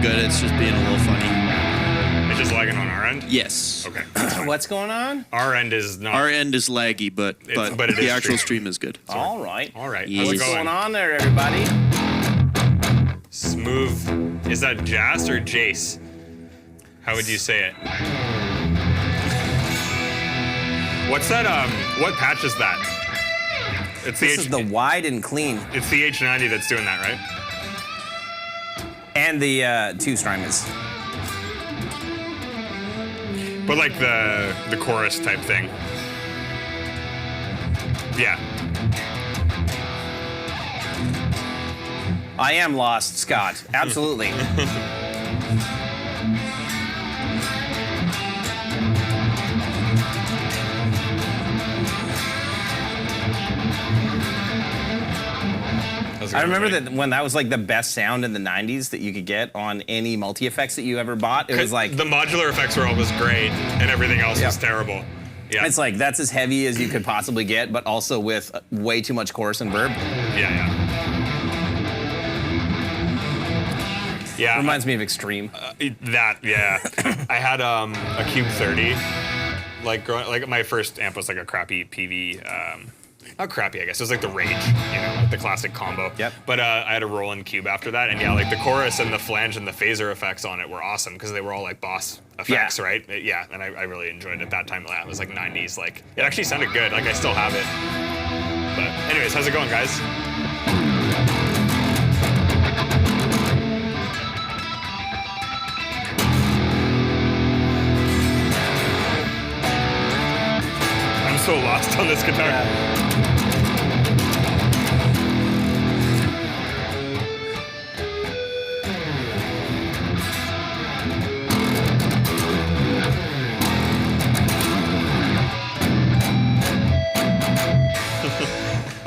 good. It's just being a little funny. It's just lagging on our end? Yes. Okay. What's going on? Our end is not. Our end is laggy, but it the is actual streaming. stream is good. All right. All right. Yes. How's it What's going? going on there, everybody? Smooth. Is that Jas or Jace? How would you say it? What's that? What patch is that? It's the This is the wide and clean, It's the H90 that's doing that, right? and the two Strymons. But like the chorus type thing. Yeah. I am lost, Scott. Absolutely. I remember that when that was like the best sound in the 90s that you could get on any multi-effects that you ever bought. It was like the modular effects were always great, and everything else was terrible. Yeah. it's like that's as heavy as you could possibly get, but also with way too much chorus and verb. Yeah. Yeah. Reminds me of Extreme. Yeah. I had a Cube 30. Like my first amp was like a crappy PV. Not crappy, I guess. It was like the Rage, like the classic combo. Yep. But I had a Roland Cube after that, and yeah, like the chorus and the flange and the phaser effects on it were awesome because they were all like Boss effects, right? Yeah, and I really enjoyed it at that time. It was like 90s. Like it actually sounded good. Like I still have it. But anyways, how's it going, guys? I'm so lost on this guitar.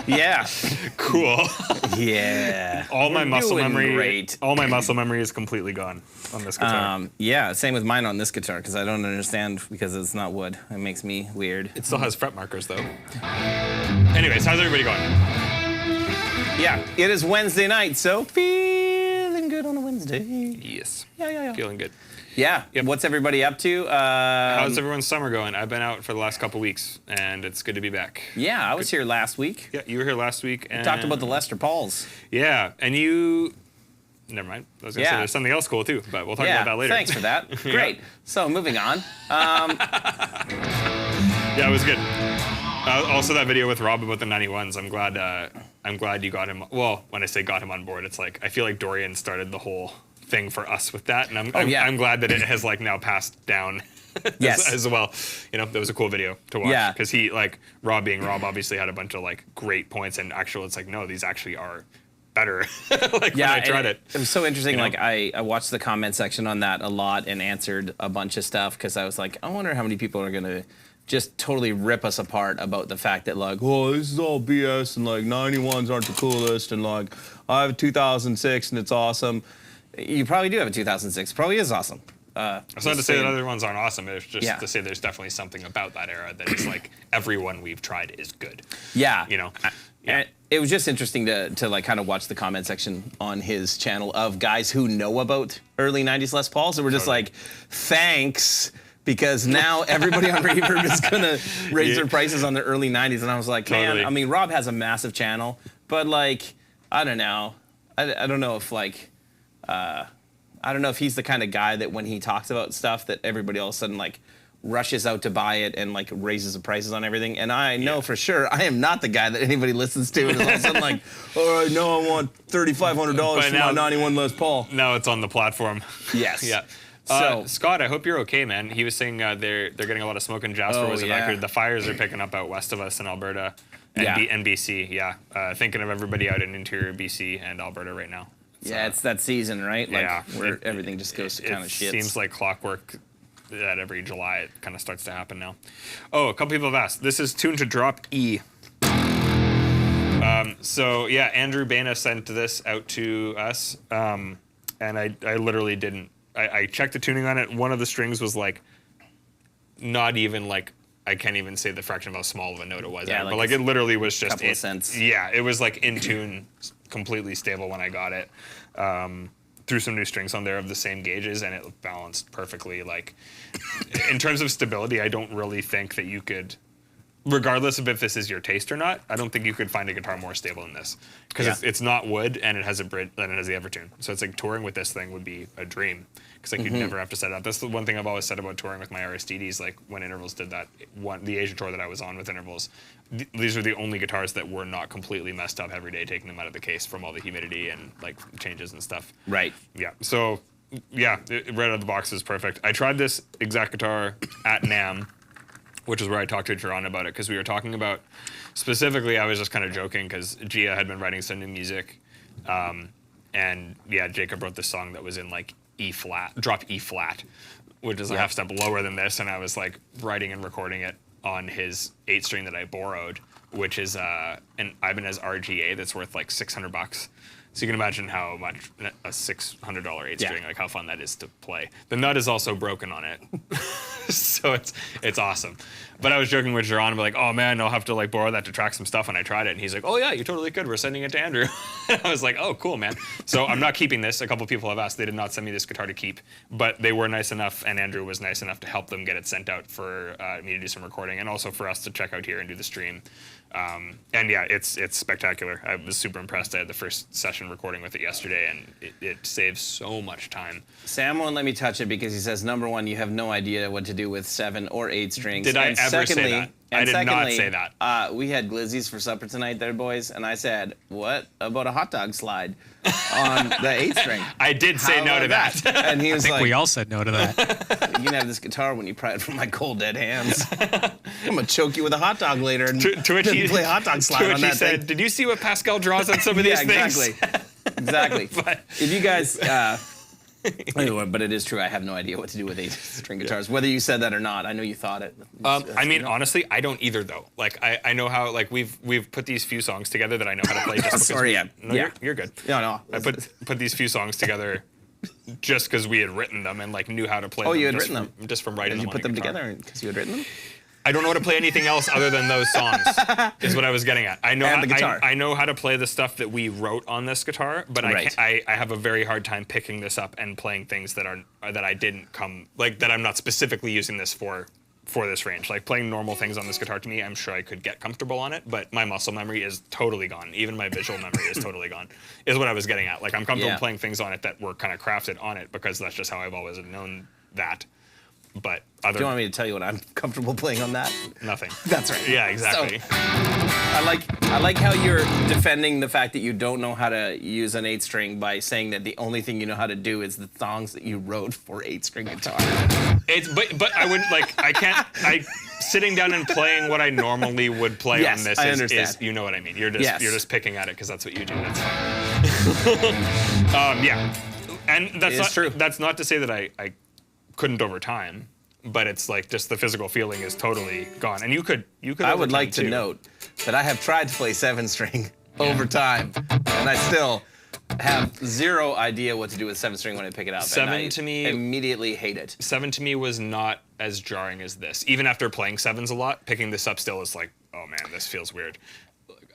Yeah. Cool. Yeah. All my muscle doing memory. great. All my muscle memory is completely gone on this guitar. Yeah, same with mine on this guitar because I don't understand because it's not wood. It makes me weird. It still has fret markers though. Anyways, how's everybody going? Yeah, it is Wednesday night, so feeling good on a Wednesday. Yes. Yeah. Feeling good. Yeah. Yep. What's everybody up to? How's everyone's summer going? I've been out for the last couple weeks, and it's good to be back. Yeah, I was here last week. Yeah, you were here last week. And Talked about the Lester Pauls. Yeah, and you. Never mind. I was gonna say there's something else cool too, but we'll talk about that later. Thanks for that. Great. So moving on. Yeah, it was good. Also, that video with Rob about the 91s. I'm glad you got him. Well, when I say got him on board, it's like I feel like Dorian started the whole thing for us with that, and I'm glad that it has like now passed down as well. That was a cool video to watch. Yeah. Because he, like, Rob being Rob, obviously had a bunch of like great points, and it's like, no, these actually are better. When I tried it. It was so interesting. Like I watched the comment section on that a lot and answered a bunch of stuff because I was like, I wonder how many people are gonna just totally rip us apart about the fact that like, oh, this is all BS and like 91s aren't the coolest and like I have a 2006 and it's awesome. You probably do have a 2006. Probably is awesome. It's not to say that other ones aren't awesome. It's just to say there's definitely something about that era that is like everyone we've tried is good. Yeah. Yeah. It was just interesting to like kind of watch the comment section on his channel of guys who know about early 90s Les Pauls. So we're just like, thanks, because now everybody on Reverb is going to raise their prices on the early 90s. And I was like, man, I mean, Rob has a massive channel, but like, I don't know. I don't know if like, I don't know if he's the kind of guy that when he talks about stuff that everybody all of a sudden like rushes out to buy it and like raises the prices on everything. And I know for sure I am not the guy that anybody listens to and is all of a sudden like, all right, now I want $3,500 for my 91 Les Paul. Now it's on the platform. Yes. Yeah. So Scott, I hope you're okay, man. He was saying they're getting a lot of smoke in Jasper. The fires are picking up out west of us in Alberta and BC. Yeah. Thinking of everybody out in interior BC and Alberta right now. It's that season, right? Like where everything just goes to kind of shit. It seems like clockwork that every July it kind of starts to happen now. Oh, a couple people have asked. This is tuned to drop E. So yeah, Andrew Bana sent this out to us, and I literally didn't. I checked the tuning on it. One of the strings was like not even like, I can't even say the fraction of how small of a note it was. Yeah, but like it literally was just couple of cents. Yeah, it was like in tune, completely stable when I got it. threw some new strings on there of the same gauges, and it balanced perfectly. Like, in terms of stability, I don't really think that you could, regardless of if this is your taste or not, I don't think you could find a guitar more stable than this. Because it's not wood, and it has a bridge, and it has the Evertune. So it's like touring with this thing would be a dream. Because like you'd never have to set it up. That's the one thing I've always said about touring with my Aristides. Like when Intervals did that, the Asia tour that I was on with Intervals, these are the only guitars that were not completely messed up every day, taking them out of the case from all the humidity and like changes and stuff. Right. Yeah. So yeah, right out of the box is perfect. I tried this exact guitar at NAMM, which is where I talked to Jaron about it, because we were talking about, specifically, I was just kind of joking because Gia had been writing some new music, and yeah, Jacob wrote this song that was in like E flat, drop E flat, which is a half step lower than this, and I was like writing and recording it on his 8-string that I borrowed, which is an Ibanez RGA that's worth like $600. So you can imagine how much a $600 8-string, like how fun that is to play. The nut is also broken on it, so it's awesome. But I was joking with Jaron, like, oh man, I'll have to like borrow that to track some stuff, and I tried it, and he's like, oh yeah, you totally could. We're sending it to Andrew. I was like, oh cool, man. So I'm not keeping this. A couple people have asked. They did not send me this guitar to keep, but they were nice enough, and Andrew was nice enough to help them get it sent out for me to do some recording, and also for us to check out here and do the stream. And yeah, it's spectacular. I was super impressed. I had the first session recording with it yesterday, and it saves so much time. Sam won't let me touch it because he says, number one, you have no idea what to do with 7 or 8 strings. Did I ever say that? I did not say that. We had glizzies for supper tonight there, boys, and I said, what about a hot dog slide on the 8-string? I did say no to that. And he was I think like, we all said no to that. you can have this guitar when you pry it from my cold dead hands. I'm going to choke you with a hot dog later and to which he play hot dog slide on that said, thing. Did you see what Pascal draws on some of these things? Exactly. But if you guys... anyway, but it is true. I have no idea what to do with 8-string guitars. Whether you said that or not, I know you thought it. I mean, honestly, I don't either, though. Like, I know how. Like, we've put these few songs together that I know how to play. Just because Sorry, you're good. No. I put these few songs together just because we had written them and like knew how to play. Oh, them you had just written them just from writing Did them. You put on them guitar. together because you had written them. I don't know how to play anything else other than those songs. Is what I was getting at. I know And the guitar. I know how to play the stuff that we wrote on this guitar, but I have a very hard time picking this up and playing things that I didn't come like that I'm not specifically using this for this range. Like playing normal things on this guitar to me, I'm sure I could get comfortable on it, but my muscle memory is totally gone. Even my visual memory is totally gone. Is what I was getting at. Like I'm comfortable playing things on it that were kind of crafted on it because that's just how I've always known that. But Do you want me to tell you what I'm comfortable playing on that? Nothing. That's right. Yeah, exactly. So, I like how you're defending the fact that you don't know how to use an 8-string by saying that the only thing you know how to do is the songs that you wrote for 8-string guitar. But I wouldn't like I can't sitting down and playing what I normally would play on this is you know what I mean. You're just picking at it because that's what you do. That's fine. Yeah, and that's true. That's not to say that I couldn't over time, but it's like just the physical feeling is totally gone. And you could. I would like to note that I have tried to play 7-string over time, and I still have zero idea what to do with 7-string when I pick it up. 7 to me immediately hate it. 7 to me was not as jarring as this. Even after playing 7s a lot, picking this up still is like, oh man, this feels weird.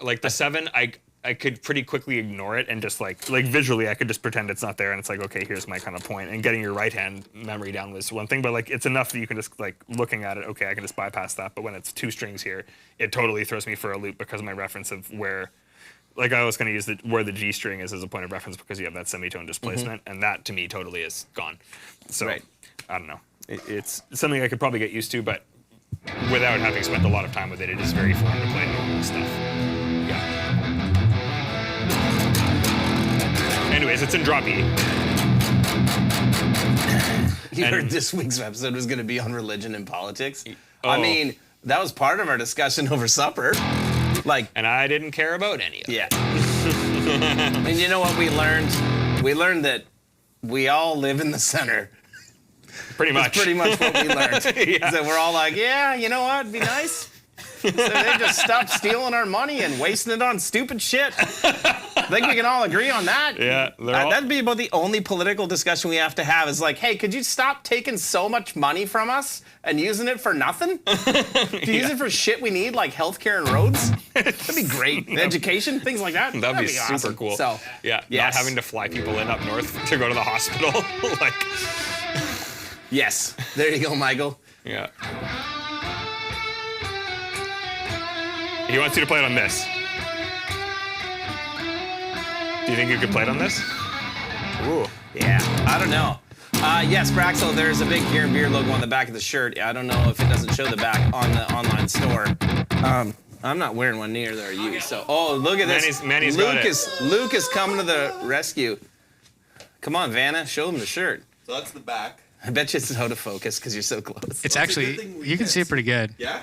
Like the 7, I could pretty quickly ignore it and just like visually I could just pretend it's not there and it's like, okay, here's my kind of point. And getting your right hand memory down was one thing, but like it's enough that you can just like looking at it, okay, I can just bypass that. But when it's 2 strings here, it totally throws me for a loop because of my reference of where, like I was going to use where the G string is as a point of reference because you have that semitone displacement, and that to me totally is gone. So I don't know. It's something I could probably get used to, but without having spent a lot of time with it, it is very fun to play normal stuff. Yeah. Anyways, it's in drop E. You heard this week's episode was going to be on religion and politics. Oh. I mean, that was part of our discussion over supper. And I didn't care about any of it. Yeah. And you know what we learned? We learned that we all live in the center. Pretty much. That's pretty much what we learned. So we're all like, yeah, you know what? It'd be nice. So they just stopped stealing our money and wasting it on stupid shit. think we can all agree on that. Yeah, that'd be about the only political discussion we have to have is like, hey, could you stop taking so much money from us and using it for nothing? To use it for shit we need, like healthcare and roads? That'd be great. Education, things like that. That'd be super awesome. cool. So, yeah, yes. not having to fly people in up north to go to the hospital. Like, yes, there you go, Michael. yeah. He wants you to play it on this. Do you think you could play it on this? Ooh. Yeah, I don't know. Yes, Braxel, there's a big Gear and Beer logo on the back of the shirt. I don't know if it doesn't show the back on the online store. I'm not wearing one, neither are you. So, oh, look at this. Manny's Luke got it. Luke is coming to the rescue. Come on, Vanna, show him the shirt. So that's the back. I bet you it's out of focus because you're so close. It's Well, it's a actually, good thing we you can see it missed. pretty good. Yeah?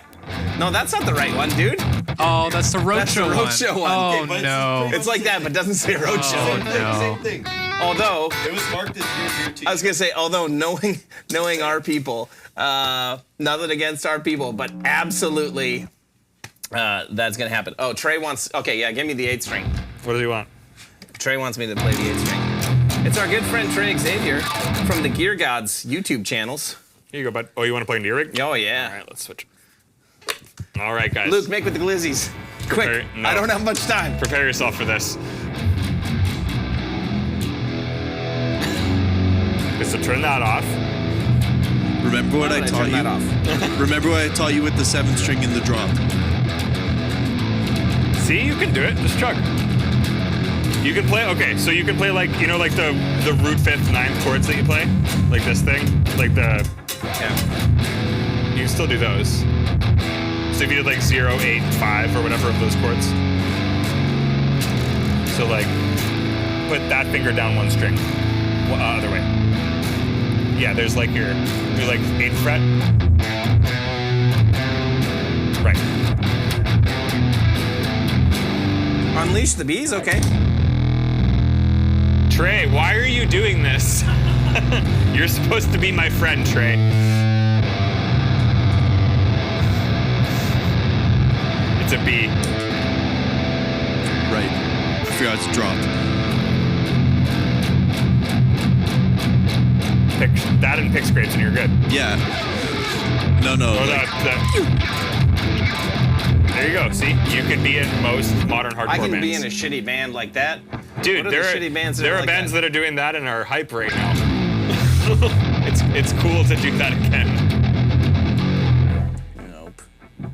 No, that's not the right one, dude. Oh, that's the That's the roadshow one. roadshow one. Oh, Okay, but no. It's like that, but doesn't say roadshow. Same thing, no. same thing. Although, It was marked as your team. I was gonna say, although knowing our people, nothing against our people, but absolutely, that's gonna happen. Oh, Trey wants. Okay, yeah, give me the 8th string. What do you want? Trey wants me to play the 8th string. It's our good friend Trey Xavier from the Gear Gods YouTube channels. Here you go, bud. Oh, you want to play Near Rig? Oh yeah. All right, let's switch. All right, guys. Luke, make with the glizzies. Quick, Prepare- no. I don't have much time. Prepare yourself for this. Is to turn that off. Remember what I Turn taught that you? off. Remember what I taught you with the 7th string in the drop? See, you can do it. Just chug. You can play. Okay, so you can play like like the root 5th, 9th chords that you play, like this thing, like the. Yeah. You can still do those. So if you did like 0, 8, 5, or whatever of those chords. So like, put that finger down one string, other way. Yeah, there's like your 8th fret. Right. Unleash the bees. Okay. Trey, why are you doing this? You're supposed to be my friend, Trey. It's a B. Right. I forgot to drop. Pick that and pick scrapes and you're good. Yeah. No. Or Like, there you go. See, you could be in most modern hardcore I can bands. be in a shitty band like that. Dude, What are there the are shitty bands that there are are like bands that? that are doing that and are hype right now. It's cool to do that again. Nope.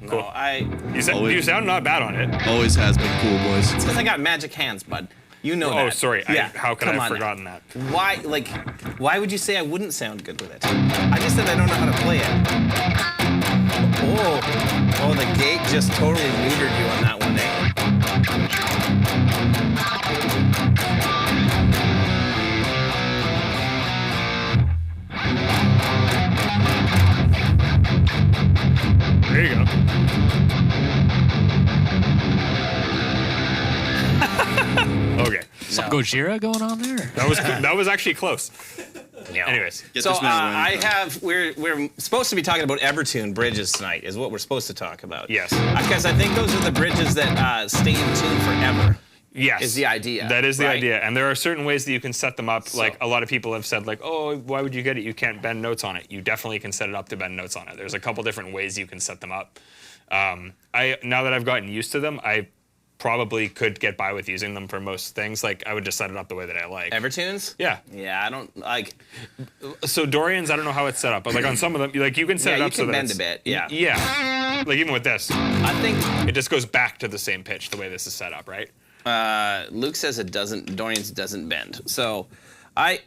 Cool. No, You sound not bad on it. always has been cool, boys. It's because I got magic hands, bud. You know that. Oh, sorry. Yeah. How could I come have on now. forgotten that? Why would you say I wouldn't sound good with it? I just said I don't know how to play it. Oh, the gate just totally neutered you on that one, eh? There you go. Okay. Some Gojira going on there. That was actually close. Yeah. Anyways. Get So this man away. we're supposed to be talking about Evertune bridges tonight, is what we're supposed to talk about. Yes. Because I think those are the bridges that stay in tune forever. Yes. Is the idea, That is the right? idea. And there are certain ways that you can set them up. Like a lot of people have said, like, oh, why would you get it? You can't bend notes on it. You definitely can set it up to bend notes on it. There's a couple different ways you can set them up. Now that I've gotten used to them, I probably could get by with using them for most things. Like I would just set it up the way that I like. Evertunes? Yeah. Yeah, I don't like. So Dorian's, I don't know how it's set up, but like on some of them, like you can set Yeah, it you up so can that bend it's- a bit, yeah. Yeah. Like even with this, I think it just goes back to the same pitch the way this is set up, right? Luke says it doesn't. Dorian's doesn't bend. So, I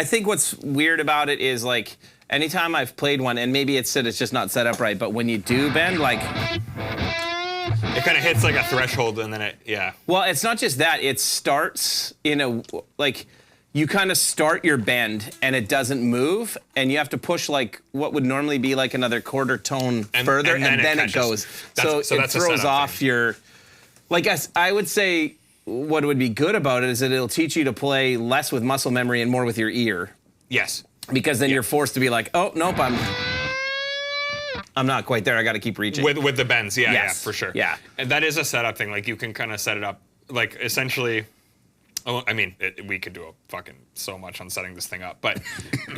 think what's weird about it is like anytime I've played one, and maybe it's just not set up right, but when you do bend, like, It kind of hits like a threshold and then yeah. well, it's not just that. It starts in a like. You kind of start your bend and it doesn't move, and you have to push like what would normally be like another quarter tone further, and then it catches. goes. That's So it a throws setup off thing. your. Like I would say, what would be good about it is that it'll teach you to play less with muscle memory and more with your ear, Yes. because then you're forced to be like, oh nope, I'm not quite there. I got to keep reaching. With the bends, yeah, Yes. for sure. Yeah. And that is a setup thing. Like you can kind of set it up, like essentially, Oh, I mean, we could do so much on setting this thing up, but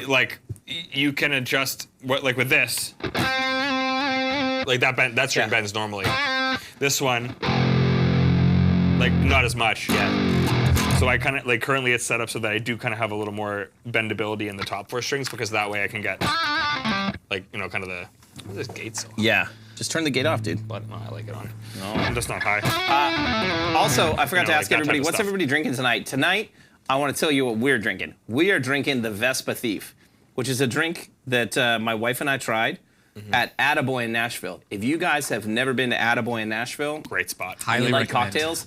like you can adjust like with this, like that string bends normally. This one, like not as much. Yeah. So I kind of like currently it's set up so that I do kind of have a little more bendability in the top 4 strings because that way I can get like kind of what is this gate so? Yeah. Just turn the gate off, dude. But no, I like it on. No. I'm just not high. Also, I forgot to ask like that everybody, type of what's stuff. everybody drinking tonight? Tonight, I want to tell you what we're drinking. We are drinking the Vespa Thief, which is a drink that my wife and I tried at Attaboy in Nashville. If you guys have never been to Attaboy in Nashville, Great spot. and you like recommend. cocktails,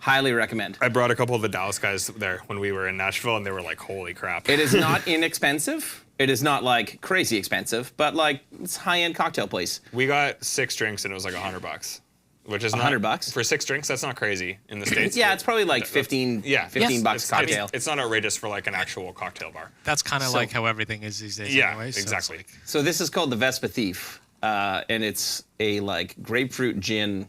highly recommend. I brought a couple of the Dallas guys there when we were in Nashville, and they were like, "Holy crap!" It is not inexpensive. It is not like crazy expensive, but like it's a high-end cocktail place. We got 6 drinks, and it was like $100, which is not $100? for 6 drinks. That's not crazy in the States. Yeah, it's probably like 15, Yeah. 15 Yes. bucks cocktail. It's not outrageous for like an actual cocktail bar. That's kind of So- like how everything is these days. Yeah, anyway, so it's exactly. like- So this is called the Vespa Thief, and it's a like grapefruit gin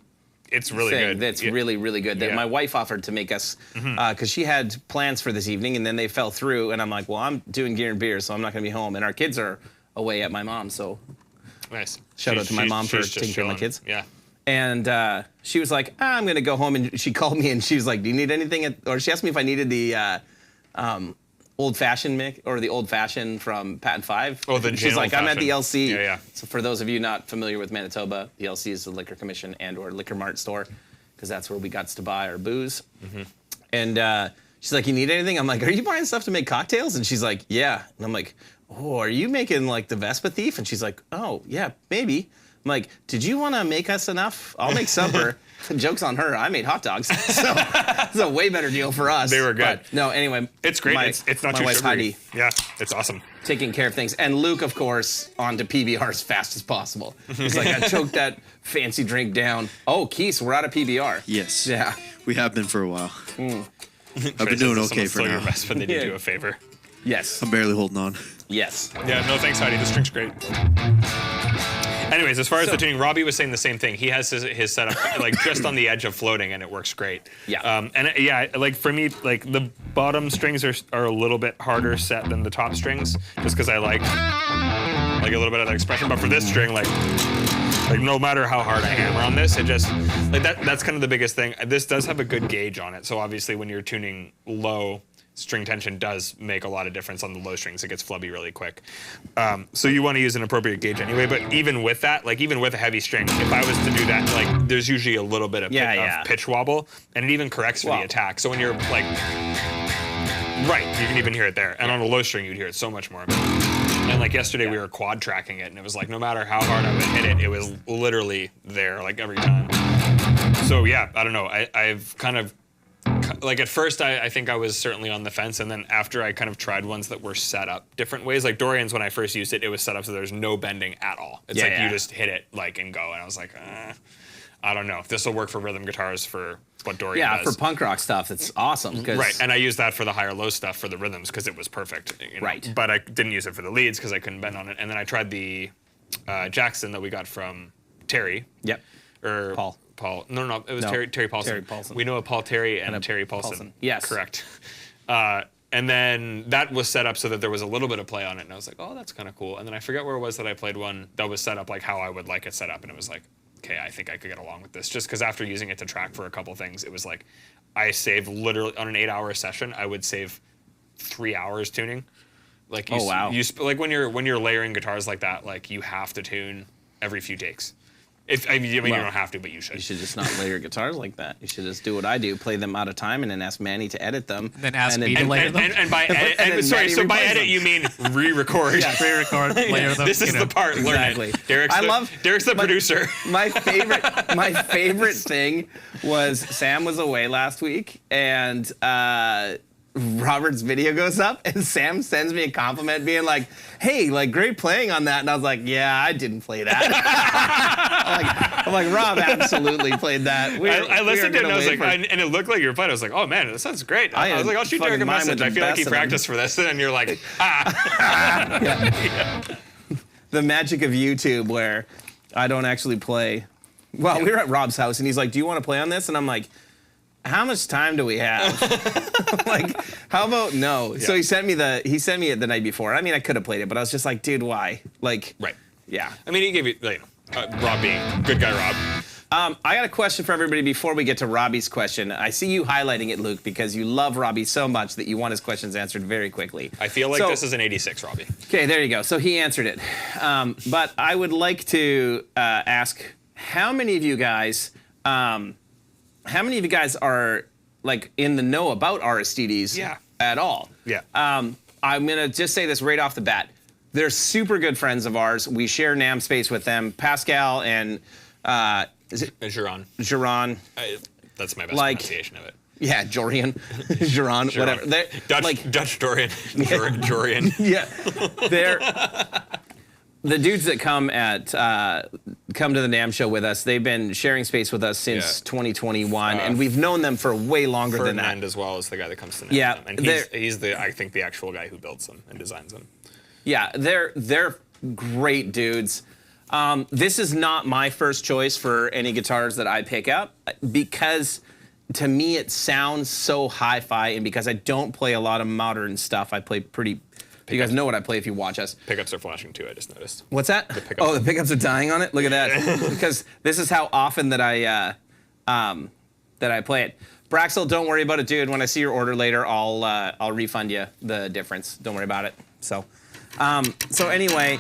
It's really thing good. that's Yeah. really, really good. That Yeah. my wife offered to make us, because she had plans for this evening, and then they fell through. And I'm like, well, I'm doing gear and beer, so I'm not going to be home. And our kids are away at my mom's, so Nice. Shout out to my mom for she's just taking care of my chilling. kids. Yeah. And she was like, I'm going to go home. And she called me, and she was like, do you need anything? Or she asked me if I needed the old-fashioned mic or the old-fashioned from Pat and Five. Oh, the She's gin like, I'm at the old-fashioned. LC. Yeah, yeah. So for those of you not familiar with Manitoba, the LC is the Liquor Commission and or Liquor Mart store, because that's where we got to buy our booze. And she's like, you need anything? I'm like, are you buying stuff to make cocktails? And she's like, yeah. And I'm like, oh, are you making like the Vespa Thief? And she's like, oh, yeah, maybe. I'm like, did you want to make us enough? I'll make supper. Joke's on her. I made hot dogs. So it's a way better deal for us. They were good. But no, anyway. It's great. It's not my too wife, sugary. Heidi, Yeah, it's awesome. taking care of things. And Luke, of course, on to PBR as fast as possible. He's like, I choked that fancy drink down. Oh, Keith, we're out of PBR. Yes. Yeah. We have been for a while. I've Trey been doing says okay someone's for still your now. best, but they did Yeah. you a favor. Yes. I'm barely holding on. Yes. Yeah, no thanks, Heidi. This drink's great. Anyways, as far as the tuning, Robbie was saying the same thing. He has his setup like just on the edge of floating, and it works great. Yeah. Like for me, like the bottom strings are a little bit harder set than the top strings, just because I like a little bit of that expression. But for this string, like no matter how hard I hammer on this, it just like that's kind of the biggest thing. This does have a good gauge on it, so obviously when you're tuning low, string tension does make a lot of difference on the low strings. It gets flubby really quick. So you want to use an appropriate gauge anyway, but even with that, like even with a heavy string, if I was to do that, like there's usually a little bit of, of pitch wobble, and it even corrects for the attack. So when you're like, right, you can even hear it there. And on a low string, you'd hear it so much more. And like yesterday, we were quad tracking it, and it was like no matter how hard I would hit it, it was literally there like every time. So yeah, I don't know. I've kind of, like at first I think I was certainly on the fence, and then after I kind of tried ones that were set up different ways, like Dorian's when I first used it, it was set up so there's no bending at all. It's you just hit it like and go, and I was like, I don't know if this will work for rhythm guitars for what Dorian does. Yeah, for punk rock stuff, that's awesome. Right, and I used that for the higher low stuff for the rhythms because it was perfect. You know? Right. But I didn't use it for the leads because I couldn't bend on it, and then I tried the Jackson that we got from Terry. Yep. Or Paul. No, it was No, Terry Paulson. Terry Paulson. We know a Paul Terry and a Terry Paulson. Yes. Correct. And then that was set up so that there was a little bit of play on it, and I was like, oh, that's kind of cool. And then I forget where it was that I played one that was set up like how I would like it set up, and it was like, okay, I think I could get along with this. Just because after using it to track for a couple things, it was like, I saved literally on an 8-hour session, I would save 3 hours tuning. Like, like when you're layering guitars like that, like you have to tune every few takes. You don't have to, but you should. You should just not lay your guitars like that. You should just do what I do, play them out of time, and then ask Manny to edit them. And then ask me to layer them. And by edit, so by edit you mean re-record. Yeah, pre-record, layer them. This is the part. Exactly. Learn it. Derek's the producer. My favorite thing was Sam was away last week, and Robert's video goes up, and Sam sends me a compliment being like, hey, like, great playing on that. And I was like, yeah, I didn't play that. I'm like, Rob absolutely played that. I listened to it, and I was like, and it looked like you were playing. I was like, oh, man, this sounds great. I was like, I'll shoot Derek a message. I feel like he practiced for this. And you're like, The magic of YouTube where I don't actually play. Well, we were at Rob's house, and he's like, do you want to play on this? And I'm like, how much time do we have? Like, how about no? Yeah. So he sent me it the night before. I mean, I could have played it, but I was just like, dude, why? Like, Right. yeah. I mean, he gave you, Rob being good guy, Rob. I got a question for everybody before we get to Robbie's question. I see you highlighting it, Luke, because you love Robbie so much that you want his questions answered very quickly. I feel like this is an 86, Robbie. Okay, there you go. So he answered it. But I would like to ask, how many of you guys are like in the know about Aristides at all? Yeah. I'm gonna just say this right off the bat. They're super good friends of ours. We share NAM space with them. Pascal and is it Geron? Geron. That's my best pronunciation of it. Yeah, Jorian. Geron, whatever. Dutch Dorian. Jorian. Yeah. They're the dudes that come to the NAM show with us. They've been sharing space with us since 2021, and we've known them for way longer than that. Ferdinand as well is the guy that comes to NAM. Yeah, and he's I think the actual guy who builds them and designs them. Yeah, they're great dudes. This is not my first choice for any guitars that I pick up because to me it sounds so hi-fi, and because I don't play a lot of modern stuff, I play pretty. You guys know what I play if you watch us. Pickups are flashing too, I just noticed. What's that? The pickups are dying on it. Look at that. Because this is how often that I play it. Braxel, don't worry about it, dude. When I see your order later, I'll refund you the difference. Don't worry about it. So anyway,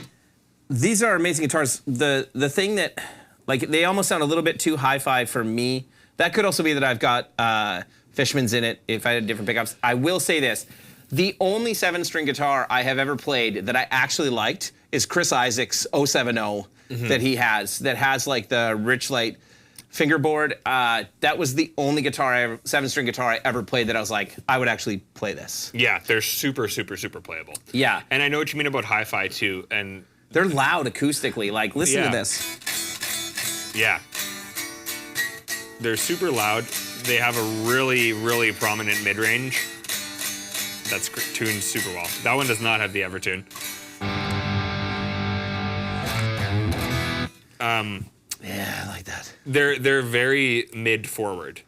these are amazing guitars. The thing that, like, they almost sound a little bit too hi-fi for me. That could also be that I've got Fishmans in it if I had different pickups. I will say this. The only 7-string guitar I have ever played that I actually liked is Chris Isaac's 070 that he has, that has like the Richlight fingerboard. That was the only 7-string guitar I ever played that I was like, I would actually play this. Yeah, they're super, super, super playable. Yeah. And I know what you mean about hi-fi too, and they're loud acoustically. Like, listen to this. Yeah. They're super loud. They have a really, really prominent mid-range. That's tuned super well. That one does not have the Evertune. Yeah, I like that. They're very mid-forward,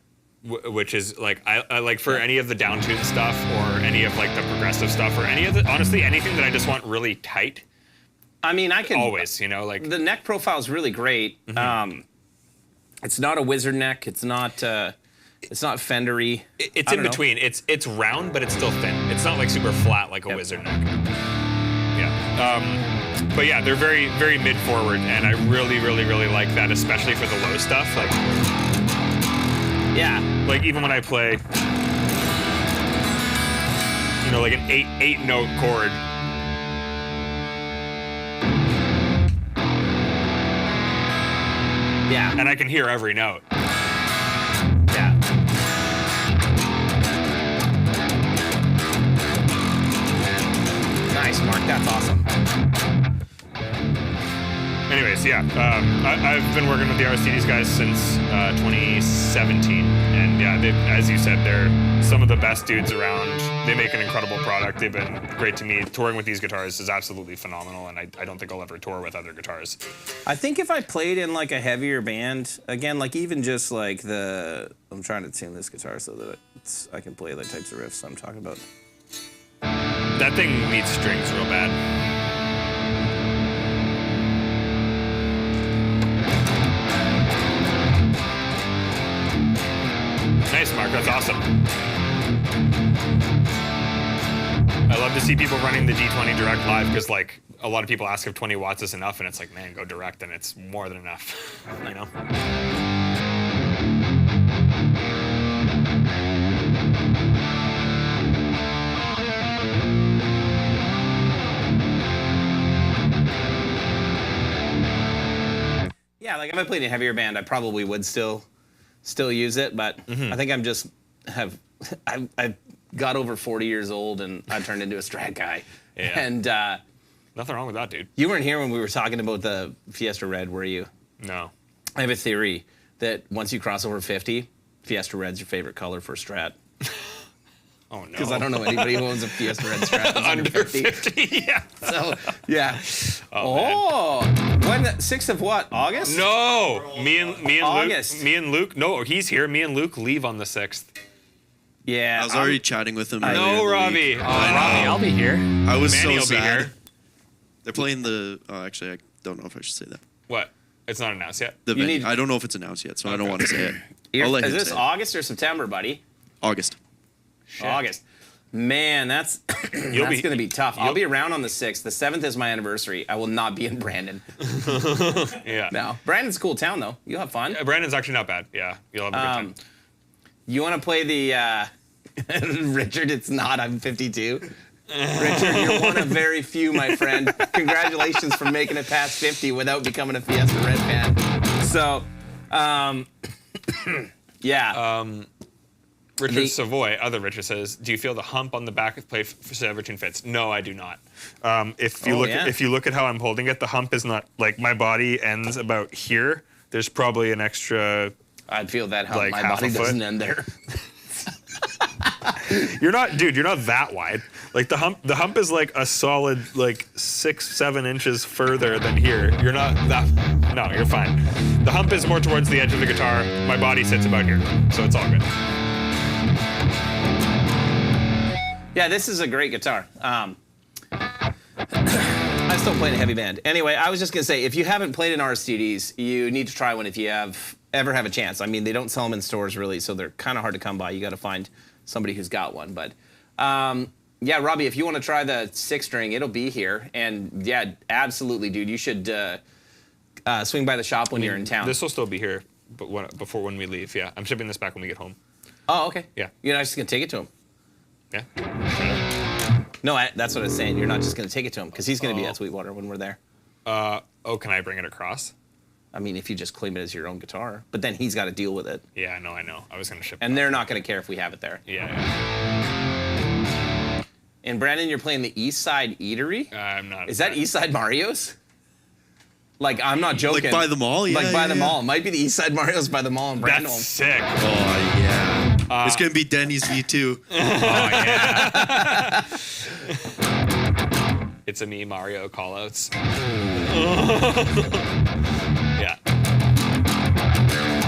which is like I like for any of the down-tuned stuff or any of like the progressive stuff or any of the, honestly, anything that I just want really tight. I mean, I can always, like the neck profile is really great. It's not a wizard neck. It's not fendery. It's in between. It's round, but it's still thin. It's not like super flat like a wizard neck. Yeah. But yeah, they're very, very mid-forward, and I really, really, really like that, especially for the low stuff. Like, yeah. Like even when I play, like an eight note chord. Yeah. And I can hear every note. Yeah. Nice, Mark. That's awesome. Anyways, yeah, I've been working with the Aristides guys since 2017, and yeah, as you said, they're some of the best dudes around. They make an incredible product. They've been great to me. Touring with these guitars is absolutely phenomenal, and I don't think I'll ever tour with other guitars. I think if I played in like a heavier band, again, like even just like I'm trying to tune this guitar so that I can play the types of riffs I'm talking about. That thing needs strings real bad. Nice, Mark. That's awesome. I love to see people running the D20 direct live because, like, a lot of people ask if 20 watts is enough, and it's like, man, go direct, and it's more than enough. Yeah, like if I played in a heavier band, I probably would still use it, but I think I've got over 40 years old and I turned into a Strat guy. Yeah. And nothing wrong with that, dude. You weren't here when we were talking about the Fiesta Red, were you? No. I have a theory that once you cross over 50, Fiesta Red's your favorite color for Strat. Oh no. Because I don't know anybody who owns a Fiesta Red Strat that's under 50. Yeah. So, yeah. Oh, When? 6th of what? August? No. Me and August. Luke. Me and Luke. No, he's here. Me and Luke leave on the 6th. Yeah. I was already chatting with him. No, Robbie. Robbie, I'll be here. I was Manny will so be sad. here. They're playing the. Actually, I don't know if I should say that. What? It's not announced yet. The You venue. need- I don't know if it's announced yet, so I don't want to say it. I'll let Is him this say it. August or September, buddy? August. Shit. August. Man, that's be- going to be tough. I'll you'll- be around on the 6th. The 7th is my anniversary. I will not be in Brandon. Yeah. No. Brandon's a cool town, though. You'll have fun. Brandon's actually not bad. Yeah. You'll have a good time. You want to play the Richard? It's not. I'm 52. Richard, you're one of very few, my friend. Congratulations for making it past 50 without becoming a Fiesta Red fan. So, yeah. Richard Savoy, other Richard says, "Do you feel the hump on the back of plate for Evertune fits?" No, I do not. If you look at how I'm holding it, the hump is not like my body ends about here. There's probably an extra. I'd feel that hump. Like My half body a foot? doesn't end there. You're not that wide. Like the hump is like a solid like 6-7 inches further than here. You're not that. No, you're fine. The hump is more towards the edge of the guitar. My body sits about here, so it's all good. Yeah, this is a great guitar. I still play in a heavy band. Anyway, I was just going to say, if you haven't played an Aristides, you need to try one if you ever have a chance. I mean, they don't sell them in stores, really, so they're kind of hard to come by. You got to find somebody who's got one. But, yeah, Robbie, if you want to try the 6-string, it'll be here. And, yeah, absolutely, dude. You should swing by the shop when you're in town. This will still be here, but before when we leave. Yeah, I'm shipping this back when we get home. Oh, okay. Yeah. You're not just going to take it to him? Yeah. No, that's what I was saying. You're not just going to take it to him, because he's going to be at Sweetwater when we're there. Oh, can I bring it across? I mean, if you just claim it as your own guitar. But then he's got to deal with it. Yeah, I know. I was gonna ship. And they're not going to care if we have it there. Yeah. And Brandon, you're playing the East Side Eatery? I'm not. Is that East Side Mario's? Like, I'm not joking. Like by the mall? Yeah. Like by the yeah. mall. It might be the East Side Mario's by the mall in Brandon. That's sick. Oh yeah. It's gonna be Denny's V2. Oh yeah. It's a me Mario callouts. Yeah.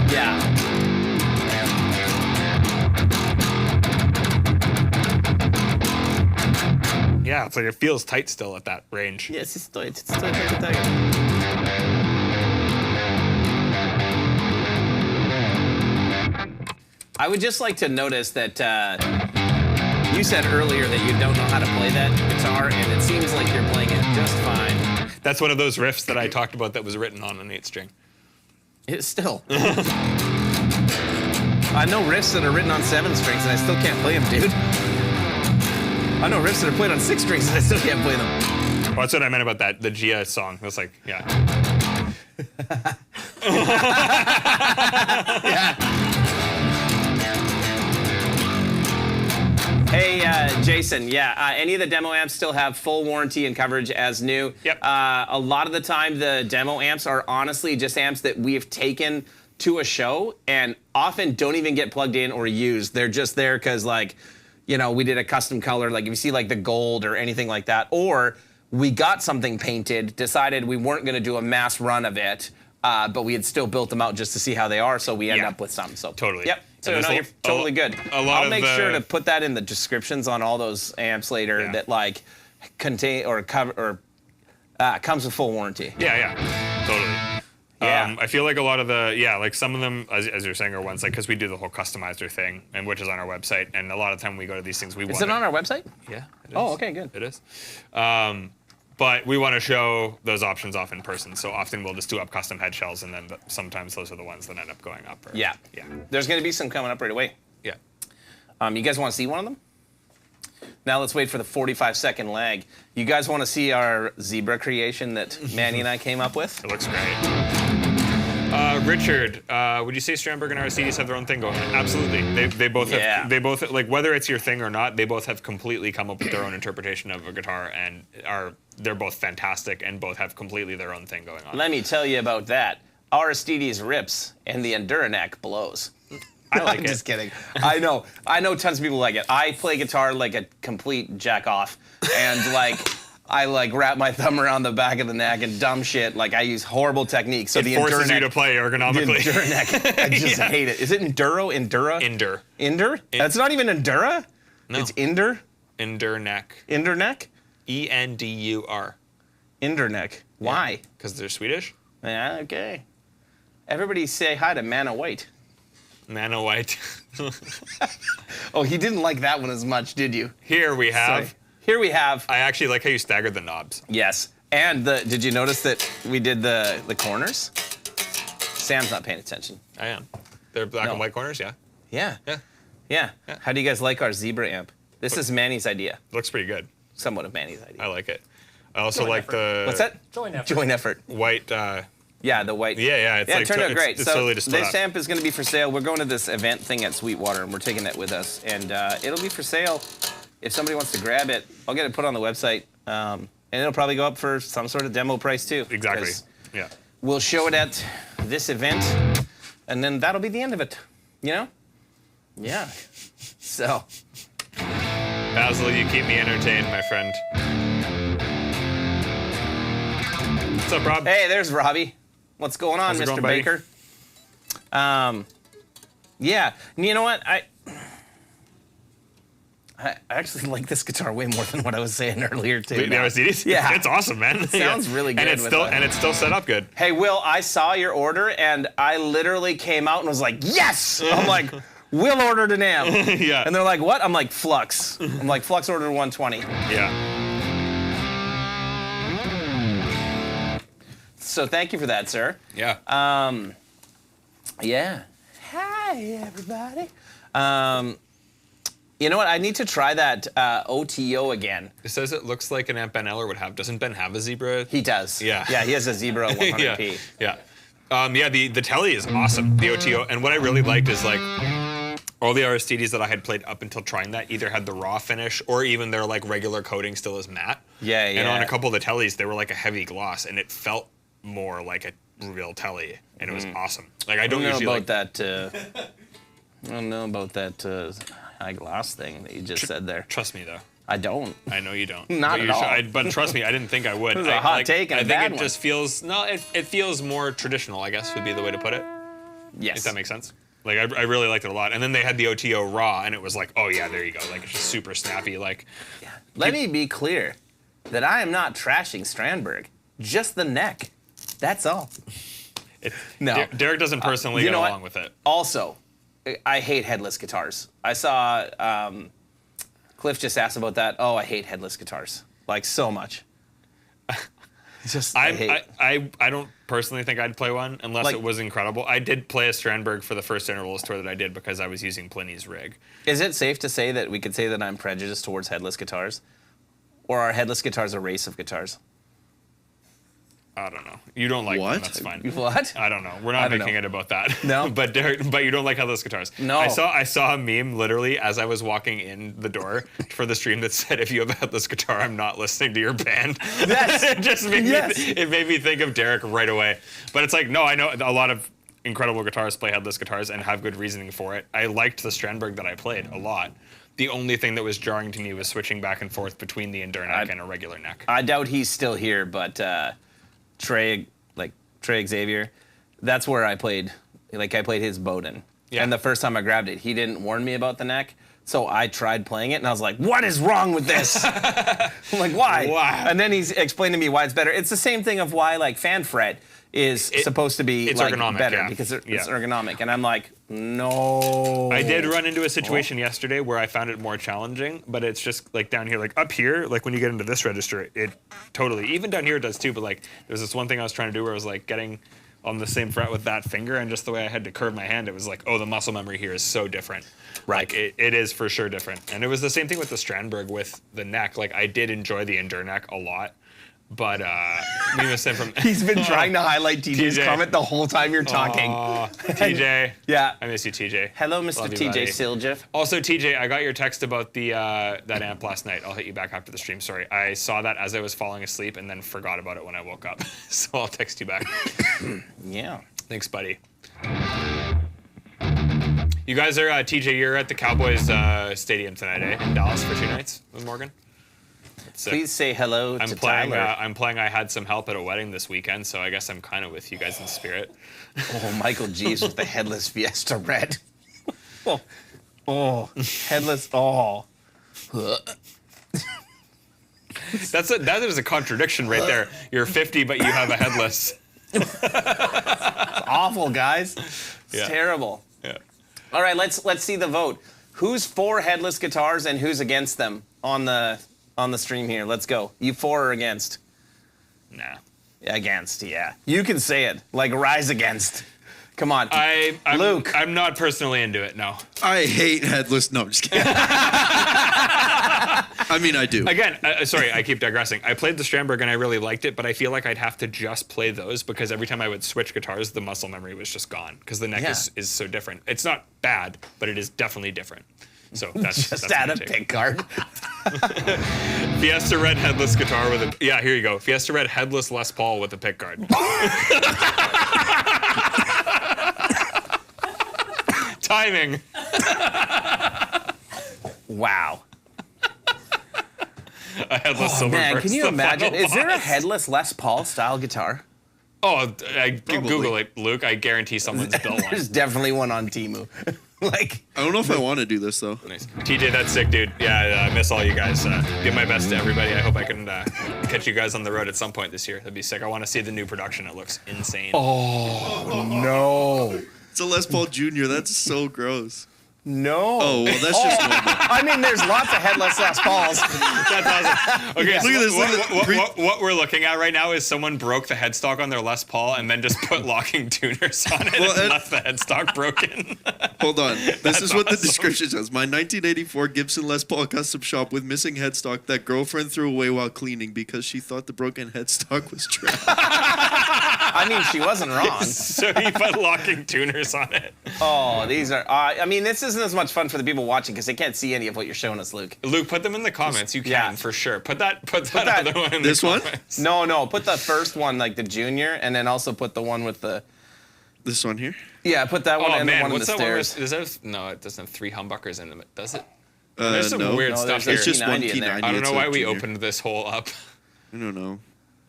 Yeah. Yeah, it's like it feels tight still at that range. Yes, it's tight. It's tight. I would just like to notice that you said earlier that you don't know how to play that guitar, and it seems like you're playing it just fine. That's one of those riffs that I talked about that was written on an 8-string. It's still. I know riffs that are written on 7 strings, and I still can't play them, dude. I know riffs that are played on 6 strings, and I still can't play them. Well, that's what I meant about that, the Gia song. That's like, yeah. Hey, Jason, any of the demo amps still have full warranty and coverage as new. Yep. A lot of the time, the demo amps are honestly just amps that we have taken to a show and often don't even get plugged in or used. They're just there because, like, you know, we did a custom color, like if you see like the gold or anything like that, or we got something painted, decided we weren't going to do a mass run of it, but we had still built them out just to see how they are, so we end up with some. So Totally. Yep. So And no, there's you're totally good. I'll make sure to put that in the descriptions on all those amps later Yeah. that like contain or cover or comes with full warranty. Yeah, totally. Yeah. I feel like a lot of like some of them, as you're saying, are ones like, because we do the whole customizer thing, and which is on our website, and a lot of time we go to these things, we want Is it on our website? Yeah. It is. Oh, okay, good. It is. But we want to show those options off in person, so often we'll just do up custom head shells, and then sometimes those are the ones that end up going up. Yeah. Yeah. There's going to be some coming up right away. Yeah. You guys want to see one of them? Now let's wait for the 45-second lag. You guys want to see our zebra creation that Manny and I came up with? It looks great. Richard, would you say Strandberg and Aristides have their own thing going on? Absolutely. They both have. They both, like, whether it's your thing or not, they both have completely come up with their own interpretation of a guitar, and they're both fantastic and both have completely their own thing going on. Let me tell you about that. Aristides rips and the Enduranac blows. I like I'm it. just kidding. I know tons of people like it. I play guitar like a complete jack off, and like I like wrap my thumb around the back of the neck and dumb shit. Like I use horrible techniques. So It the forces enduro you to neck, play the ergonomically. enduro neck, I just hate it. Is it enduro? Indur. Inder? That's not even endura. No. It's Inder. Indur neck. Inder neck. Endur. Inder neck. Why? Because they're Swedish. Yeah. Okay. Everybody say hi to Mana White. Nano white. Oh, he didn't like that one as much, did you? Here we have. Sorry. Here we have. I actually like how you staggered the knobs. Yes. And did you notice that we did the corners? Sam's not paying attention. I am. They're black No. and white corners, yeah. Yeah. Yeah. Yeah. How do you guys like our zebra amp? This is Manny's idea. Looks pretty good. Somewhat of Manny's idea. I like it. I also like the What's that? Joint effort. Joint effort. white. Yeah, the white. Yeah. It's Yeah, like it turned out great. It's So slowly just split this up. amp is going to be for sale. We're going to this event thing at Sweetwater, and we're taking it with us. And it'll be for sale. If somebody wants to grab it, I'll get it put on the website. And it'll probably go up for some sort of demo price, too. Exactly. 'Cause Yeah. We'll show it at this event, and then that'll be the end of it. You know? Yeah. So, Basil, you keep me entertained, my friend. What's up, Rob? hey, there's Robbie. What's going on, How's it Mr. going, buddy? Baker? Yeah. And you know what? I actually like this guitar way more than what I was saying earlier, too. The Aristides? Yeah. It's awesome, man. It sounds really good And it's with still that. and it's still set up good. Hey, Will, I saw your order, and I literally came out and was like, yes! I'm like, Will ordered an amp. Yeah. And they're like, what? I'm like, Flux. I'm like, Flux ordered 120. Yeah. So thank you for that, sir. Yeah. Yeah. Hi, everybody. You know what? I need to try that OTO again. It says it looks like an amp Ben Eller would have. Doesn't Ben have a Zebra? He does. Yeah. Yeah, he has a Zebra 100p. Yeah. The Telly is awesome, the OTO. And what I really liked is like all the Aristides that I had played up until trying that either had the raw finish or even their like regular coating still is matte. Yeah, And yeah. on a couple of the Tellys, they were like a heavy gloss and it felt more like a real Telly. And it was awesome. Like I don't I don't usually know like about that. I don't know about that high gloss thing that you just said there. Trust me though. I don't. I know you don't. Not but at you all. But trust me, I didn't think I would. It was a hot take and I a think bad it one. just feels it feels more traditional, I guess would be the way to put it. Yes. If that makes sense. Like I really liked it a lot. And then they had the OTO raw, and it was like, oh yeah, there you go. Like it's just super snappy. Like Let me be clear that I am not trashing Strandberg. Just the neck. That's all. No. Derek doesn't personally you get know what? along with it. Also, I hate headless guitars. I saw Cliff just asked about that. Oh, I hate headless guitars. Like so much. Just I hate. I don't personally think I'd play one unless Like- it was incredible. I did play a Strandberg for the first intervals tour that I did because I was using Pliny's rig. Is it safe to say that we could say that I'm prejudiced towards headless guitars? Or are headless guitars a race of guitars? I don't know. You don't like What? them, that's fine. What? I don't know. We're I not don't making know. it about that. No? but you don't like headless guitars. No. I saw a meme literally as I was walking in the door for the stream that said, "If you have a headless guitar, I'm not listening to your band." Yes. It just made Yes. it made me think of Derek right away. But it's like, no, I know a lot of incredible guitarists play headless guitars and have good reasoning for it. I liked the Strandberg that I played a lot. The only thing that was jarring to me was switching back and forth between the Endure neck and a regular neck. I doubt he's still here, but Trey Xavier, that's where I played. Like I played his Bowden. Yeah. And the first time I grabbed it, he didn't warn me about the neck. So I tried playing it, and I was like, what is wrong with this? I'm like, why? Why? And then he's explained to me why it's better. It's the same thing of why, like, fan fret is supposed to be it's like ergonomic, better yeah. because it's Yeah. ergonomic. And I'm like, no. I did run into a situation yesterday where I found it more challenging, but it's just like down here, like up here, like when you get into this register, it totally, even down here it does too, but like there's this one thing I was trying to do where I was like getting on the same fret with that finger and just the way I had to curve my hand, it was like, oh, the muscle memory here is so different. Right. Like it is for sure different. And it was the same thing with the Strandberg with the neck. Like I did enjoy the Endure neck a lot, but we must say from He's been trying to highlight TJ's TJ. comment the whole time you're talking. TJ. Yeah. I miss you, TJ. Hello, Mr. Love you, TJ buddy. Siljev. Also, TJ, I got your text about the that amp last night. I'll hit you back after the stream. Sorry, I saw that as I was falling asleep and then forgot about it when I woke up. So I'll text you back. Yeah. Thanks, buddy. You guys are TJ. You're at the Cowboys stadium tonight, eh? In Dallas for 2 nights with Morgan. Please say hello to Tyler. I'm playing I Had Some Help at a Wedding this weekend, so I guess I'm kind of with you guys in spirit. Oh, Michael G's with the headless Fiesta Red. Oh, headless. Oh. That is a contradiction right there. You're 50, but you have a headless. It's awful, guys. It's terrible. Yeah. All right, let's see the vote. Who's for headless guitars and who's against them on the stream here? Let's go. You for or against? Nah. Against, yeah. You can say it. Like rise against. Come on. Luke. I'm not personally into it, no. I hate headless. No, I'm just kidding. I mean, I do. Again, sorry, I keep digressing. I played the Strandberg and I really liked it, but I feel like I'd have to just play those because every time I would switch guitars, the muscle memory was just gone because the neck is so different. It's not bad, but it is definitely different. So that's just add a pick guard. Fiesta Red headless guitar with a here you go. Fiesta Red headless Les Paul with a pick guard. Timing. Wow. A headless silver Man, burst, can you the imagine? final Is there a boss. headless Les Paul style guitar? Oh, Google it, Luke. I guarantee someone's built one. There's definitely one on Temu. Like, I don't know if I want to do this though. Nice. TJ, that's sick, dude. Yeah, I miss all you guys. Give my best to everybody. I hope I can catch you guys on the road at some point this year. That'd be sick. I want to see the new production. It looks insane. oh no. It's a Les Paul Jr. That's so gross. No. Oh, well, that's just normal. I mean, there's lots of headless Les Pauls. That's awesome. Okay, so Look at this, what we're looking at right now is someone broke the headstock on their Les Paul and then just put locking tuners on it and left the headstock broken. Hold on. This is what the awesome. description says. My 1984 Gibson Les Paul custom shop with missing headstock that girlfriend threw away while cleaning because she thought the broken headstock was trash. I mean, she wasn't wrong. So he put locking tuners on it. Oh, these are. I mean, this isn't as much fun for the people watching because they can't see any of what you're showing us, Luke. Luke, put them in the comments. You can Yeah. for sure. Put that other one in This the one? comments. No, put the first one, like the junior, and then also put the one with the. This one here? Yeah, put that one Oh and man, the one in what's the that one? stairs. Is there, no, it doesn't have 3 humbuckers in them, does it? There's some no. weird No, stuff there's here. It's just one T90 in there. T90. I don't It's know a why we junior. opened this whole up. I don't know.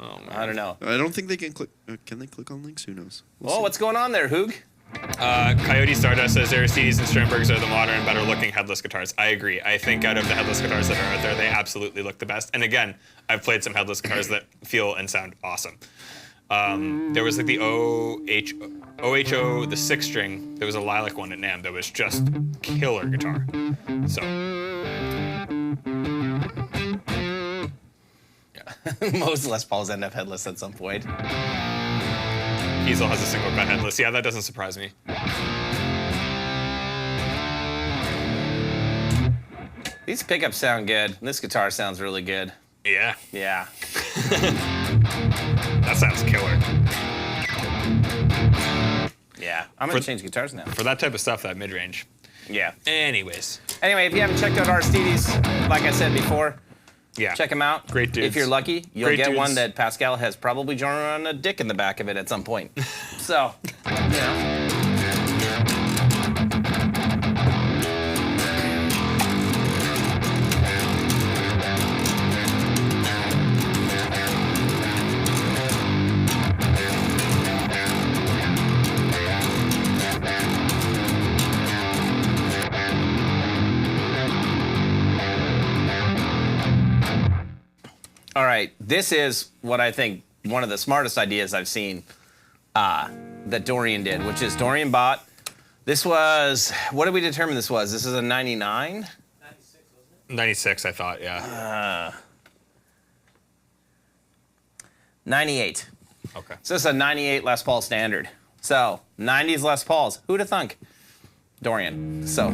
Oh man. I don't know. I don't think they can click. Can they click on links? Who knows? We'll Oh, see. what's going on there, Hoog? Coyote Stardust says Aristides and Strandbergs are the modern, better looking headless guitars. I agree. I think out of the headless guitars that are out there, they absolutely look the best. And again, I've played some headless guitars that feel and sound awesome. There was like the OHO, the 6-string. There was a lilac one at NAMM that was just killer guitar. So Most Les Pauls end up headless at some point. Kiesel has a single cut headless. Yeah, that doesn't surprise me. These pickups sound good. This guitar sounds really good. Yeah, Yeah. that sounds killer. Yeah. I'm going to change guitars now. For that type of stuff, that mid-range. Yeah. Anyways, Anyway, if you haven't checked out Aristides, like I said before, yeah. check them out. Great dudes. If you're lucky, you'll Great get dudes. one that Pascal has probably drawn around a dick in the back of it at some point. So, you know. All right, this is what I think one of the smartest ideas I've seen that Dorian did, which is Dorian bought, this was, what did we determine this was? This is a 99? 96, I thought, yeah. 98. Okay. So this is a 98 Les Paul standard. So, 90s Les Pauls. Who'd have thunk? Dorian. So.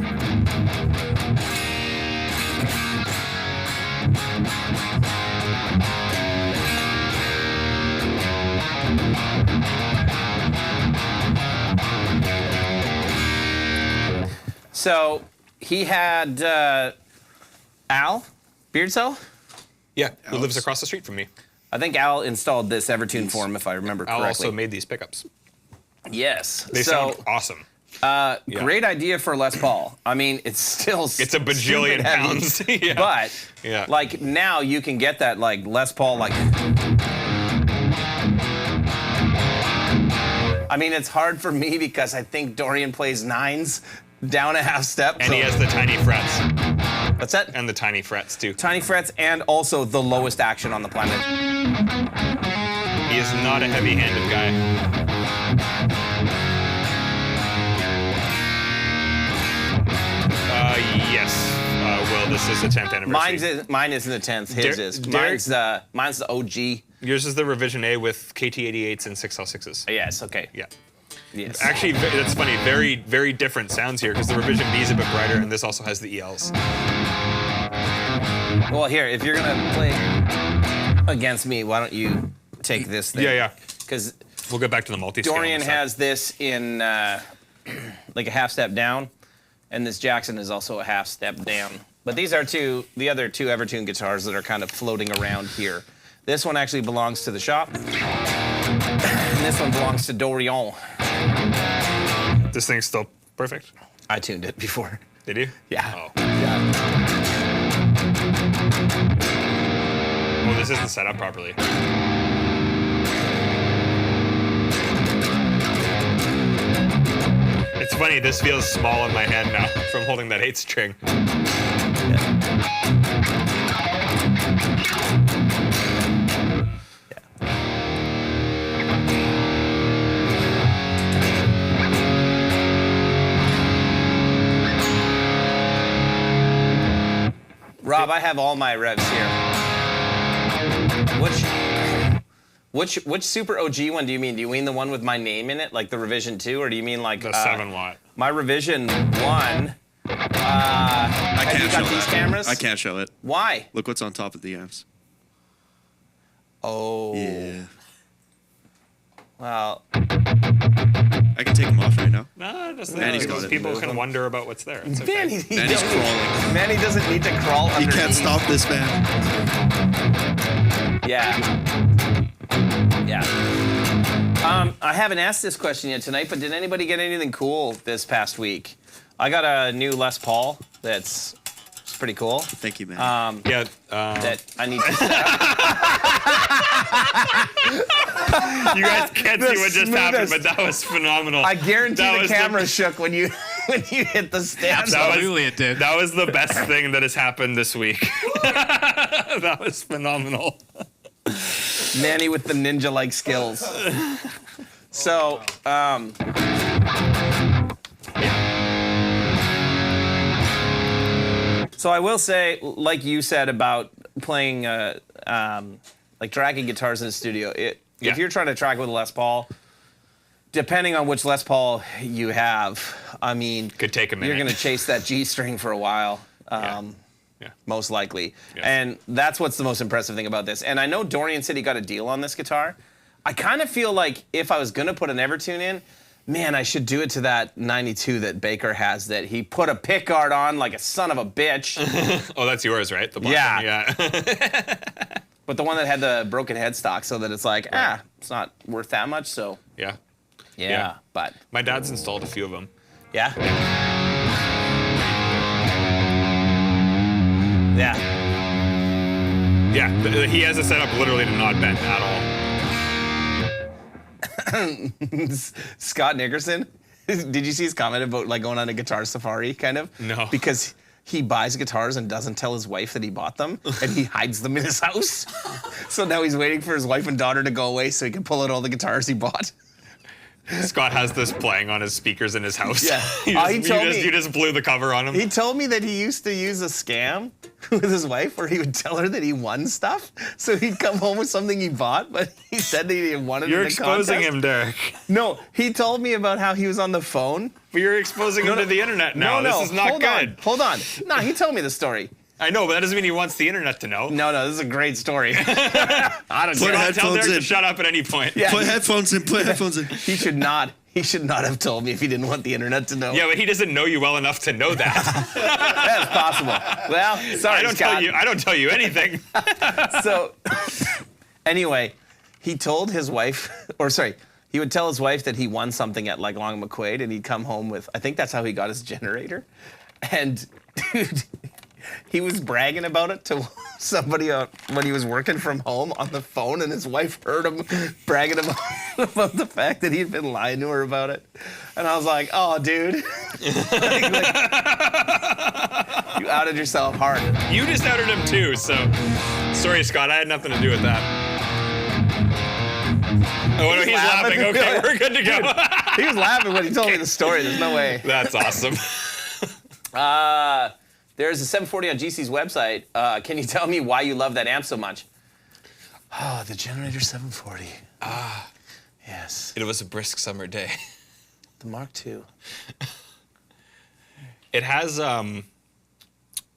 So, he had Al Beardsell. Yeah, who lives Alex. across the street from me. I think Al installed this Evertune for him, if I remember Al correctly. also made these pickups. Yes. They so sound awesome. Great idea for Les Paul. I mean, it's still It's a bajillion stupid heavy, pounds. Yeah. But Yeah. like now you can get that like Les Paul like. I mean, it's hard for me because I think Dorian plays nines down a half step. And he has the tiny frets. What's that? And the tiny frets, too. Tiny frets and also the lowest action on the planet. He is not a heavy-handed guy. Yes. Well, this is the 10th anniversary. Mine isn't the 10th. His is. Mine's the OG. Yours is the revision A with KT88s and 6L6s. Yes. Okay. Yeah. Yes. Actually, that's funny. Very, very different sounds here because the revision B is a bit brighter, and this also has the ELs. Well, here, if you're gonna play against me, why don't you take this thing? Yeah. Because We'll get back to the multi-scale. Dorian has this in like a half step down, and this Jackson is also a half step down. But these are the other two Evertune guitars that are kind of floating around here. This one actually belongs to the shop, and this one belongs to Dorian. This thing's still perfect. I tuned it before. Did you? Yeah. Oh. Yeah. Well, this isn't set up properly. It's funny, this feels small in my hand now from holding that 8 string. Rob, I have all my revs here. Which Super OG one do you mean? Do you mean the one with my name in it, like the revision 2, or do you mean like The 7-watt. my revision 1? I Have can't you show got these that. cameras? I can't show it. Why? Look what's on top of the amps. Oh. Yeah. Well, I can take them off right now. No, just Manny's got it. people can wonder about what's there. It's okay. Manny, Manny's crawling. Manny doesn't need to crawl He underneath. can't stop this man. Yeah. Yeah. I haven't asked this question yet tonight, but did anybody get anything cool this past week? I got a new Les Paul that's it's pretty cool. Thank you, man. Yeah. That I need to set up. You guys can't see what just happened, smoothest- but that was phenomenal. I guarantee That the was camera shook when you hit the stand. Absolutely, it did. That was the best thing that has happened this week. That was phenomenal. Manny with the ninja-like skills. So, so I will say, like you said about playing, like dragging guitars in the studio. Yeah. If you're trying to track with a Les Paul, depending on which Les Paul you have, I mean, Could take a minute. you're gonna chase that G string for a while. Yeah. Most likely. Yes. And that's what's the most impressive thing about this. And I know Dorian said he got a deal on this guitar. I kind of feel like if I was going to put an Evertune in, man, I should do it to that 92 that Baker has that he put a pickguard on like a son of a bitch. Oh, that's yours, right? The black Yeah. one? Yeah. But the one that had the broken headstock so that it's like, it's not worth that much. So, Yeah. yeah. But, My dad's installed a few of them. yeah. Yeah. Yeah. He has it set up literally to not bend at all. Scott Nickerson, did you see his comment about like going on a guitar safari kind of? No. Because he buys guitars and doesn't tell his wife that he bought them and he hides them in his house. So now he's waiting for his wife and daughter to go away so he can pull out all the guitars he bought. Scott has this playing on his speakers in his house. Yeah. You just blew the cover on him. He told me that he used to use a scam with his wife where he would tell her that he won stuff. So he'd come home with something he bought, but he said that he didn't want it You're in the exposing contest. him, Derek. No, he told me about how he was on the phone. But you're exposing him to the internet now. No, This is not hold good. on, hold on. No, he told me the story. I know, but that doesn't mean he wants the internet to know. No, this is a great story. I don't Put know. head- Tell headphones Derek to in. shut up at any point. Yeah. Put headphones in. Put headphones in. He should not have told me if he didn't want the internet to know. Yeah, but he doesn't know you well enough to know that. That's possible. Well, sorry, I don't Scott. tell you anything. So, anyway, he told his wife, or sorry, he would tell his wife that he won something at like Long McQuaid, and he'd come home with, I think that's how he got his generator. And dude, he was bragging about it to somebody when he was working from home on the phone, and his wife heard him bragging about the fact that he'd been lying to her about it. And I was like, oh, dude. like, you outed yourself hard. You just outed him too, so sorry, Scott. I had nothing to do with that. Oh, no, he's laughing. Okay, we're good to go. Dude, he was laughing when he told me the story. There's no way. That's awesome. There's a 740 on GC's website. Can you tell me why you love that amp so much? Oh, the Generator 740. Yes. It was a brisk summer day. The Mark II. It has, I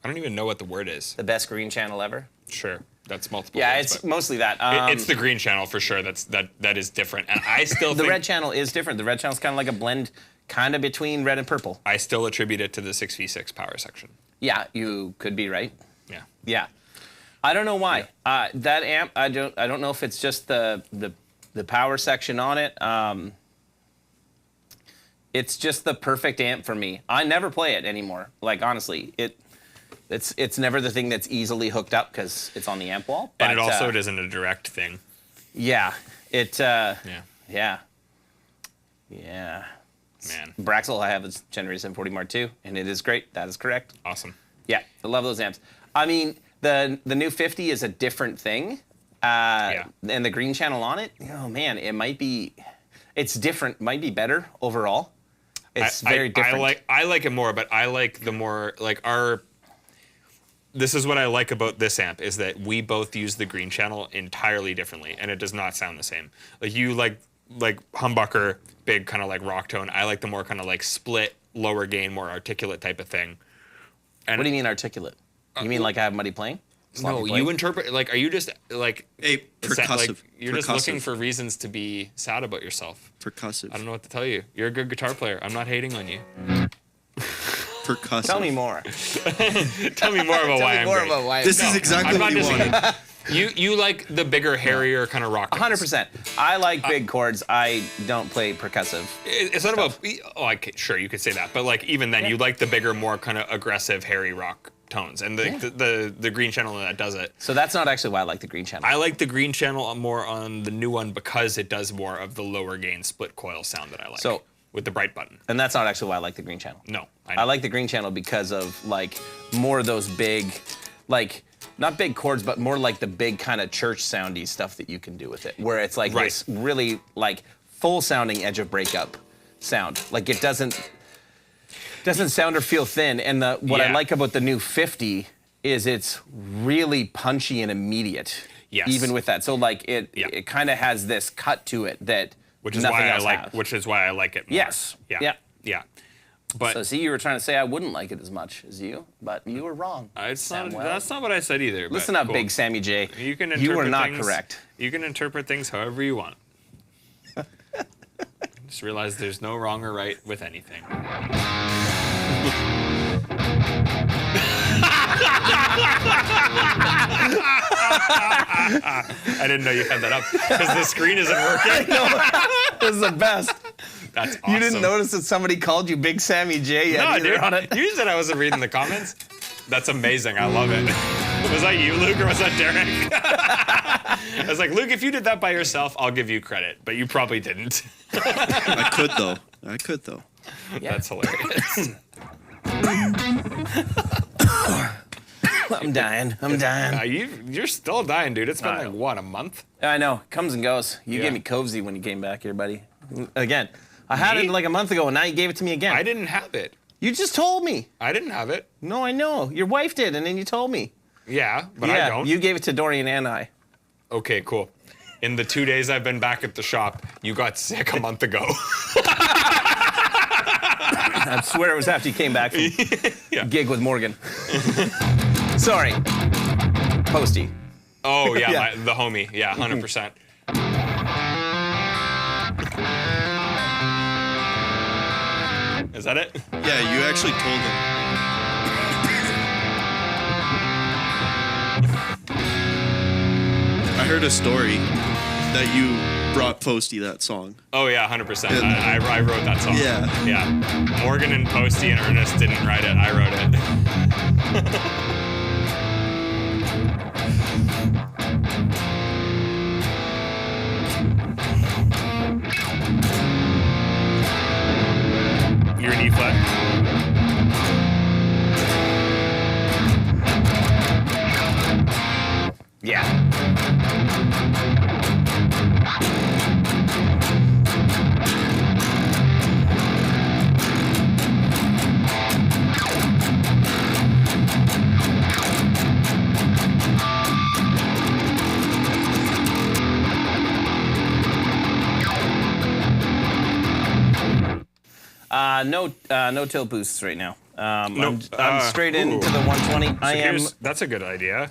don't even know what the word is. The best green channel ever. Sure, that's multiple. Yeah, words, it's but mostly that. it's the green channel for sure. That is different, and I still the think red channel is different. The red channel's kind of like a blend, kind of between red and purple. I still attribute it to the 6v6 power section. Yeah, you could be right. Yeah. Yeah, I don't know why. That amp, I don't know if it's just the power section on it. It's just the perfect amp for me. I never play it anymore. Like honestly, it's never the thing that's easily hooked up because it's on the amp wall. But, And it also isn't a direct thing. Yeah, it. Yeah. Yeah. Yeah. Man. Braxel, I have this Generator 740 Mark II, and it is great. That is correct. Awesome. Yeah, I love those amps. I mean, the new 50 is a different thing. And the green channel on it, oh man, it's different, might be better overall. It's very different. I like it more, but I like the more, like this is what I like about this amp, is that we both use the green channel entirely differently, and it does not sound the same. Like you like humbucker, big kind of like rock tone. I like the more kind of like split, lower gain, more articulate type of thing. And What do you mean articulate? You mean like I have Muddy playing? no, Sloppy play? you interpret, like, are you just like, percussive. like you're just looking for reasons to be sad about yourself? Percussive. I don't know what to tell you. You're a good guitar player. I'm not hating on you. Percussive. Tell me more. Tell me more about why I'm great. why. This is exactly I'm what not you disagreeing. wanted. You like the bigger, hairier kind of rock tones. 100%. I like big chords. I don't play percussive. It's not about. Sure, you could say that, but like even then, you like the bigger, more kind of aggressive, hairy rock tones, and the green channel that does it. So that's not actually why I like the green channel. I like the green channel more on the new one because it does more of the lower gain split coil sound that I like. So- with the bright button. And that's not actually why I like the green channel. No, I like the green channel because of like more of those big, like not big chords, but more like the big kind of church soundy stuff that you can do with it, where it's like this really like full sounding edge of breakup sound. Like it doesn't sound or feel thin. And what I like about the new 50 is it's really punchy and immediate. Yes. Even with that, so like it kind of has this cut to it that. Which is nothing why I else like. has. Which is why I like it more. Yes. Yeah. Yeah. Yeah. But So see, you were trying to say I wouldn't like it as much as you, but you were wrong. it's not, Samuel. that's not what I said either. but Listen up, cool. Big Sammy J. You can. You were interpret not things- correct. You can interpret things however you want. Just realize there's no wrong or right with anything. I didn't know you had that up because the screen isn't working. This is the best. That's awesome. You didn't notice that somebody called you Big Sammy J yet No, either dude. on it? You said I wasn't reading the comments. That's amazing. I love it. Was that you, Luke, or was that Derek? I was like, Luke, if you did that by yourself, I'll give you credit, but you probably didn't. I could though. Yeah. That's hilarious. I'm dying. You're still dying, dude. It's been I like, know. what, a month? I know. Comes and goes. You Yeah. gave me Covesy when you came back here, buddy. Again. I had it Me? like a month ago, and now you gave it to me again. I didn't have it. You just told me. I didn't have it. No, I know. Your wife did, and then you told me. Yeah, but yeah, I don't. you gave it to Dorian and I. Okay, cool. In the 2 days I've been back at the shop, you got sick a month ago. I swear it was after you came back from Yeah. gig with Morgan. Sorry. Posty. Oh, yeah, Yeah. the homie. Yeah, 100%. Is that it? Yeah, you actually told him. I heard a story that you brought Posty that song. Oh yeah, 100%. I wrote that song. Yeah. Yeah. Morgan and Posty and Ernest didn't write it. I wrote it. You're an E flat. Yeah. No tilt boosts right now. I'm straight into the 120. That's a good idea.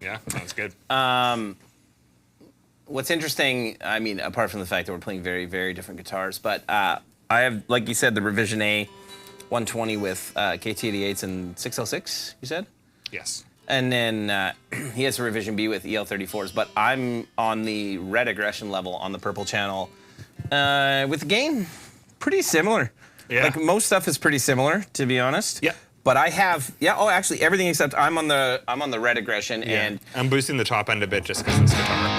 Yeah, sounds good. What's interesting, I mean, apart from the fact that we're playing very, very different guitars, but I have, like you said, the Revision A 120 with KT88s and 6L6, you said? Yes. And then he has a Revision B with EL34s, but I'm on the red aggression level on the purple channel with the gain pretty similar. Yeah. Like most stuff is pretty similar, to be honest. Yeah. But I have, actually everything except I'm on the red aggression and I'm boosting the top end a bit just because it's guitar.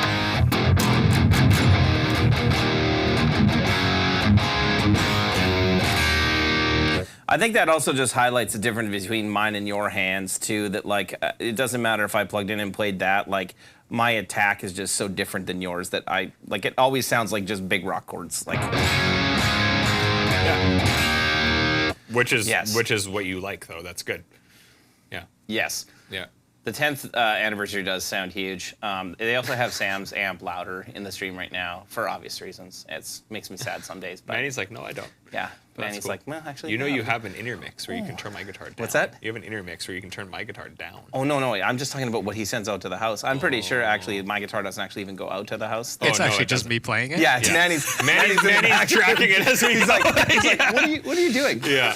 I think that also just highlights the difference between mine and your hands too. That like it doesn't matter if I plugged in and played that. Like my attack is just so different than yours that I like. It always sounds like just big rock chords. Like Yeah. Which is Yes. which is what you like though. That's good. Yeah. yes, Yeah. the 10th anniversary does sound huge. They also have Sam's amp louder in the stream right now for obvious reasons. It makes me sad some days, but Manny's like, no, I don't. yeah. That's And he's cool. like, well, actually, You know no. you have an intermix where you can turn my guitar down. What's that? You have an intermix where you can turn my guitar down. Oh no, I'm just talking about what he sends out to the house. I'm pretty sure actually my guitar doesn't actually even go out to the house. It's no, actually it just doesn't. me playing it. Yeah, it's Yeah. Manny's. Manny's tracking it as we He's like, what are you doing? Yeah.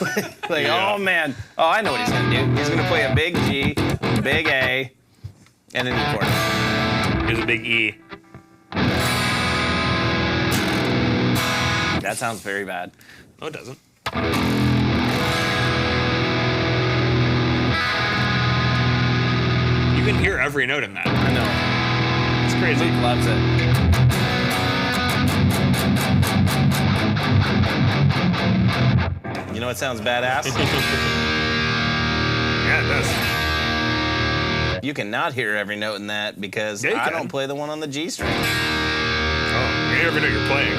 Like, Yeah. oh man, oh I know what he's gonna do. He's gonna play a big G, big A, and an E chord. Here's a big E. That sounds very bad. No, it doesn't. You can hear every note in that. I know. It's crazy. Luke loves it. You know what sounds badass? Yeah, it does. You cannot hear every note in that because Yeah, you I can. don't play the one on the G string. Oh, you never know you're playing.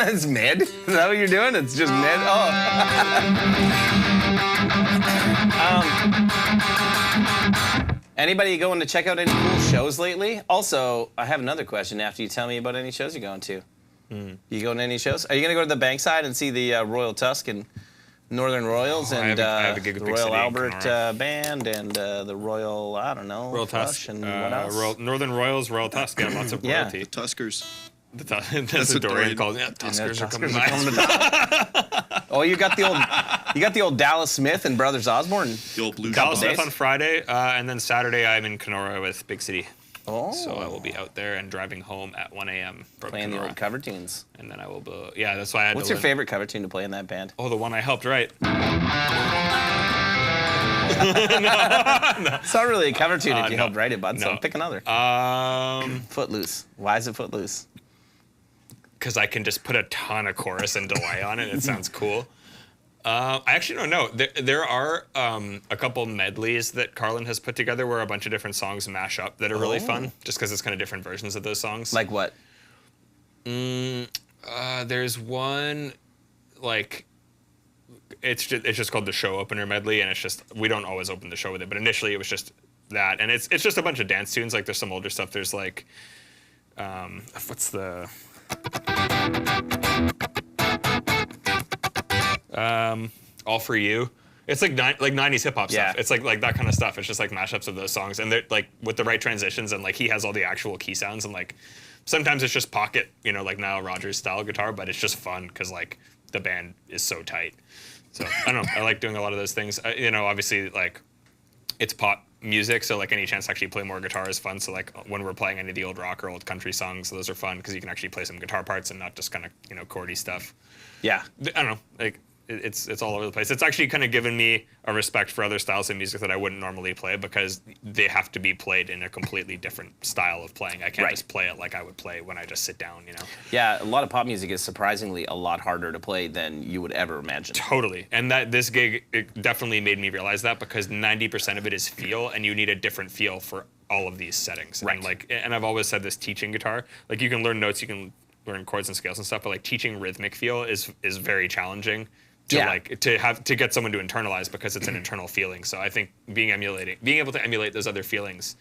It's mid? Is that what you're doing? It's just mid? Oh. Anybody going to check out any cool shows lately? Also, I have another question after you tell me about any shows you're going to. You going to any shows? Are you going to go to the Bankside and see the Royal Tusk and Northern Royals I and have a gig with the Big Royal City in Albert Kenora. Band and the Royal, I don't know, Royal Flush Tusk. and what else? Northern Royals, Royal Tusk. Yeah, lots of Yeah. royalty. Tuskers. That's what what Dorian Dorian- calls it. Yeah, Tuskers are coming Tuskers by. to Oh, you got the old Dallas Smith and Brothers Osborne. The old blue Dallas days. Smith on Friday, and then Saturday I'm in Kenora with Big City. Oh, So I will be out there and driving home at 1 a.m. from playing the Kenora. old cover tunes. And then I will be, yeah, that's why I had What's to your favorite cover tune to play in that band? Oh, the one I helped write. It's not really a cover tune if you no. helped write it, bud. So No. pick another. Footloose. Why is it Footloose? Because I can just put a ton of chorus and delay on it. It sounds cool. I actually don't know. There are a couple medleys that Carlin has put together where a bunch of different songs mash up that are really fun, just because it's kind of different versions of those songs. Like what? There's one, like, it's just called the show opener medley, and it's just, we don't always open the show with it, but initially it was just that, and it's just a bunch of dance tunes. Like, there's some older stuff. There's like What's the All For You. It's like 90s hip hop stuff. Yeah. It's like that kind of stuff. It's just like mashups of those songs, and they're like with the right transitions, and like he has all the actual key sounds, and like sometimes it's just pocket, like Nile Rodgers style guitar, but it's just fun because like the band is so tight. So I don't know. I like doing a lot of those things. Obviously like it's pop music, so like any chance to actually play more guitar is fun. So like when we're playing any of the old rock or old country songs, those are fun because you can actually play some guitar parts and not just kind of chordy stuff. Yeah. I don't know, like it's all over the place. It's actually kind of given me a respect for other styles of music that I wouldn't normally play because they have to be played in a completely different style of playing. I can't just play it like I would play when I just sit down, Yeah, a lot of pop music is surprisingly a lot harder to play than you would ever imagine. Totally. And this gig, it definitely made me realize that because 90% of it is feel, and you need a different feel for all of these settings. Right. And I've always said this teaching guitar, like you can learn notes, you can learn chords and scales and stuff, but like teaching rhythmic feel is very challenging to get someone to internalize because it's an internal feeling. So I think being able to emulate those other feelings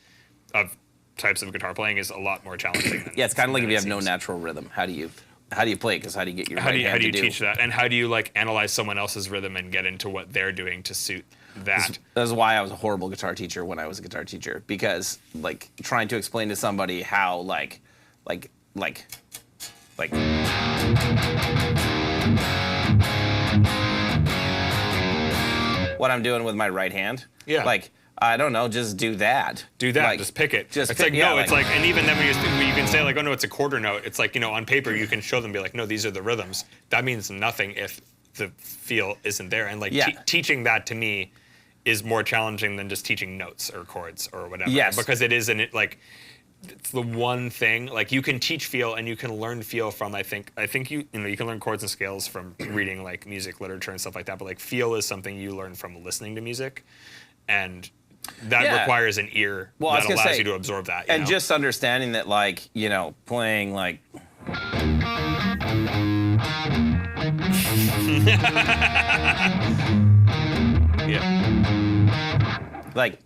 of types of guitar playing is a lot more challenging. It's kind of like if you have no natural rhythm. How do you play it? Because how do you get your how right do you, hand how do you to teach that? And how do you like analyze someone else's rhythm and get into what they're doing to suit that? That's why I was a horrible guitar teacher when I was a guitar teacher, because like trying to explain to somebody how like what I'm doing with my right hand. Yeah. Like, I don't know, just do that. Like, just pick it. Just it's pick, like, no, it's like, and even then when you can say like, oh no, it's a quarter note. It's like, on paper you can show them, be like, no, these are the rhythms. That means nothing if the feel isn't there. And like teaching that to me is more challenging than just teaching notes or chords or whatever. Yes. Because it's the one thing, like you can teach feel and you can learn feel from, I think you can learn chords and scales from reading like music literature and stuff like that, but like feel is something you learn from listening to music, and that requires an ear that allows you to absorb that. And just understanding that like, playing like like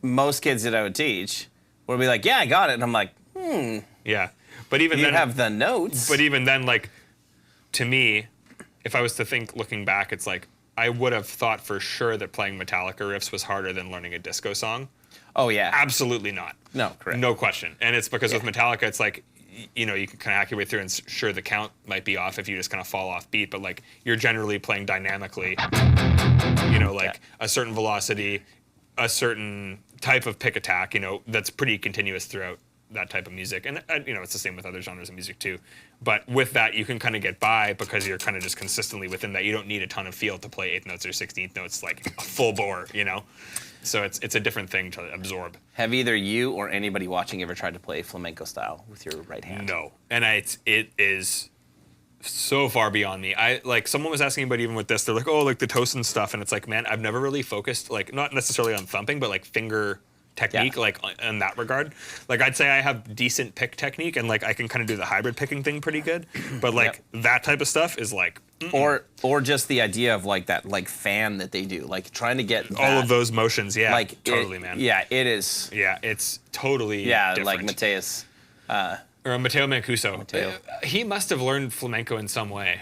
most kids that I would teach would be like, yeah, I got it. And I'm like, Yeah. But even you then, have the notes. But even then, like, to me, if I was to think looking back, it's like, I would have thought for sure that playing Metallica riffs was harder than learning a disco song. Oh, yeah. Absolutely not. No, correct. No question. And it's because with Metallica, it's like, you can kind of hack your way through, and sure, the count might be off if you just kind of fall off beat, but like, you're generally playing dynamically, a certain velocity, a certain type of pick attack, that's pretty continuous throughout that type of music. And, it's the same with other genres of music too. But with that, you can kind of get by because you're kind of just consistently within that. You don't need a ton of feel to play 8th notes or 16th notes like a full bore, So it's a different thing to absorb. Have either you or anybody watching ever tried to play flamenco style with your right hand? No. And it is so far beyond me. Someone was asking about even with this, they're like, oh, like the Tosin stuff. And it's like, man, I've never really focused, like, not necessarily on thumping, but like finger technique, like in that regard. Like I'd say I have decent pick technique, and like I can kind of do the hybrid picking thing pretty good. But like that type of stuff is like, or just the idea of like that like fan that they do, like trying to get all of those motions. Yeah, like totally, man. Yeah, it is. Yeah, it's totally different. like Mateus. Or Matteo Mancuso. He must have learned flamenco in some way.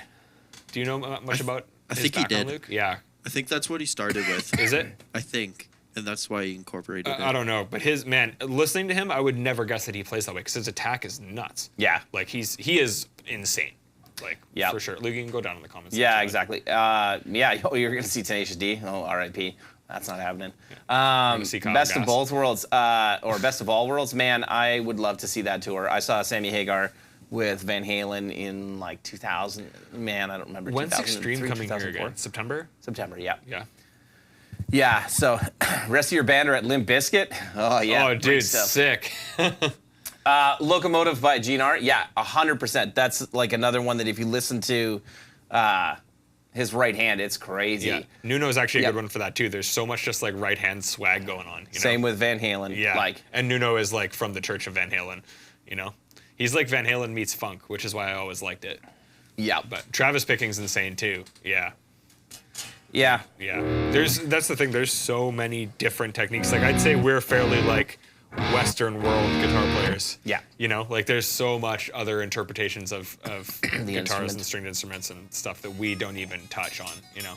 Do you know much about I his think he background, did. Luke? Yeah. I think that's what he started with. Is it? I think. And that's why he incorporated it. I don't know. But listening to him, I would never guess that he plays that way because his attack is nuts. Yeah. Like he is insane. Like, for sure. Luke, you can go down in the comments. Yeah, exactly. You're going to see Tenacious D. Oh, R.I.P. That's not happening. Best of both worlds, or best of all worlds. Man, I would love to see that tour. I saw Sammy Hagar with Van Halen in like 2000. Man, I don't remember. When's Extreme coming here again? September? September, yeah. Yeah. Yeah, so rest of your band are at Limp Bizkit. Oh, yeah. Oh, dude, sick. Locomotive by Gene R. Yeah, 100%. That's like another one that if you listen to his right hand, it's crazy. Yeah. Nuno's actually a good one for that too. There's so much just like right hand swag going on. Same with Van Halen. Yeah. And Nuno is like from the Church of Van Halen. He's like Van Halen meets funk, which is why I always liked it. Yeah. But Travis Bicking's insane too. Yeah. Yeah. Yeah. That's the thing. There's so many different techniques. Like I'd say we're fairly like Western world guitar players. Yeah. You know, like there's so much other interpretations of guitars instrument. and stringed instruments and stuff that we don't even touch on, you know.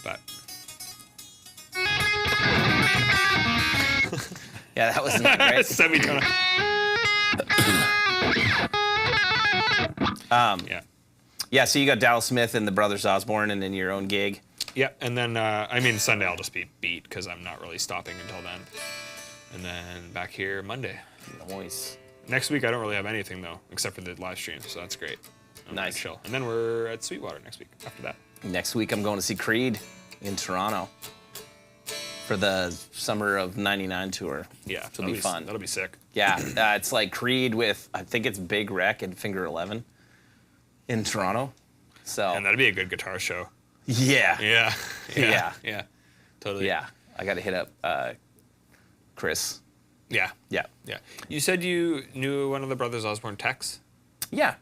But Yeah, that was great. semitone. Yeah. Yeah, so you got Dallas Smith and the Brothers Osborne and then your own gig. Yeah, and then I mean Sunday I'll just be beat because I'm not really stopping until then. And then back here Monday. Nice. Next week I don't really have anything though, except for the live stream, so that's great. I'm Nice. gonna chill. And then we're at Sweetwater next week after that. Next week I'm going to see Creed in Toronto for the Summer of '99 tour. Yeah, It'll be fun. That'll be sick. Yeah, it's like Creed with, I think it's Big Wreck and Finger 11 in Toronto. So, And that'd be a good guitar show. yeah. Yeah. Yeah. Yeah. Totally. Yeah, I got to hit up Chris. Yeah. Yeah. Yeah. You said you knew one of the Brothers Osborne techs? Yeah.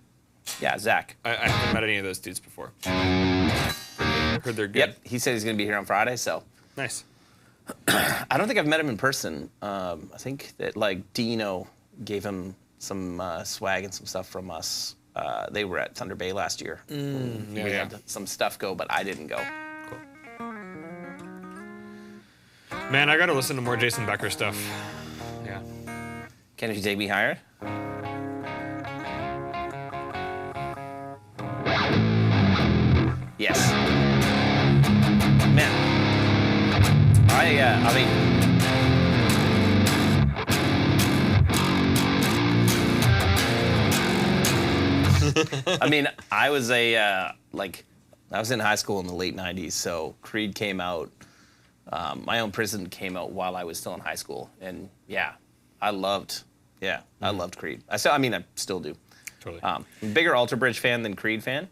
Yeah, Zach. I haven't met any of those dudes before. Heard they're good. Yep, he said he's going to be here on Friday, so. Nice. I don't think I've met him in person. I think that, like, Dino gave him some swag and some stuff from us. They were at Thunder Bay last year. We had some stuff go, but I didn't go. Man, I gotta listen to more Jason Becker stuff. Yeah. Can you take me higher? Yes. Man. I mean. I mean, I was I was in high school in the late 90s, so Creed came out. My Own Prison came out while I was still in high school, and yeah, I loved Creed. I still do. Totally. I'm a bigger Alter Bridge fan than Creed fan,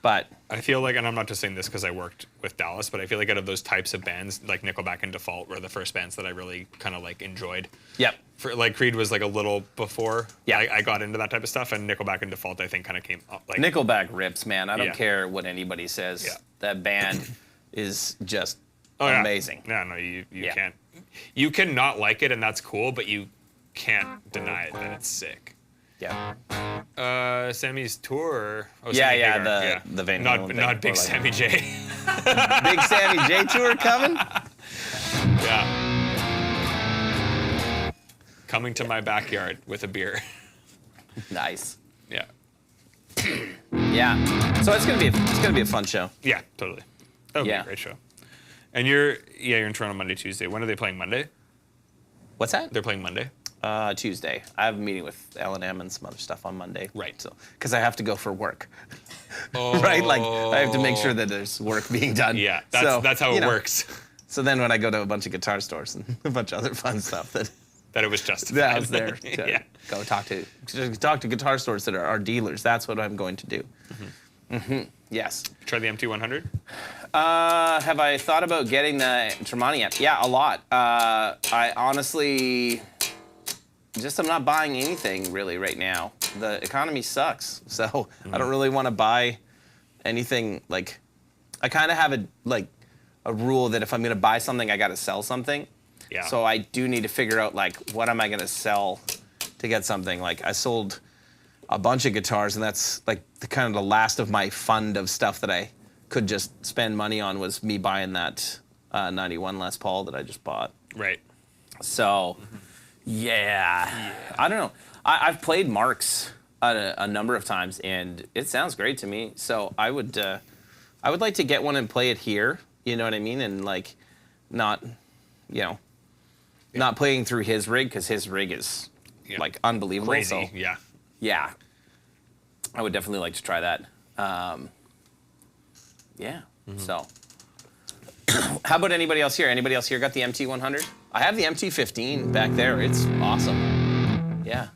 but I feel like, and I'm not just saying this because I worked with Dallas, but I feel like out of those types of bands, like Nickelback and Default were the first bands that I really kind of like enjoyed. yep, For like Creed was like a little before Yeah. I got into that type of stuff, and Nickelback and Default I think kind of came up like Nickelback rips, man. I don't Yeah. care what anybody says. Yeah. That band is just Oh, yeah. amazing. No, you Yeah. can't. You can not like it, and that's cool, but you can't deny it that it's sick. Yeah, Sammy's tour. Oh, Yeah, Sammy yeah, Hagar, the Van not Halen thing, not Big or like- Sammy J. Big Sammy J tour coming. Yeah. Coming to my backyard with a beer. Nice. Yeah. Yeah. So it's gonna be a fun show. Yeah, totally. That would be Yeah. a great show. And you're in Toronto Monday, Tuesday. When are they playing Monday? What's that? They're playing Monday. Tuesday. I have a meeting with L&M and some other stuff on Monday. Right. So, because I have to go for work. Oh. Right. Like I have to make sure that there's work being done. Yeah, So, that's how you it know, works. So then when I go to a bunch of guitar stores and a bunch of other fun stuff That it was justified. that I was there to Yeah. go talk to guitar stores that are our dealers. That's what I'm going to do. Yes. Try the MT100. Have I thought about getting the Tremonti amp? Yeah, a lot. I honestly I'm not buying anything really right now. The economy sucks, so I don't really want to buy anything. Like, I kind of have a rule that if I'm gonna buy something, I got to sell something. Yeah. So I do need to figure out like what am I gonna sell to get something. Like I sold a bunch of guitars, and that's like the last of my fund of stuff that I could just spend money on was me buying that 91 Les Paul that I just bought. Right. So, yeah. I don't know. I've played Mark's a number of times, and it sounds great to me. So I would like to get one and play it here. You know what I mean? And like, not playing through his rig because his rig is like unbelievable. Crazy. So Yeah. yeah, I would definitely like to try that. Yeah. So, how about anybody else here? Anybody else here got the MT100? I have the MT15 back there. It's awesome. Yeah.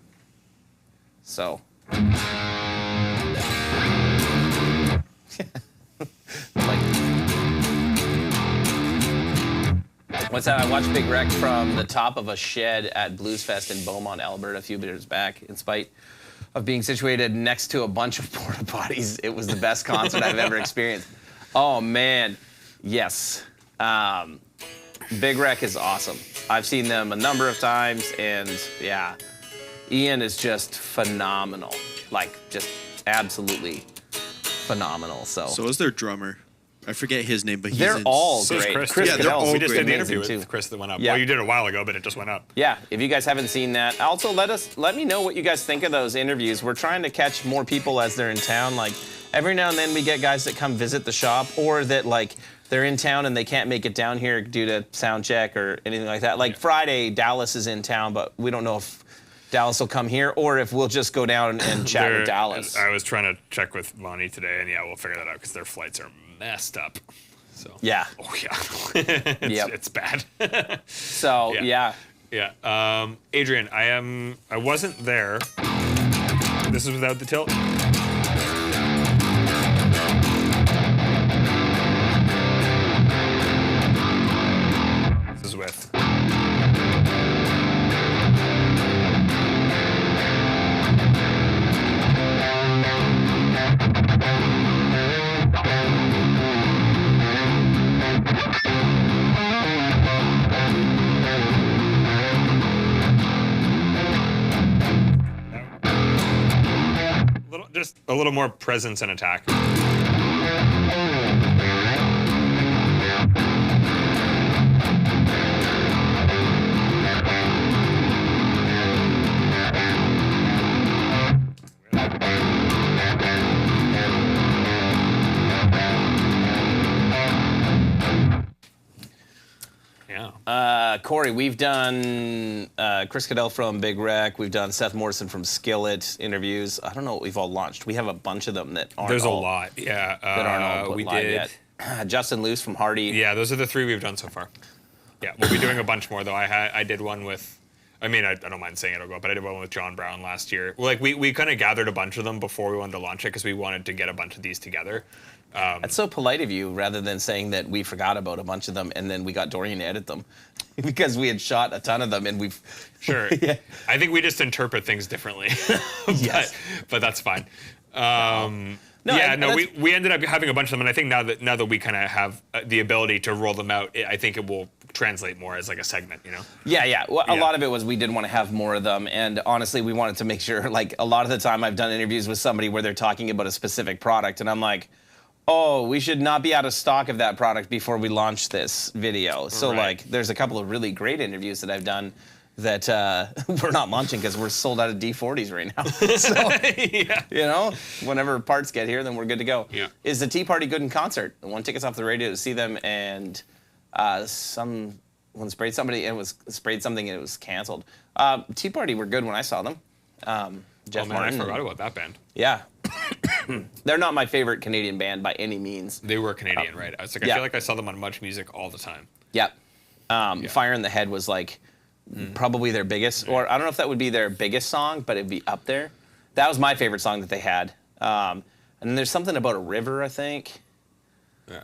So. What's that? I watched Big Wreck from the top of a shed at Blues Fest in Beaumont, Alberta, a few years back. In spite of being situated next to a bunch of porta potties, it was the best concert I've ever experienced. Oh man, yes. Big Wreck is awesome. I've seen them a number of times, and yeah, Ian is just phenomenal. Like, just absolutely phenomenal. So is their drummer. I forget his name, but they're all So is great. Chris. Yeah, they're all We just did the amazing interview too. with Chris that went up. Yeah. Well, you did it a while ago, but it just went up. Yeah, if you guys haven't seen that, also let me know what you guys think of those interviews. We're trying to catch more people as they're in town. Like, every now and then we get guys that come visit the shop, or that like they're in town and they can't make it down here due to sound check or anything like that. Like Friday, Dallas is in town, but we don't know if Dallas will come here or if we'll just go down and chat with Dallas. I was trying to check with Monty today, and yeah, we'll figure that out because their flights are messed up. So. Yeah. Oh yeah. It's bad. So yeah. Yeah. Adrian, I wasn't there. This is without the tilt. This is with. Just a little more presence and attack. Corey, we've done Chris Cadell from Big Wreck. We've done Seth Morrison from Skillet interviews. I don't know what we've all launched. We have a bunch of them that aren't There's all, a lot, yeah. that aren't all put we live did. yet. Justin Luce from Hardy. Yeah, those are the 3 we've done so far. Yeah, we'll be doing a bunch more though. I did one with, I mean, I don't mind saying it'll go up, but I did one with John Brown last year. Like we kind of gathered a bunch of them before we wanted to launch it because we wanted to get a bunch of these together. That's so polite of you, rather than saying that we forgot about a bunch of them and then we got Dorian to edit them. Because we had shot a ton of them and we've... Sure. Yeah. I think we just interpret things differently. Yes. But that's fine. No, we ended up having a bunch of them, and I think now that we kind of have the ability to roll them out, I think it will translate more as like a segment, you know? Yeah. Well, a lot of it was we did want to have more of them, and honestly, we wanted to make sure, like, a lot of the time I've done interviews with somebody where they're talking about a specific product, and I'm like, oh, we should not be out of stock of that product before we launch this video. So, like, there's a couple of really great interviews that I've done that we're not launching because we're sold out of D40s right now. So, you know, whenever parts get here, then we're good to go. Yeah. Is the Tea Party good in concert? I won tickets off the radio to see them, and someone sprayed somebody and sprayed something and it was canceled. Tea Party were good when I saw them. Jeff Martin. I forgot about that band. Yeah. They're not my favorite Canadian band by any means. They were Canadian, right? I was like, I feel like I saw them on Much Music all the time. Yep. Fire in the Head was like probably their biggest, or I don't know if that would be their biggest song, but it'd be up there. That was my favorite song that they had. And then there's something about a river, I think. Yeah.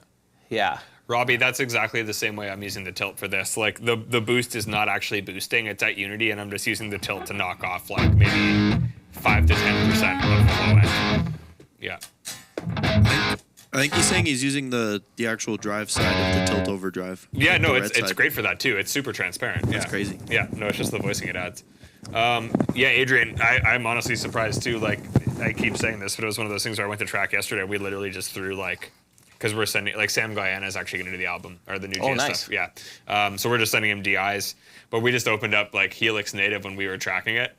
Yeah. Robbie, that's exactly the same way I'm using the tilt for this. Like the boost is not actually boosting; it's at Unity, and I'm just using the tilt to knock off like maybe 5 to 10% of the low end. Yeah. I think he's saying he's using the actual drive side of the tilt over drive. Yeah, no, The it's red side. great for that too. It's super transparent. That's yeah. crazy. Yeah, no, it's just the voicing it adds. Yeah, Adrian, I'm honestly surprised too. Like I keep saying this, but it was one of those things where I went to track yesterday. We literally just threw like, because we're sending, like Sam Guyana is actually going to do the album or the new GS nice. stuff. Yeah. So we're just sending him DIs, but we just opened up like Helix Native when we were tracking it.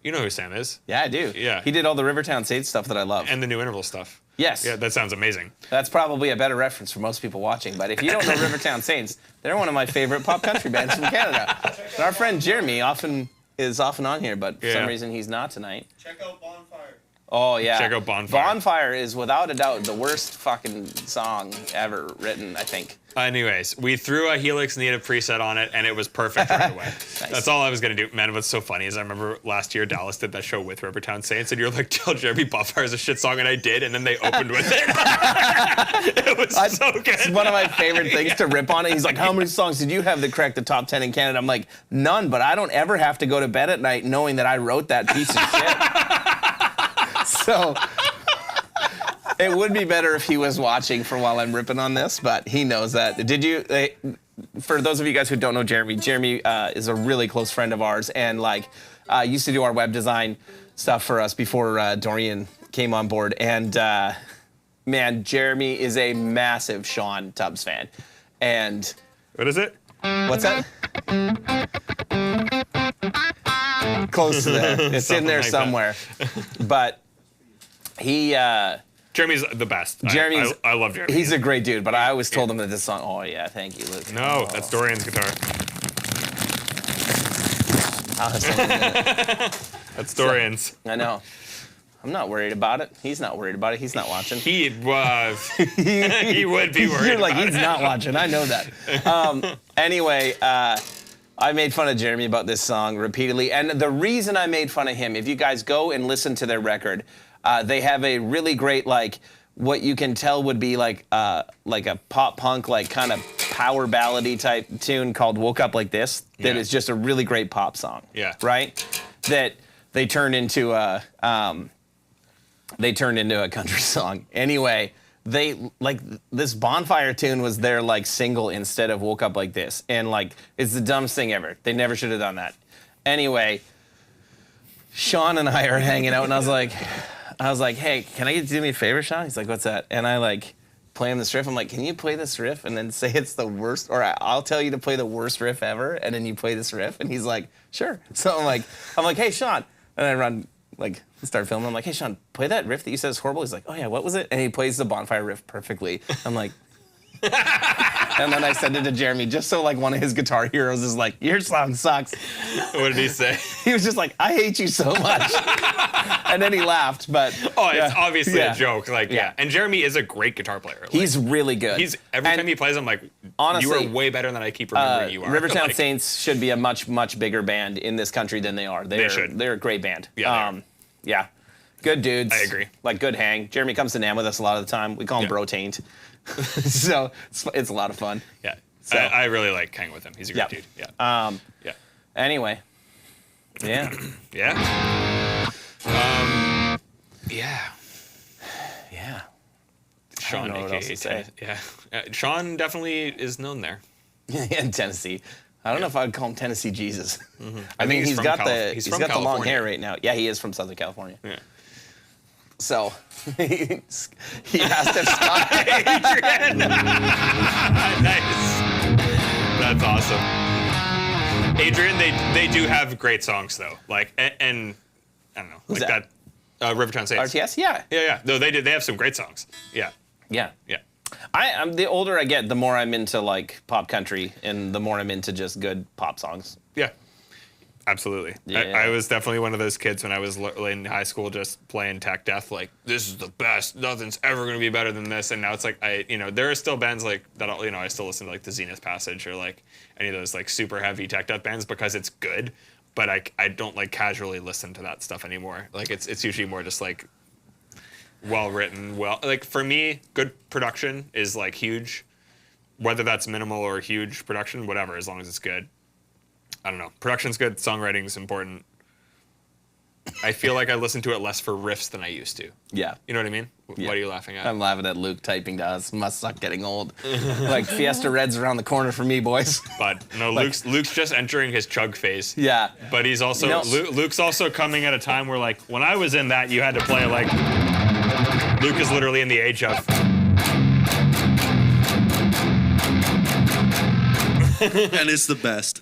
You know who Sam is. Yeah, I do. Yeah. He did all the Rivertown Sage stuff that I love. And the new interval stuff. Yes. Yeah, that sounds amazing. That's probably a better reference for most people watching. But if you don't know Rivertown Saints, they're one of my favorite pop country bands from Canada. And our friend Jeremy is often on here, but for some reason he's not tonight. Check out Bonfire. Oh, yeah. Check out Bonfire. Bonfire is without a doubt the worst fucking song ever written, I think. Anyways, we threw a Helix Native preset on it, and it was perfect right away. That's all I was going to do. Man, what's so funny is I remember last year Dallas did that show with Rivertown Saints, and you're like, tell Jeremy Bonfire is a shit song, and I did, and then they opened with it. It was so good. It's one of my favorite things to rip on it. He's like, how many songs did you have that cracked the top 10 in Canada? I'm like, none, but I don't ever have to go to bed at night knowing that I wrote that piece of shit. So It would be better if he was watching for while I'm ripping on this, but he knows that. Did you? For those of you guys who don't know Jeremy, is a really close friend of ours, and like used to do our web design stuff for us before Dorian came on board. And man, Jeremy is a massive Sean Tubbs fan. And what is it? What's that? Close to there. It's in there like somewhere. But he. Jeremy's the best. I love Jeremy. He's a great dude, but I always told him that this song. Oh yeah, thank you, Luke. No, that's Dorian's guitar. That's Dorian's. I know. I'm not worried about it. He's not worried about it. He's not watching. He was. He would be worried. You're like, about he's it. not watching. I know that. Anyway, I made fun of Jeremy about this song repeatedly. And the reason I made fun of him, if you guys go and listen to their record, they have a really great, like, what you can tell would be like a pop punk, like kind of power ballady type tune called "Woke Up Like This." That is just a really great pop song. Yeah. Right. That they turned into a country song. Anyway, they like this Bonfire tune was their like single instead of "Woke Up Like This," and like it's the dumbest thing ever. They never should have done that. Anyway, Sean and I are hanging out, and I was like, hey, can I get you to do me a favor, Sean? He's like, what's that? And I like play him this riff. I'm like, can you play this riff and then say it's the worst, or I'll tell you to play the worst riff ever, and then you play this riff? And he's like, sure. So I'm like, hey, Sean. And I run, like, start filming. I'm like, hey, Sean, play that riff that you said is horrible. He's like, oh yeah, what was it? And he plays the Bonfire riff perfectly. I'm like, and then I sent it to Jeremy just so like one of his guitar heroes is like, your song sucks. What did he say? He was just like, I hate you so much. And then he laughed, but it's obviously a joke. Like, yeah. And Jeremy is a great guitar player. Like, he's really good. Every time he plays, I'm like, honestly, you are way better than I keep remembering you are. Rivertown like, Saints should be a much, much bigger band in this country than they are. They should. They're a great band. Yeah. Yeah. Good dudes. I agree. Like good hang. Jeremy comes to NAMM with us a lot of the time. We call him Bro Taint. So it's a lot of fun. Yeah. So, I really like hanging with him. He's a great dude. Yeah. Yeah. Anyway. Yeah. Yeah. Yeah. Yeah. Sean, I don't know what else to say. Yeah. Sean definitely is known there. In Tennessee. I don't know if I'd call him Tennessee Jesus. Mm-hmm. I mean, he's got the long hair right now. Yeah, he is from Southern California. Yeah. So he asked if Scott Adrian. Nice. That's awesome. Adrian, they do have great songs though. Like and I don't know. Who's like that Rivertown Saints. RTS? Yeah. Yeah. No, they have some great songs. Yeah. Yeah. Yeah. I'm the older I get, the more I'm into like pop country, and the more I'm into just good pop songs. Yeah. Absolutely. Yeah. I was definitely one of those kids when I was in high school just playing tech death, like, this is the best. Nothing's ever going to be better than this. And now it's like, there are still bands like that, I still listen to like the Zenith Passage or like any of those like super heavy tech death bands because it's good. But I don't like casually listen to that stuff anymore. Like it's usually more just like well written, like for me, good production is like huge. Whether that's minimal or huge production, whatever, as long as it's good. I don't know. Production's good. Songwriting's important. I feel like I listen to it less for riffs than I used to. Yeah. You know what I mean? Yeah. What are you laughing at? I'm laughing at Luke typing to us. Must suck getting old. Like Fiesta Red's around the corner for me, boys. But no, Luke's just entering his chug phase. Yeah. But he's also Luke's also coming at a time where like when I was in that, you had to play like Luke is literally in the age of. And it's the best.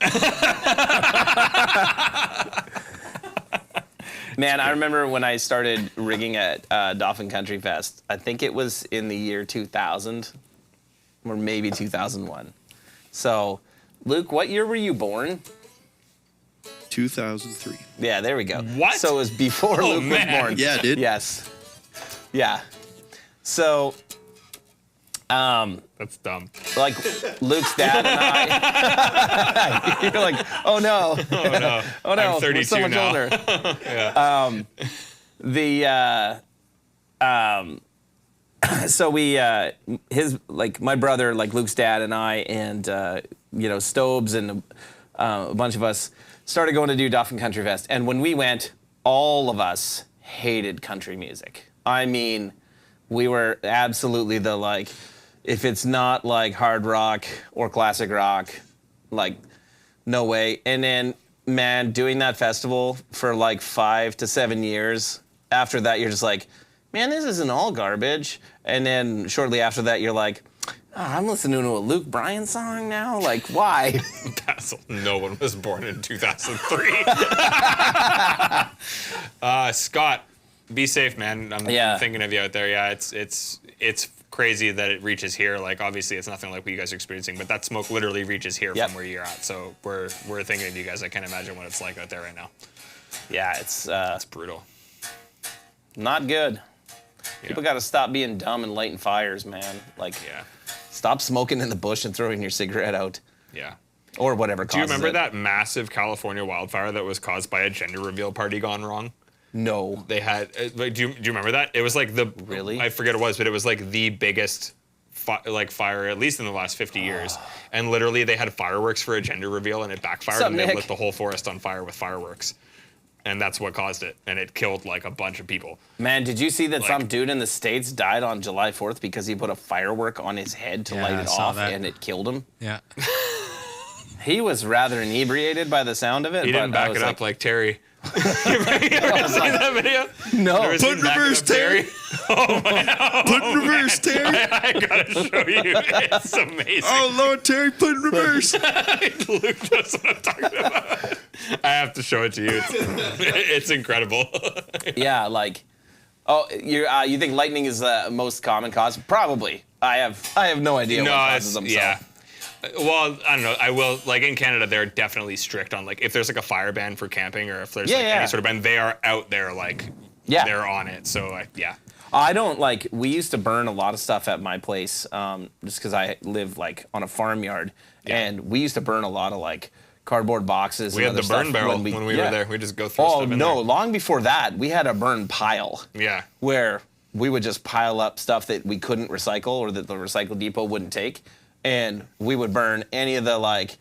Man, I remember when I started rigging at Dauphin Country Fest. I think it was in the year 2000 or maybe 2001. So, Luke, what year were you born? 2003. Yeah, there we go. What? So it was before Luke was born. Yeah, dude. Yes. Yeah. So, That's dumb. like Luke's dad and I. You're like, oh no. Oh no. Oh no. I'm 32 we're so much now. older. Yeah. So we my brother, like Luke's dad and I, and Stobes and a bunch of us started going to do Dauphin Country Fest. And when we went, all of us hated country music. I mean, we were absolutely the like, if it's not like hard rock or classic rock, like no way. And then, man, doing that festival for like 5 to 7 years, after that you're just like, man, this isn't all garbage. And then shortly after that you're like, oh, I'm listening to a Luke Bryan song now? Like, why? No one was born in 2003. Scott, be safe, man. I'm thinking of you out there. Yeah, it's crazy that it reaches here. Like, obviously, it's nothing like what you guys are experiencing, but that smoke literally reaches here from where you're at. So we're thinking of you guys. I can't imagine what it's like out there right now. Yeah, it's brutal. Not good. People got to stop being dumb and lighting fires, man. Like, stop smoking in the bush and throwing your cigarette out. Yeah. Or whatever causes Do you remember it. that massive California wildfire that was caused by a gender reveal party gone wrong? No. They had. Do you remember that? It was like Really? I forget what it was, but it was like the biggest fire, at least in the last 50 years. And literally, they had fireworks for a gender reveal, and it backfired, and they lit the whole forest on fire with fireworks. And that's what caused it, and it killed like a bunch of people. Man, did you see that some dude in the States died on July 4th because he put a firework on his head to light it off, and it killed him? Yeah. He was rather inebriated by the sound of it. He didn't back it up like Terry. You ever seen that video? No. Put in reverse, Terry. Oh my! Put in reverse, Terry. I gotta show you. It's amazing. Oh Lord, Terry, put in reverse. Luke knows what I'm talking about. I have to show it to you. It's incredible. Yeah, like, you think lightning is the most common cause? Probably. I have no idea what causes them. Yeah. Well, I don't know. I will, like, in Canada, they're definitely strict on, like, if there's like a fire ban for camping, or if there's any sort of ban, they are out there, like, they're on it. So I don't like. We used to burn a lot of stuff at my place, just because I live like on a farmyard, and we used to burn a lot of like cardboard boxes. We and had the burn barrel when we were there. We just go through stuff in there. Long before that, we had a burn pile. Yeah. Where we would just pile up stuff that we couldn't recycle or that the recycle depot wouldn't take, and we would burn any of the like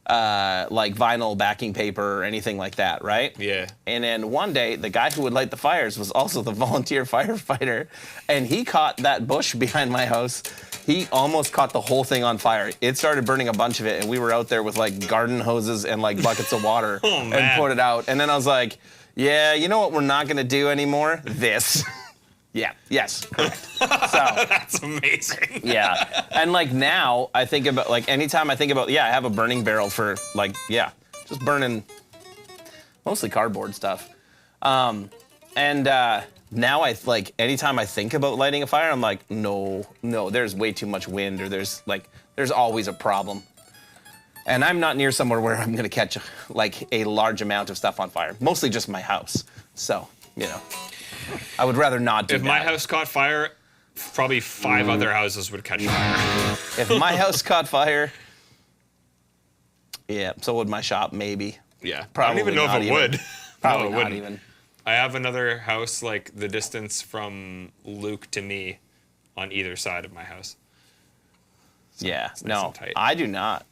vinyl backing paper or anything like that, right? Yeah. And then one day, the guy who would light the fires was also the volunteer firefighter, and he caught that bush behind my house. He almost caught the whole thing on fire. It started burning a bunch of it, and we were out there with like garden hoses and like buckets of water and put it out. And then I was like, yeah, you know what we're not gonna do anymore? This. Yeah, yes, correct. So that's amazing. Yeah, and like now I think about like anytime I think about I have a burning barrel for like just burning mostly cardboard stuff. And now I like anytime I think about lighting a fire, I'm like, no, there's way too much wind, or there's always a problem. And I'm not near somewhere where I'm gonna catch like a large amount of stuff on fire. Mostly just my house. So, I would rather not do that. If my house caught fire, probably 5 other houses would catch fire. If my house caught fire, so would my shop, maybe. Yeah. Probably I don't even know if it would. Probably No, it not even. I have another house, like the distance from Luke to me on either side of my house. So nice and tight. I do not.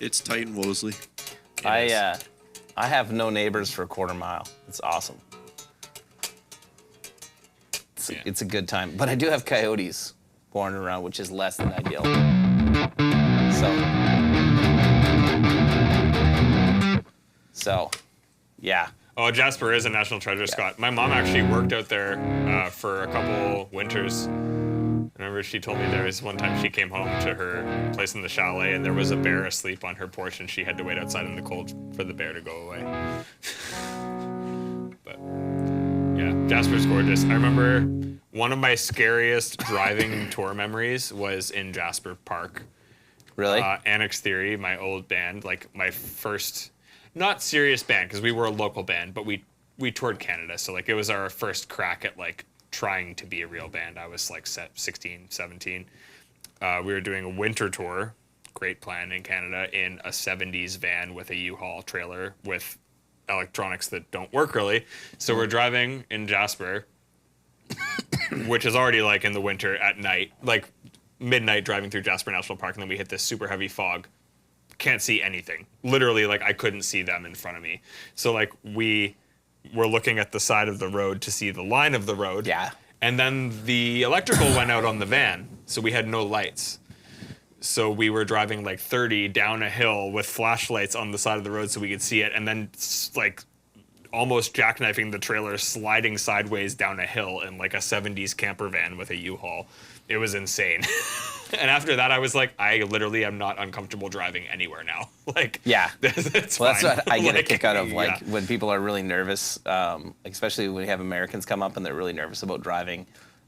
It's tight in Wolseley. I have no neighbors for a quarter mile. It's awesome. It's a good time. But I do have coyotes wandering around, which is less than ideal. So, yeah. Oh, Jasper is a national treasure, Scott. My mom actually worked out there for a couple winters. I remember she told me there was one time she came home to her place in the chalet, and there was a bear asleep on her porch, and she had to wait outside in the cold for the bear to go away. But yeah, Jasper's gorgeous. I remember one of my scariest driving tour memories was in Jasper Park. Really? Annex Theory, my old band, like my first, not serious band, because we were a local band, but we toured Canada, so like it was our first crack at like trying to be a real band. I was like 16, 17. We were doing a winter tour, great plan in Canada, in a 70s van with a U-Haul trailer with electronics that don't work really. So we're driving in Jasper, which is already like in the winter at night, like midnight driving through Jasper National Park, and then we hit this super heavy fog. Can't see anything. Literally, like I couldn't see them in front of me. So like we were looking at the side of the road to see the line of the road. Yeah. And then the electrical went out on the van, so we had no lights. So we were driving like 30 down a hill with flashlights on the side of the road so we could see it, and then like almost jackknifing the trailer, sliding sideways down a hill in like a 70s camper van with a U-Haul. It was insane. And after that, I was like, I literally am not uncomfortable driving anywhere now. Like, yeah, it's well, fine. that's what I get a kick out of, like yeah. when people are really nervous, especially when you have Americans come up and they're really nervous about driving.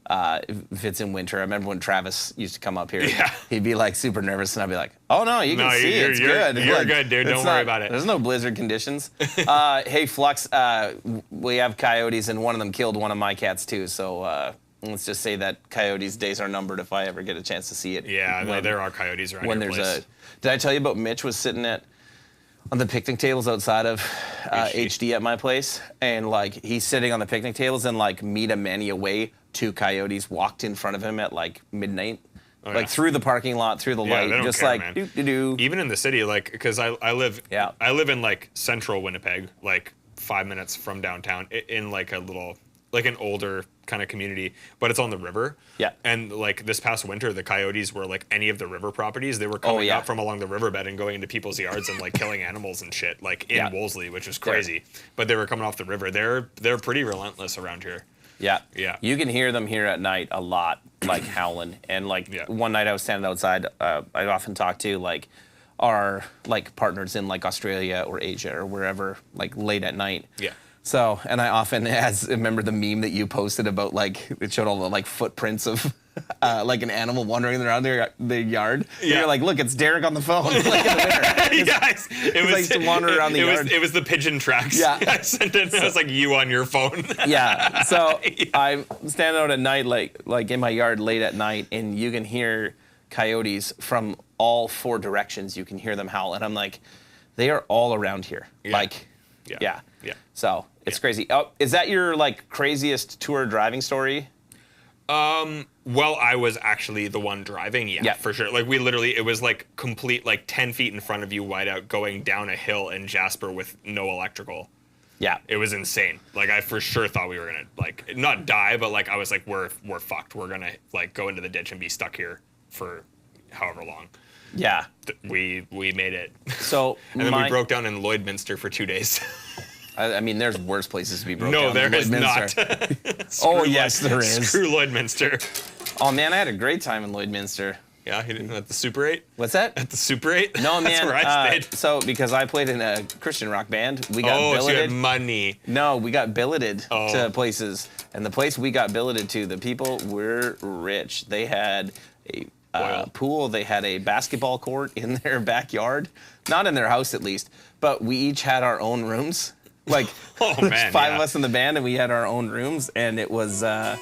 If it's in winter, I remember when Travis used to come up here, he'd be like super nervous, and I'd be like, "Oh no, you can see it's good. You're like, good, dude. Don't worry about it. There's no blizzard conditions." Hey, Flux, we have coyotes, and one of them killed one of my cats too. So let's just say that coyotes' days are numbered if I ever get a chance to see it. Yeah, no, there are coyotes around when your there's place. Did I tell you about Mitch was sitting on the picnic tables outside of HD at my place, and like he's sitting on the picnic tables, and like meet a many away, 2 coyotes walked in front of him at like midnight, through the parking lot, through the light, they don't just care, like man. doo-doo-doo. Even in the city, like, because I live in like central Winnipeg, like 5 minutes from downtown, in like a little, like an older kind of community, but it's on the river. Yeah. And like this past winter, the coyotes were like any of the river properties. They were coming up from along the riverbed and going into people's yards and like killing animals and shit, like in Wolseley, which was crazy. But they were coming off the river. They're pretty relentless around here. Yeah. Yeah. You can hear them here at night a lot, like howling. And like one night I was standing outside, I often talk to like our like partners in like Australia or Asia or wherever, like late at night. Yeah. So, and I often remember the meme that you posted about like, it showed all the like footprints of like an animal wandering around the yard. Yeah. And you're like, look, it's Derek on the phone. Like in the winter. Yes. It was, I used to wander around the yard. It was the pigeon tracks. Yeah. I sent it, it was like you on your phone. Yeah. So I'm standing out at night, like in my yard late at night, and you can hear coyotes from all 4 directions. You can hear them howl. And I'm like, they are all around here. Yeah. Like, yeah. So it's crazy. Oh, is that your like craziest tour driving story? Well, I was actually the one driving, yeah, for sure. Like, we literally, it was like complete, like 10 feet in front of you, wide out, going down a hill in Jasper with no electrical. Yeah. It was insane. Like, I for sure thought we were gonna, like, not die, but like, I was like, we're fucked. We're gonna, like, go into the ditch and be stuck here for however long. Yeah. We made it. So, and then we broke down in Lloydminster for 2 days. I mean, there's worse places to be broken No, down. there is not. Oh, yes, there is. Screw Lloydminster. Oh, man, I had a great time in Lloydminster. Yeah, at the Super 8? What's that? At the Super 8? No, man. That's where I stayed. So, because I played in a Christian rock band, we got billeted. So you had money. No, we got billeted to places. And the place we got billeted to, the people were rich. They had a pool. They had a basketball court in their backyard. Not in their house, at least. But we each had our own rooms. Like, there's 5 of us in the band, and we had our own rooms. And it was, And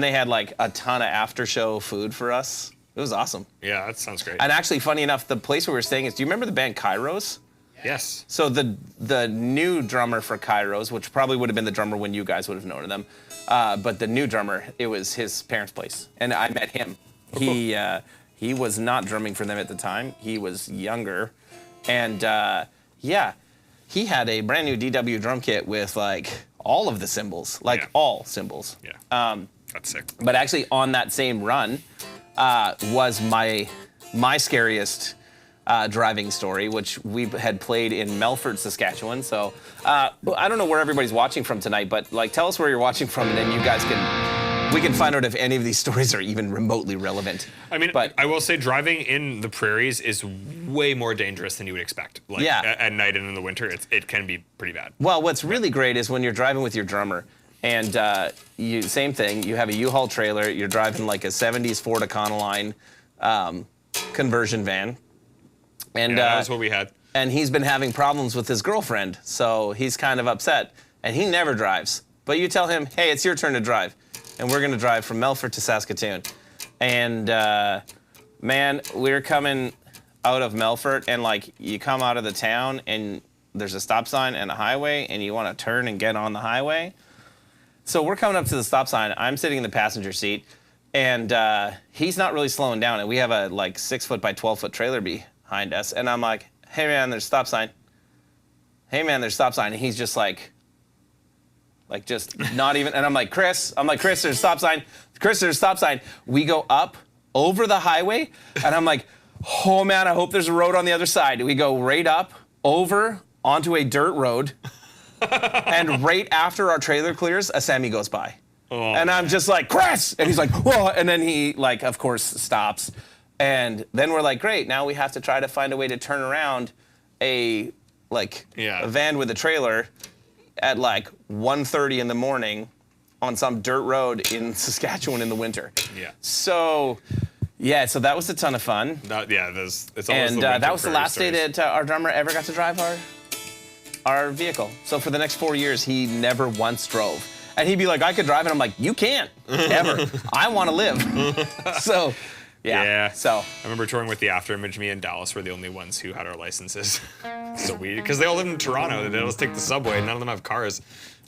they had, like, a ton of after-show food for us. It was awesome. Yeah, that sounds great. And actually, funny enough, the place where we were staying is, do you remember the band Kairos? Yes. So the new drummer for Kairos, which probably would have been the drummer when you guys would have known them, but the new drummer, it was his parents' place, and I met him. He was not drumming for them at the time. He was younger, and he had a brand new DW drum kit with like all of the cymbals, all cymbals. Yeah. That's sick. But actually, on that same run, was my scariest driving story, which we had played in Melfort, Saskatchewan. So I don't know where everybody's watching from tonight, but like, tell us where you're watching from, and then we can find out if any of these stories are even remotely relevant. I mean, but I will say driving in the prairies is way more dangerous than you would expect. Like, at night and in the winter, it can be pretty bad. Well, what's really great is when you're driving with your drummer, and same thing, you have a U-Haul trailer, you're driving like a 70s Ford Econoline conversion van. And that was what we had. And he's been having problems with his girlfriend, so he's kind of upset. And he never drives. But you tell him, hey, it's your turn to drive. And we're going to drive from Melfort to Saskatoon. And, man, we're coming out of Melfort, and, like, you come out of the town, and there's a stop sign and a highway, and you want to turn and get on the highway. So we're coming up to the stop sign. I'm sitting in the passenger seat, and he's not really slowing down. And we have a, like, 6-foot by 12-foot trailer behind us. And I'm like, hey, man, there's a stop sign. Hey, man, there's a stop sign. And he's just like Like just not even. And I'm like, Chris, there's a stop sign. Chris, there's a stop sign. We go up over the highway, and I'm like, oh man, I hope there's a road on the other side. We go right up, over, onto a dirt road, and right after our trailer clears, a semi goes by. Oh, and I'm just like, Chris! And he's like, whoa! And then he, like, of course, stops. And then we're like, great, now we have to try to find a way to turn around a van with a trailer at like 1:30 in the morning on some dirt road in Saskatchewan in the winter. Yeah. So that was a ton of fun. It's always and that was the last day that our drummer ever got to drive our vehicle. So for the next 4 years, he never once drove. And he'd be like, I could drive, and I'm like, you can't, ever. I want to live. So, So I remember touring with the Afterimage. Me and Dallas were the only ones who had our licenses. So because they all live in Toronto, they just take the subway. None of them have cars.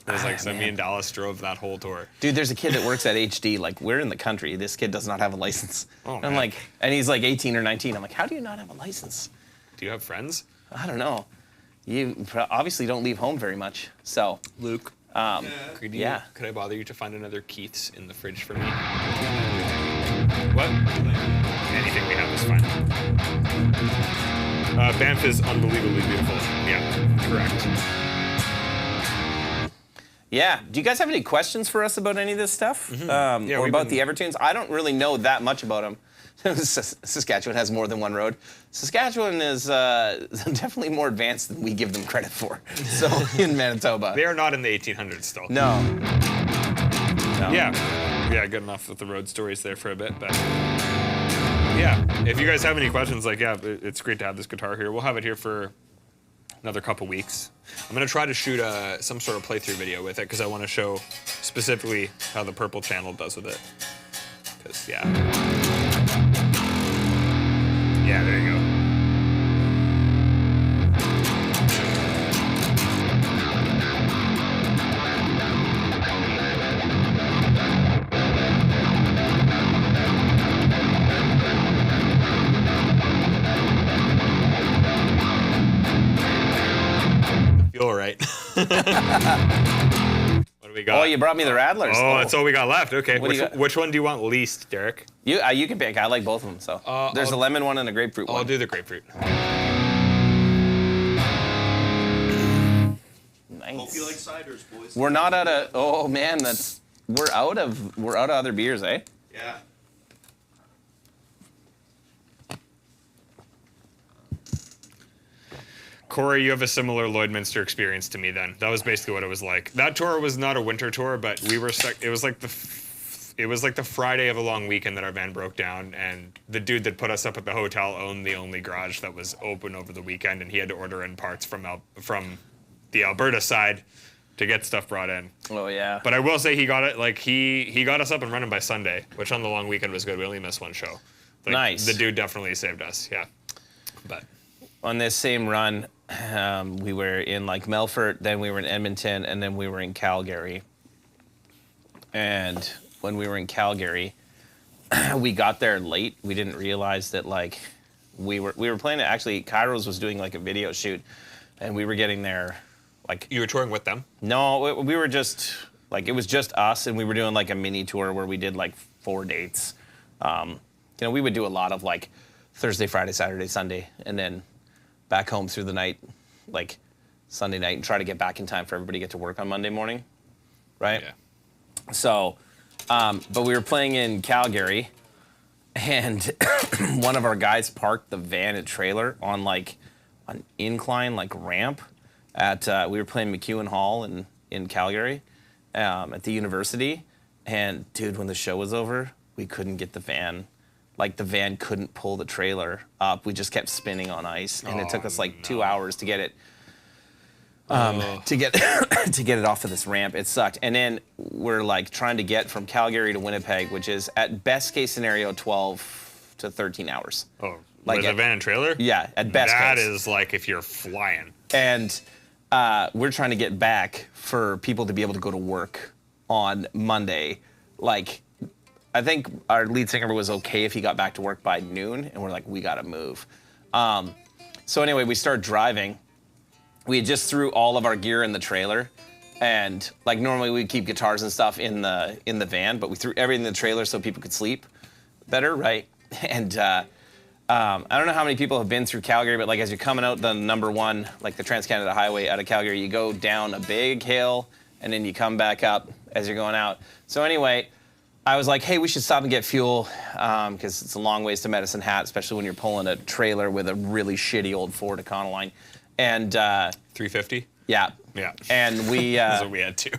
It was like, so me and Dallas drove that whole tour. Dude, there's a kid that works at HD. Like, we're in the country. This kid does not have a license. Oh, man. I'm like, and he's like 18 or 19. I'm like, how do you not have a license? Do you have friends? I don't know. You obviously don't leave home very much. So, Luke. Could I bother you to find another Keith's in the fridge for me? What? Anything we have is fine. Banff is unbelievably beautiful. Yeah, correct. Yeah. Do you guys have any questions for us about any of this stuff? Or about the Evertunes? I don't really know that much about them. Saskatchewan has more than one road. Saskatchewan is definitely more advanced than we give them credit for. So in Manitoba. They are not in the 1800s still. No. Yeah, good enough with the road stories there for a bit. But yeah, if you guys have any questions, it's great to have this guitar here. We'll have it here for another couple weeks. I'm going to try to shoot some sort of playthrough video with it because I want to show specifically how the purple channel does with it. Because, yeah, there you go. Feel right. What do we got? Oh, you brought me the Radlers. Oh, that's all we got left. Okay, which one do you want least, Derek? You can pick. I like both of them. So there's a lemon one and a grapefruit one. I'll do the grapefruit. Nice. Hope you like ciders, boys. We're not out of. Oh man, we're out of other beers, eh? Yeah. Corey, you have a similar Lloydminster experience to me then. That was basically what it was like. That tour was not a winter tour, but we were stuck. It was like the Friday of a long weekend that our van broke down, and the dude that put us up at the hotel owned the only garage that was open over the weekend, and he had to order in parts from the Alberta side to get stuff brought in. Oh yeah. But I will say he got it he got us up and running by Sunday, which on the long weekend was good. We only missed one show. Nice. The dude definitely saved us. Yeah. But on this same run, we were in like Melfort, then we were in Edmonton, and then we were in Calgary. And when we were in Calgary, we got there late. We didn't realize that we were playing it. Actually, Kairos was doing like a video shoot, and we were getting there like. You were touring with them? No, we were just it was just us, and we were doing like a mini tour where we did like 4 dates. We would do a lot of like Thursday, Friday, Saturday, Sunday, and then back home through the night, like Sunday night, and try to get back in time for everybody to get to work on Monday morning, right? Yeah. So, but we were playing in Calgary, and one of our guys parked the van and trailer on like an incline ramp at we were playing McEwen Hall in Calgary at the university, and dude, when the show was over, we couldn't get the van. Like the van couldn't pull the trailer up. We just kept spinning on ice, and it took us 2 hours to get it to get it off of this ramp. It sucked. And then we're trying to get from Calgary to Winnipeg, which is at best case scenario 12 to 13 hours. Oh, with a van and trailer? Yeah, at best case. That is if you're flying. And we're trying to get back for people to be able to go to work on Monday. I think our lead singer was okay if he got back to work by noon, and we're like, we gotta move. So anyway, we started driving. We had just threw all of our gear in the trailer, And like normally we keep guitars and stuff in the van, but we threw everything in the trailer so people could sleep better, right? And I don't know how many people have been through Calgary, but like as you're coming out the number 1, like the Trans-Canada Highway out of Calgary, you go down a big hill and then you come back up as you're going out. So anyway, I was like, hey, we should stop and get fuel because it's a long ways to Medicine Hat, especially when you're pulling a trailer with a really shitty old Ford Econoline. And 350. Yeah. Yeah. And we That's what we had too.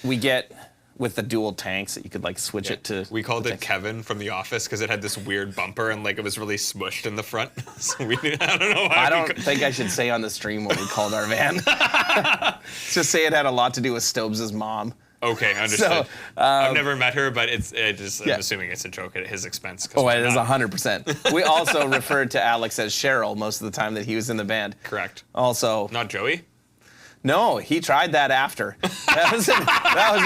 we get with the dual tanks that you could like switch it to. We called it Kevin from The Office because it had this weird bumper and like it was really smushed in the front. So I don't know why. I don't think I should say on the stream what we called our van. Let's just say it had a lot to do with Stubbs' mom. Okay, understood. So, I've never met her, but I'm assuming it's a joke at his expense. Oh, it is 100%. We also referred to Alex as Cheryl most of the time that he was in the band. Correct. Also, Not Joey? no, he tried that after. That was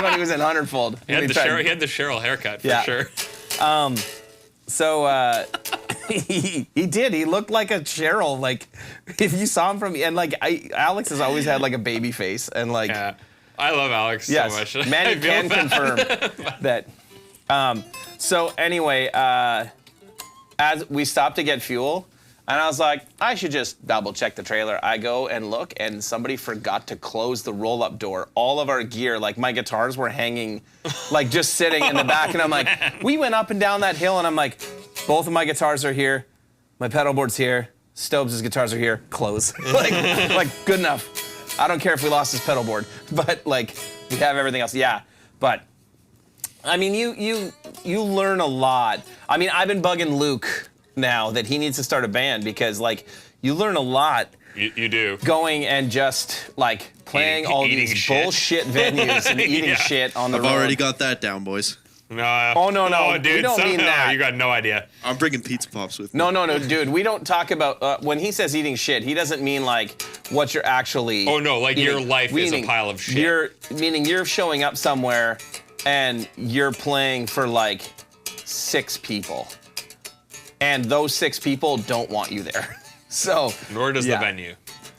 when he was in Hundredfold. He had the Cheryl haircut for sure. So he did. He looked like a Cheryl. Like if you saw him from and like Alex has always had like a baby face and like. Yeah. I love Alex so much. Manny can confirm that. So anyway, as we stopped to get fuel, and I was like, I should just double check the trailer. I go and look, and somebody forgot to close the roll-up door. All of our gear, like my guitars were hanging, like just sitting in the back, and I'm like, we went up and down that hill, and I'm like, both of my guitars are here, my pedal board's here, Stubbs' guitars are here, close. like good enough. I don't care if we lost his pedal board, but like we have everything else. Yeah, but I mean, you learn a lot. I mean, I've been bugging Luke now that he needs to start a band because like you learn a lot. You do. Going and just like playing all these shit. bullshit venues and eating shit on the road. I've already got that down, boys. No. Oh no, dude, we don't mean that. You got no idea. I'm bringing pizza pops with me. No, dude. We don't talk about when he says eating shit. He doesn't mean like what you're actually. Oh no, like eating. your life is a pile of shit. Meaning you're showing up somewhere and you're playing for like 6 people, and those 6 people don't want you there. So. Nor does the venue.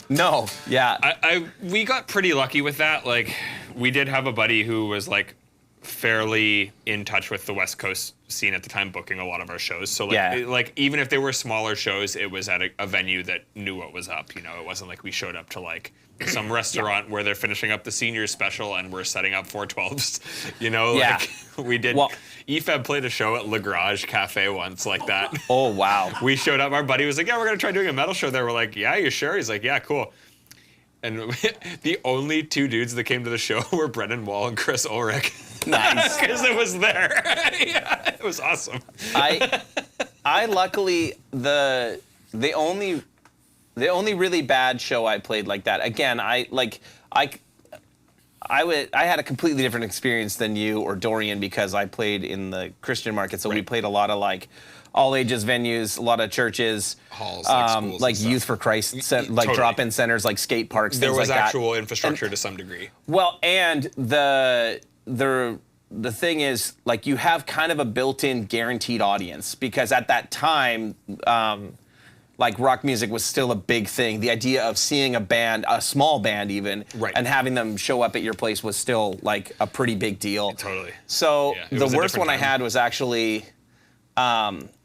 No. Yeah. We got pretty lucky with that. Like, we did have a buddy who was like fairly in touch with the West Coast scene at the time, booking a lot of our shows. So like even if they were smaller shows, it was at a venue that knew what was up. You know, it wasn't like we showed up to like some restaurant where they're finishing up the senior special and we're setting up 412s. You know, like we did. Well, EFEB played a show at Le Garage Cafe once like that. Oh wow. We showed up. Our buddy was like, "Yeah, we're gonna try doing a metal show there." We're like, "Yeah, you sure?" He's like, "Yeah, cool." And the only 2 dudes that came to the show were Brendan Wall and Chris Ulrich. Nice. Because it was there. Yeah, it was awesome. I luckily the only really bad show I played like that. Again, I had a completely different experience than you or Dorian because I played in the Christian market. So we played a lot of like all ages venues, a lot of churches, halls, like schools, like Youth for Christ, like drop-in centers, like skate parks. There things was like actual that. infrastructure to some degree. Well, and the thing is, like, you have kind of a built-in guaranteed audience because at that time, like, rock music was still a big thing. The idea of seeing a band, a small band even, and having them show up at your place was still, like, a pretty big deal. Totally. So the worst one I had was actually,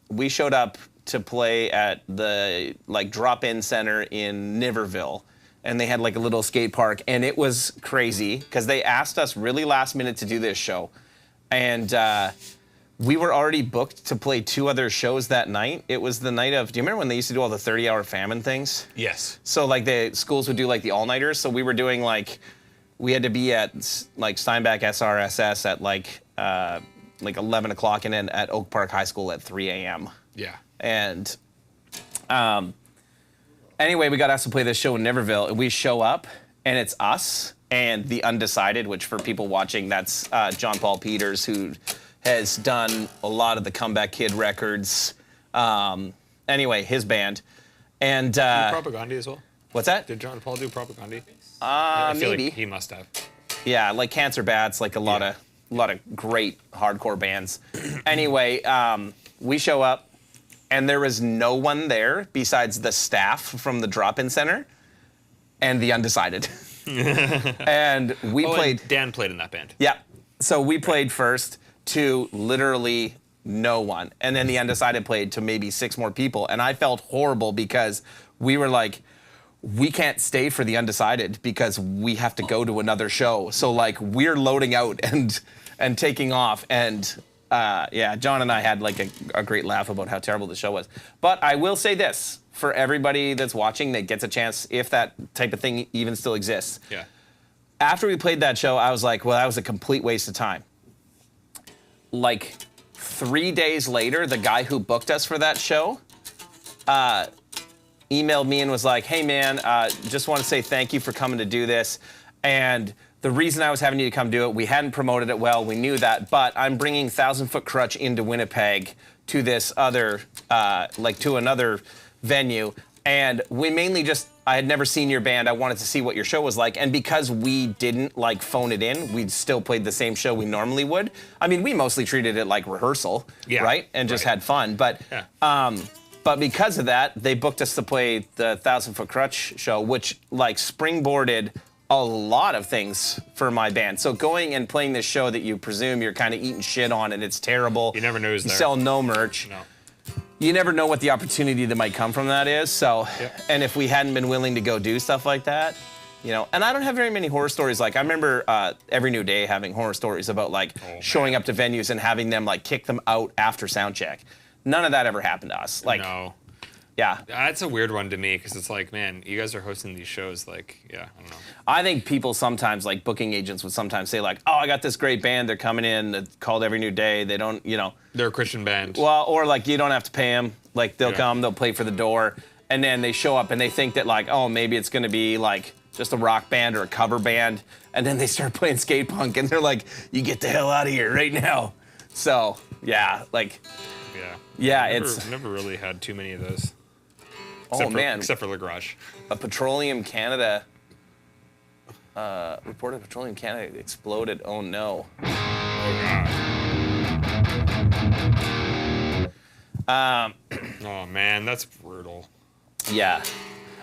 we showed up to play at the, like, drop-in center in Niverville. And they had like a little skate park, and it was crazy because they asked us really last minute to do this show, and we were already booked to play 2 other shows that night. It was the night of. Do you remember when they used to do all the 30-hour famine things? Yes. So like the schools would do like the all-nighters. So we were doing like, we had to be at like Steinbach SRSS at like 11 o'clock, and then at Oak Park High School at 3 a.m. Yeah. And anyway, we got asked to play this show in Niverville. We show up, and it's us and The Undecided, which for people watching, that's John Paul Peters, who has done a lot of the Comeback Kid records. Anyway, his band. And did Propaganda as well? What's that? Did John Paul do Propaganda? I feel maybe. Like he must have. Yeah, like Cancer Bats, like a lot of great hardcore bands. Anyway, we show up. And there was no one there besides the staff from the drop-in center. and the Undecided. And we played. And Dan played in that band. Yeah. So we played first to literally no one. And then the Undecided played to maybe 6 more people. And I felt horrible because we were like, we can't stay for the Undecided because we have to go to another show. So like we're loading out and taking off. And John and I had like a great laugh about how terrible the show was. But I will say this for everybody that's watching that gets a chance, if that type of thing even still exists. Yeah. After we played that show, I was like, well, that was a complete waste of time. Like 3 days later, the guy who booked us for that show emailed me and was like, hey man, just want to say thank you for coming to do this. And the reason I was having you to come do it, we hadn't promoted it well, we knew that, but I'm bringing 1,000 Foot Crutch into Winnipeg to this other, to another venue. And we mainly just, I had never seen your band, I wanted to see what your show was like. And because we didn't like phone it in, we still played the same show we normally would. I mean, we mostly treated it like rehearsal, right? And just had fun. But but because of that, they booked us to play the 1,000 Foot Crutch show, which like springboarded a lot of things for my band. So going and playing this show that you presume you're kind of eating shit on and it's terrible. You never know who's there. You sell no merch. No. You never know what the opportunity that might come from that is. So, and if we hadn't been willing to go do stuff like that, you know, and I don't have very many horror stories. Like I remember Every New Day having horror stories about like showing up to venues and having them like kick them out after sound check. None of that ever happened to us. Like, no. Yeah. That's a weird one to me because it's like, man, you guys are hosting these shows. Like, I don't know. I think people sometimes, like booking agents would sometimes say like, oh, I got this great band. They're coming in. It's called Every New Day. They don't, you know. They're a Christian band. Well, or like you don't have to pay them. Like they'll come, they'll play for the door. And then they show up and they think that like, oh, maybe it's going to be like just a rock band or a cover band. And then they start playing skate punk and they're like, you get the hell out of here right now. So, yeah, like. Yeah, I've never really had too many of those. Except for La Garage. A Petroleum Canada reported Petroleum Canada exploded. Oh no. Oh man, that's brutal. Yeah.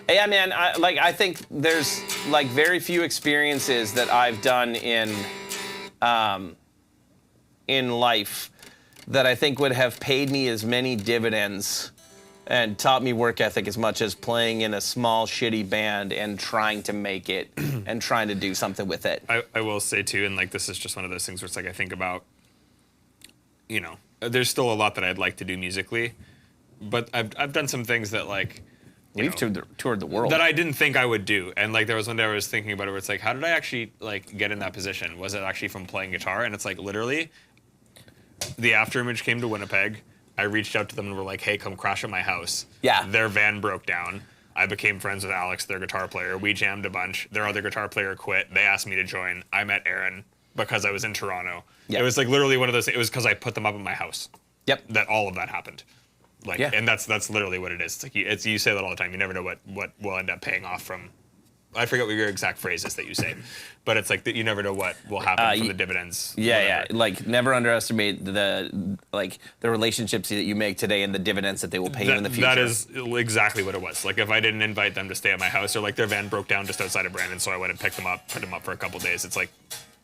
Yeah, man. I think there's like very few experiences that I've done in life that I think would have paid me as many dividends and taught me work ethic as much as playing in a small, shitty band and trying to make it and trying to do something with it. I will say, too, and like this is just one of those things where it's like I think about, you know, there's still a lot that I'd like to do musically, but I've done some things that, like, We've toured the world. That I didn't think I would do. And, like, there was one day I was thinking about it where it's like, how did I actually, like, get in that position? Was it actually from playing guitar? And it's like, literally, the Afterimage came to Winnipeg. I reached out to them and were like, hey, come crash at my house. Yeah. Their van broke down. I became friends with Alex, their guitar player. We jammed a bunch. Their other guitar player quit. They asked me to join. I met Aaron because I was in Toronto. Yep. It was like literally one of those, it was because I put them up at my house. Yep. That all of that happened. Like, and that's literally what it is. It's like you say that all the time. You never know what will end up paying off from. I forget what your exact phrase is that you say, but it's like that you never know what will happen from the dividends. Yeah. Like never underestimate the relationships that you make today and the dividends that they will pay you in the future. That is exactly what it was. Like if I didn't invite them to stay at my house, or like their van broke down just outside of Brandon, so I went and picked them up, put them up for a couple days. It's like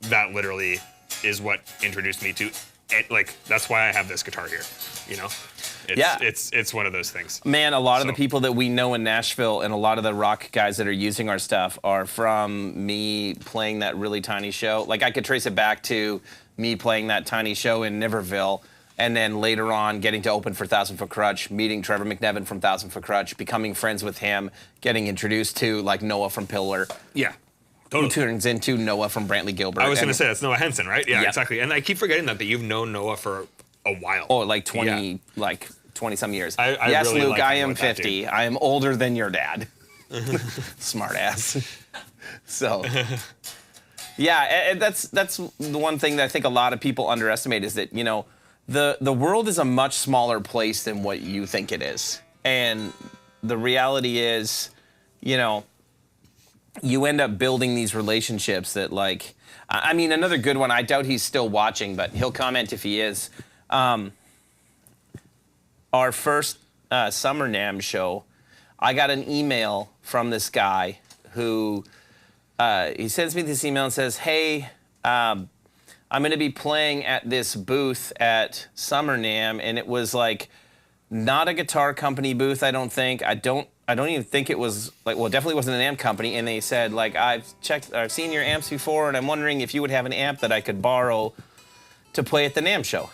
that literally is what introduced me to it. Like that's why I have this guitar here. You know. It's one of those things. Man, a lot of the people that we know in Nashville and a lot of the rock guys that are using our stuff are from me playing that really tiny show. Like I could trace it back to me playing that tiny show in Niverville, and then later on getting to open for 1,000 Foot Crutch, meeting Trevor McNevin from 1,000 Foot Crutch, becoming friends with him, getting introduced to like Noah from Pillar. Yeah. Totally. Who turns into Noah from Brantley Gilbert. I was going to say that's Noah Henson, right? Yeah, exactly. And I keep forgetting that you've known Noah for a while. Oh, like 20-some years. Yes, really Luke, I am 50. I am older than your dad. Smart ass. So, yeah, and that's the one thing that I think a lot of people underestimate is that, you know, the world is a much smaller place than what you think it is. And the reality is, you know, you end up building these relationships that, like, I mean, another good one, I doubt he's still watching, but he'll comment if he is. Our first Summer NAMM show, I got an email from this guy who he sends me this email and says, "Hey, I'm going to be playing at this booth at Summer NAMM," and it was like not a guitar company booth. I don't think. I don't even think it was like. Well, it definitely wasn't an amp company. And they said like, I've seen your amps before, and I'm wondering if you would have an amp that I could borrow to play at the NAMM show.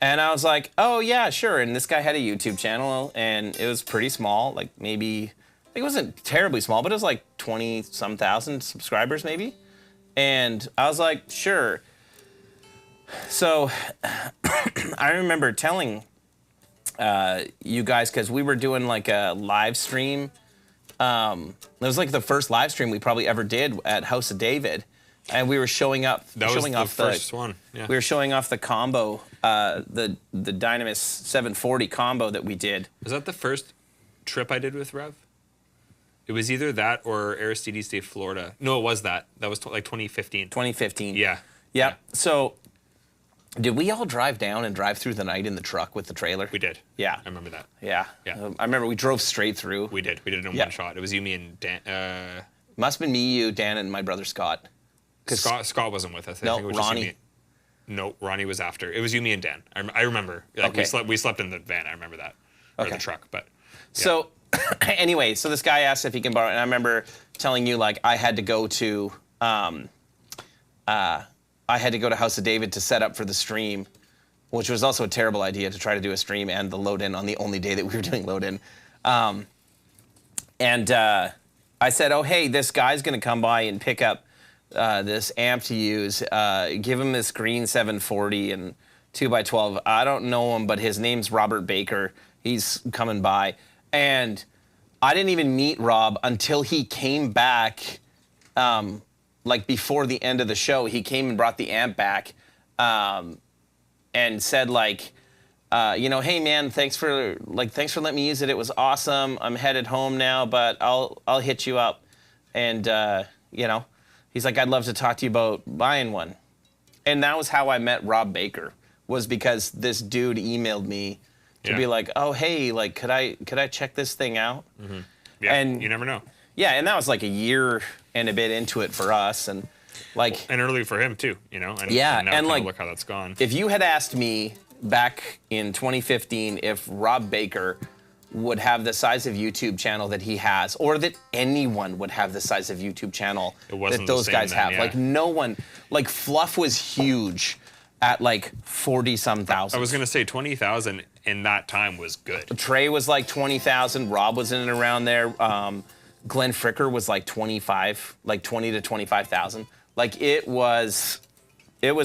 And I was like, oh, yeah, sure. And this guy had a YouTube channel, and it was pretty small, like maybe, I think it wasn't terribly small, but it was like 20-some thousand subscribers maybe. And I was like, sure. So I remember telling you guys, because we were doing like a live stream. It was like the first live stream we probably ever did at House of David. And we were showing up. That was the first one. Yeah. We were showing off the combo, the Dynamis 740 combo that we did. Was that the first trip I did with Rev? It was either that or Aristides Day, Florida. No, it was that. That was like 2015. 2015. Yeah. Yeah. So, did we all drive down and drive through the night in the truck with the trailer? We did. Yeah. I remember that. Yeah. Yeah. I remember we drove straight through. We did. We did it in one shot. It was you, me, and Dan. Must have been me, you, Dan, and my brother Scott. Scott wasn't with us. I No, think it was Ronnie. Just you, me. No, Ronnie was after. It was you, me, and Dan. I remember. Like Okay. we slept in the van. I remember that. Or Okay. the truck. But yeah. So, anyway, so this guy asked if he can borrow, and I remember telling you like I had to go to House of David to set up for the stream, which was also a terrible idea to try to do a stream and the load-in on the only day that we were doing load-in. And I said, oh, hey, this guy's going to come by and pick up this amp to use. Give him this green 740 and 2x12. I don't know him, but his name's Robert Baker. He's coming by. And I didn't even meet Rob until he came back, like before the end of the show. He came and brought the amp back and said like, hey man, thanks for letting me use it. It was awesome. I'm headed home now, but I'll hit you up. And he's like, I'd love to talk to you about buying one. And that was how I met Rob Baker, was because this dude emailed me to be like, oh hey, like could I check this thing out? Mm-hmm. Yeah, and you never know. Yeah, and that was like a year and a bit into it for us, and like and early for him too, And yeah, now and like look how that's gone. If you had asked me back in 2015 if Rob Baker would have the size of YouTube channel that he has, or that anyone would have the size of YouTube channel that those guys have. Like no one, like Fluff was huge at like 40-some thousand. I was gonna say 20,000 in that time was good. Trey was like 20,000. Rob was in and around there. Glenn Fricker was like 25, like 20 to 25,000. Like it was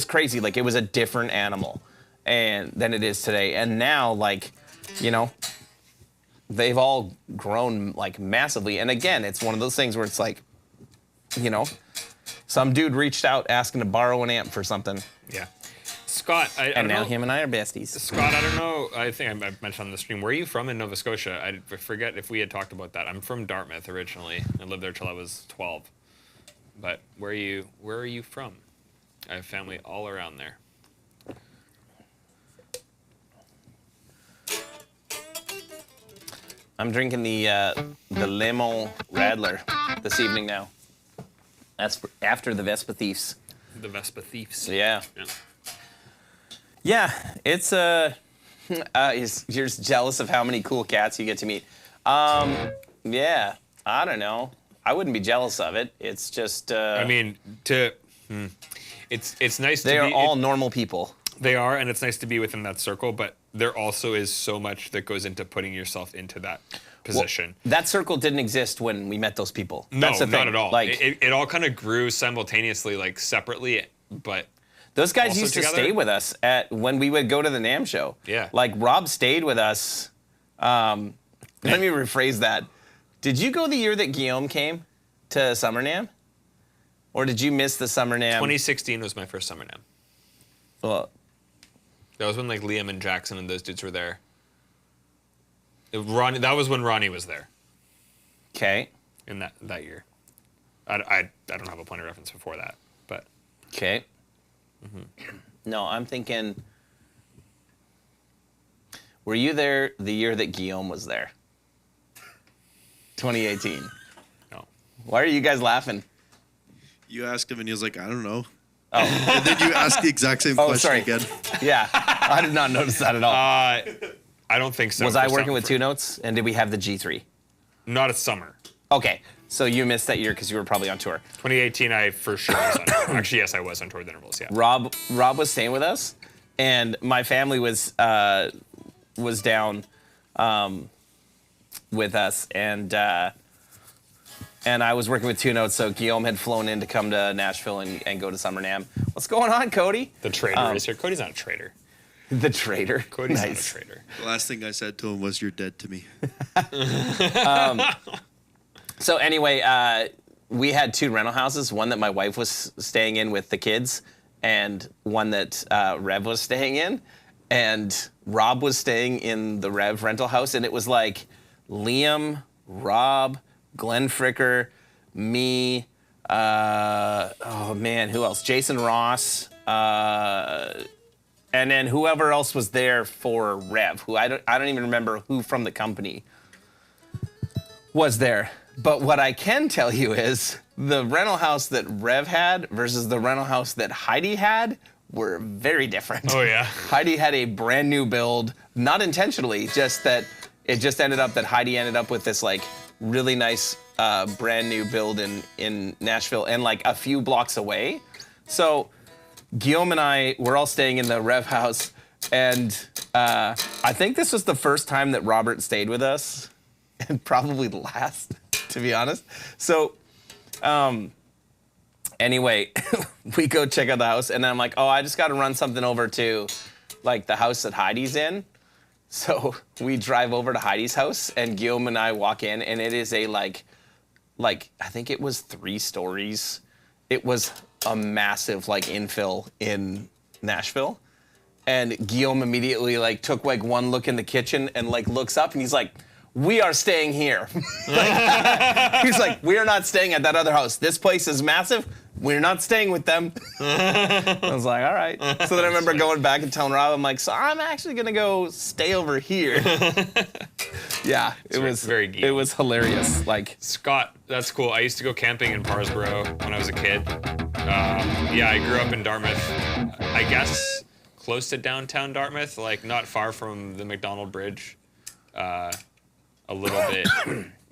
crazy. Like it was a different animal than it is today. And now, like, they've all grown like massively. And again, it's one of those things where it's like, some dude reached out asking to borrow an amp for something. Yeah. Scott, I don't know. Him and I are besties. Scott, I don't know. I think I mentioned on the stream. Where are you from in Nova Scotia? I forget if we had talked about that. I'm from Dartmouth originally. I lived there till I was 12. But where are you from? I have family all around there. I'm drinking the Lemon Radler this evening now. That's after the Vespa Thieves. The Vespa Thieves. Yeah. Yeah, it's you're just jealous of how many cool cats you get to meet. Yeah, I don't know. I wouldn't be jealous of it. It's just. I mean, it's nice. They are all normal people. They are, and it's nice to be within that circle. But there also is so much that goes into putting yourself into that position. Well, that circle didn't exist when we met those people. No, That's the thing. not at all. Like it all kind of grew simultaneously, like separately, but. Those guys used to stay with us when we would go to the NAMM show. Yeah. Like Rob stayed with us. Let me rephrase that. Did you go the year that Guillaume came to Summer NAMM? Or did you miss the Summer NAMM? 2016 was my first Summer NAMM. Well, that was when like Liam and Jackson and those dudes were there. That was when Ronnie was there. Okay. In that year. I don't have a point of reference before that, but. Okay. Mm-hmm. No, I'm thinking, were you there the year that Guillaume was there? 2018. Why are you guys laughing? You asked him, and he was like, I don't know. Oh, And then you asked the exact same question sorry. again. Yeah. I did not notice that at all. I don't think so. Was I working with 2 notes? And did we have the G3? Not a summer. Okay. So you missed that year because you were probably on tour. 2018, I for sure was on tour. Actually, yes, I was on tour with Intervals, yeah. Rob was staying with us, and my family was down with us, and I was working with 2 notes, so Guillaume had flown in to come to Nashville and go to Summer NAMM. What's going on, Cody? The traitor is here. Cody's not a traitor. The traitor. Cody's Nice. not a traitor. The last thing I said to him was, "You're dead to me." So anyway, we had 2 rental houses, one that my wife was staying in with the kids, and one that Rev was staying in. And Rob was staying in the Rev rental house, and it was like Liam, Rob, Glenn Fricker, me, oh man, who else? Jason Ross, and then whoever else was there for Rev, who I don't even remember who from the company was there. But what I can tell you is the rental house that Rev had versus the rental house that Heidi had were very different. Oh, yeah. Heidi had a brand new build, not intentionally, just that it just ended up that Heidi ended up with this like really nice brand new build in Nashville and like a few blocks away. So Guillaume and I were all staying in the Rev house, and I think this was the first time that Robert stayed with us, and probably the last, to be honest. So anyway, we go check out the house, and I'm like, oh, I just got to run something over to like the house that Heidi's in. So we drive over to Heidi's house, and Guillaume and I walk in, and it is a like I think it was 3 stories. It was a massive like infill in Nashville. And Guillaume immediately like took like one look in the kitchen and like looks up, and he's like, we are staying here. He's like, we are not staying at that other house. This place is massive. We're not staying with them. I was like, all right. So then I remember going back and telling Rob, I'm like, so I'm actually gonna go stay over here. Yeah, it was very geeky. It was hilarious. Like, Scott, that's cool. I used to go camping in Parsboro when I was a kid. Yeah, I grew up in Dartmouth. I guess close to downtown Dartmouth, like not far from the McDonald Bridge. A little bit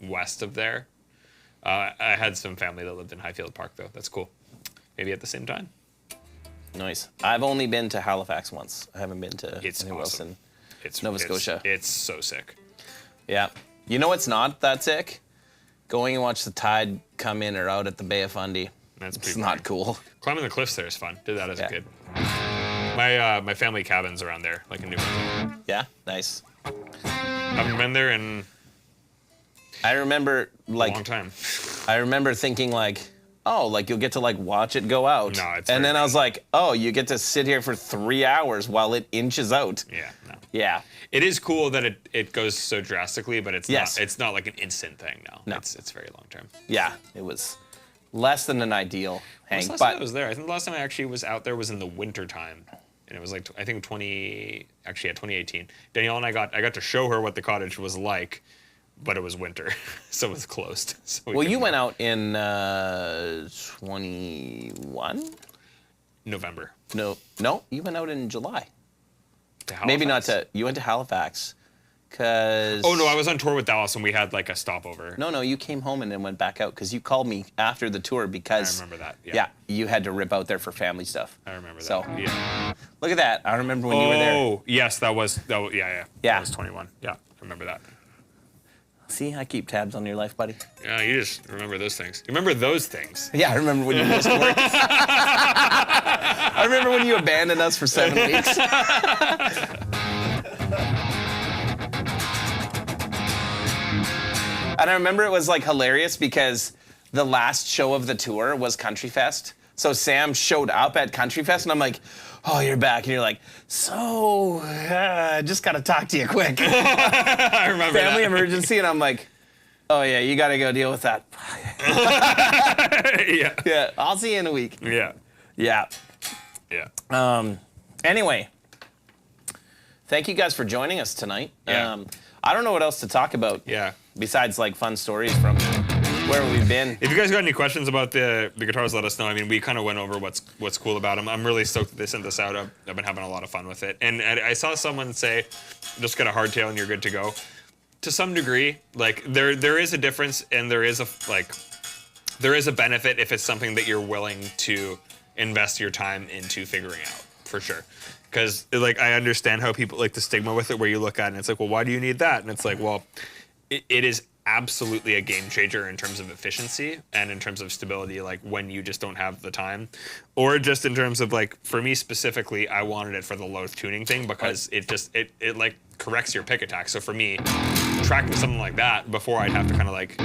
west of there. I had some family that lived in Highfield Park, though. That's cool. Maybe at the same time. nice. I've only been to Halifax once. I haven't been to anywhere else in Nova Scotia. It's so sick. Yeah. You know what's not that sick? Going and watch the tide come in or out at the Bay of Fundy. That's It's pretty not cool. cool. Climbing the cliffs there is fun. Did that as Yeah. a kid. My family cabin's around there, like in New Brunswick. Yeah, nice. Haven't been there in I remember a like long time. I remember thinking like, oh, like you'll get to like watch it go out. No, it's and very then I was like, oh, you get to sit here for 3 hours while it inches out. Yeah, no. Yeah. It is cool that it goes so drastically, but it's Yes. not. It's not like an instant thing. No. It's very long term. Yeah. It was less than an ideal hang. Last time I But was there, I think the last time I actually was out there was in the winter time, and it was like I think 2018. Danielle and I got to show her what the cottage was like, but it was winter, so it was closed. So well, you couldn't went go. out in 21? November. No, you went out in July. To Maybe not Halifax. to. You went to Halifax, cause. Oh no, I was on tour with Dallas, and we had like a stopover. No, you came home and then went back out because you called me after the tour I because. remember that. Yeah, you had to rip out there for family stuff. I remember that. So Yeah. look at that. I remember when you were there. Oh yes, yeah. Yeah. That was 21. Yeah, I remember that. See, I keep tabs on your life, buddy. Yeah, you just remember those things. You remember those things. Yeah, I remember when you missed work. I remember when you abandoned us for 7 weeks. And I remember it was like hilarious because the last show of the tour was Country Fest. So Sam showed up at Country Fest, and I'm like, oh, you're back. And you're like, so, just got to talk to you quick. I remember Family that. emergency. And I'm like, oh, yeah, you got to go deal with that. Yeah. Yeah, I'll see you in a week. Yeah. Yeah. Yeah. Anyway, thank you guys for joining us tonight. Yeah. I don't know what else to talk about Yeah. besides like fun stories from where we've been. If you guys got any questions about the guitars, let us know. I mean, we kind of went over what's cool about them. I'm really stoked that they sent this out. I've been having a lot of fun with it. And I saw someone say, just get a hardtail and you're good to go. To some degree, like there is a difference, and there is a benefit if it's something that you're willing to invest your time into figuring out, for sure. Because like I understand how people like the stigma with it, where you look at it and it's like, well, why do you need that? And it's like, well, it is absolutely a game changer in terms of efficiency and in terms of stability, like when you just don't have the time, or just in terms of like, for me specifically, I wanted it for the low tuning thing because it like corrects your pick attack. So for me, tracking something like that before, I'd have to kind of like,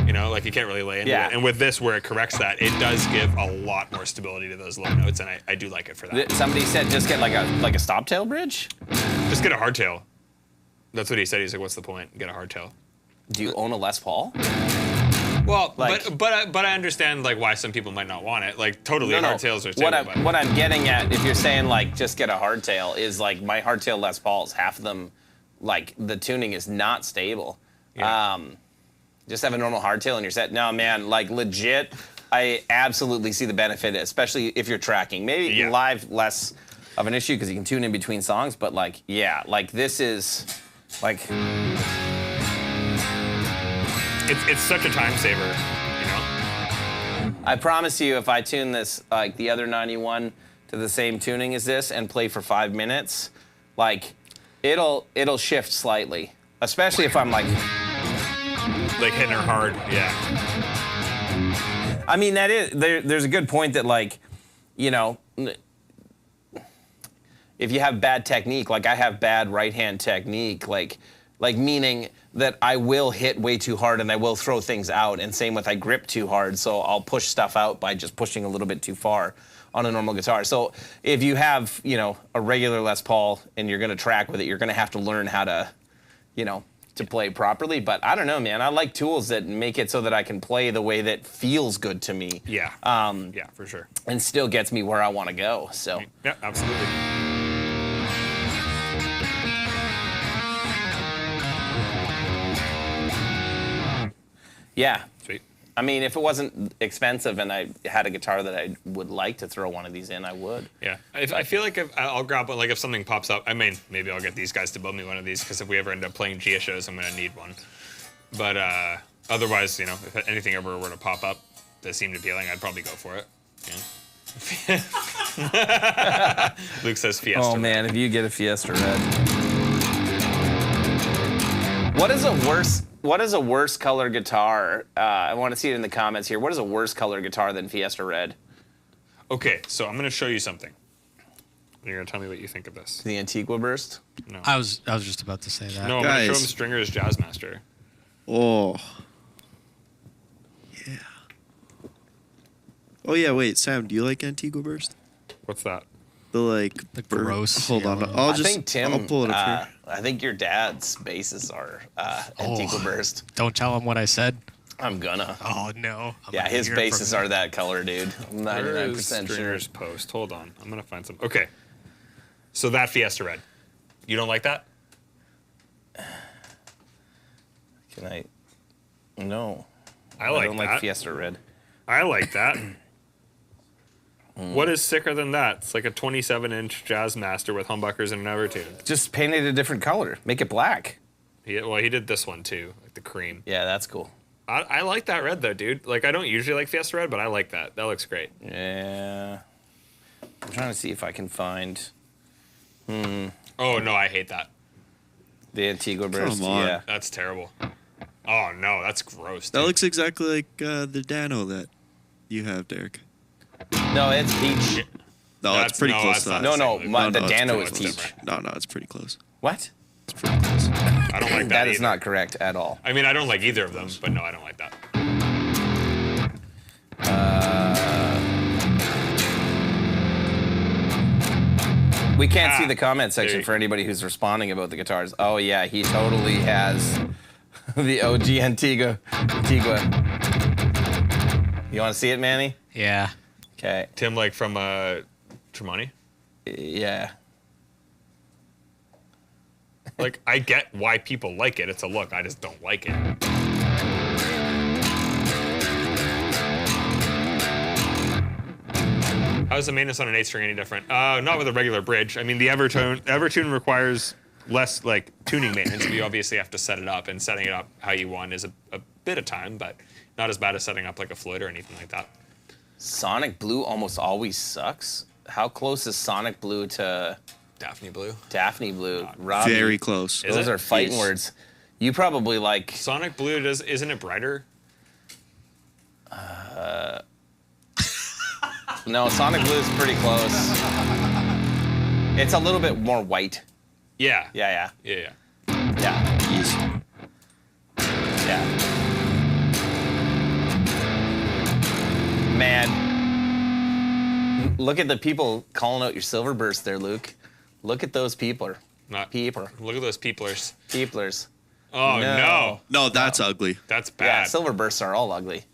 you know, like you can't really lay into it. And with this, where it corrects that, it does give a lot more stability to those low notes, and I do like it for that. Somebody said just get like a stop tail bridge? Just get a hardtail. That's what he said. He's like, what's the point? Get a hardtail. Do you own a Les Paul? Well, Like- but I understand like why some people might not want it. Like totally, hardtails are stable. What I'm getting at, if you're saying like just get a hardtail, is like my hardtail Les Pauls, half of them, like the tuning is not stable. Yeah. Just have a normal hardtail and you're set. No, man, like legit, I absolutely see the benefit, especially if you're tracking. Maybe live less of an issue because you can tune in between songs, but like, yeah, like this is like. It's such a time saver, you know? I promise you, if I tune this, like the other 91 to the same tuning as this and play for 5 minutes, like it'll shift slightly, especially if I'm like hitting her hard, yeah. I mean, that is there's a good point that like, you know, if you have bad technique, like I have bad right hand technique, like meaning that I will hit way too hard and I will throw things out, and same with I grip too hard, so I'll push stuff out by just pushing a little bit too far on a normal guitar. So if you have, you know, a regular Les Paul and you're gonna track with it, you're gonna have to learn how to, you know, to play properly. But I don't know, man. I like tools that make it so that I can play the way that feels good to me. Yeah. Yeah, for sure. And still gets me where I want to go. So. Yeah, absolutely. Yeah. Sweet. I mean, if it wasn't expensive and I had a guitar that I would like to throw one of these in, I would. Yeah. I feel like I'll grab one, like if something pops up, I mean, maybe I'll get these guys to build me one of these, because if we ever end up playing Gia shows, I'm going to need one. But otherwise, you know, if anything ever were to pop up that seemed appealing, I'd probably go for it. Yeah. Luke says Fiesta. Oh, man, if you get a Fiesta Red. What is a worse color guitar? I want to see it in the comments here. What is a worse color guitar than Fiesta Red? Okay, so I'm going to show you something. You're going to tell me what you think of this. The Antigua Burst? No. I was just about to say that. No, I'm going to show Guys. him Stringer's Jazzmaster. Oh. Yeah. Oh yeah, wait, Sam, do you like Antigua Burst? What's that? The gross Hold on, yellow. I'll pull it up here. I think your dad's basses are Antigua Burst. Don't tell him what I said. I'm gonna. Oh no. I'm Yeah, gonna his hear it from basses him. are that color, dude. I'm Where is 99% sure. Stringer's post? Hold on. I'm going to find some. Okay. So that Fiesta Red. You don't like that? Can I? No. I like don't that. like Fiesta Red. I like that. What is sicker than that? It's like a 27-inch Jazzmaster with humbuckers and an Evertune. Just paint it a different color. Make it black. He did this one too, like the cream. Yeah, that's cool. I like that red though, dude. Like I don't usually like Fiesta Red, but I like that. That looks great. Yeah. I'm trying to see if I can find Oh no, I hate that. the Antigua Burst. Come on. Yeah. That's terrible. Oh no, that's gross. That Dude. looks exactly like the Dano that you have, Derek. No, it's peach. No, it's pretty close that's to not that. No, the same. the it's Dano pretty is close. peach. No, it's pretty close. What? It's pretty close. I don't like that. That is either. not correct at all. I mean, I don't like either of them, but no, I don't like that. We can't see the comment section there you- for anybody who's responding about the guitars. Oh yeah, he totally has the OG Antigua. You want to see it, Manny? Yeah. Okay. Tim, like from Tremonti. Yeah. Like I get why people like it. It's a look. I just don't like it. How's the maintenance on an 8-string any different? Not with a regular bridge. I mean, the Evertune requires less like tuning maintenance. You obviously have to set it up, and setting it up how you want is a bit of time, but not as bad as setting up like a Floyd or anything like that. Sonic Blue almost always sucks. How close is Sonic Blue to Daphne Blue. Daphne Blue? Robbie, Very close. Those are fighting words. You probably like Sonic Blue isn't it brighter? No, Sonic Blue is pretty close. It's a little bit more white. Yeah. Yeah. Yeah. Easy. Yeah. Man, look at the people calling out your silver burst there, Luke. Look at those people. Not People. Look at those peoplers. Peoplers. Oh no. No, that's ugly. That's Yeah, bad. silver bursts are all ugly.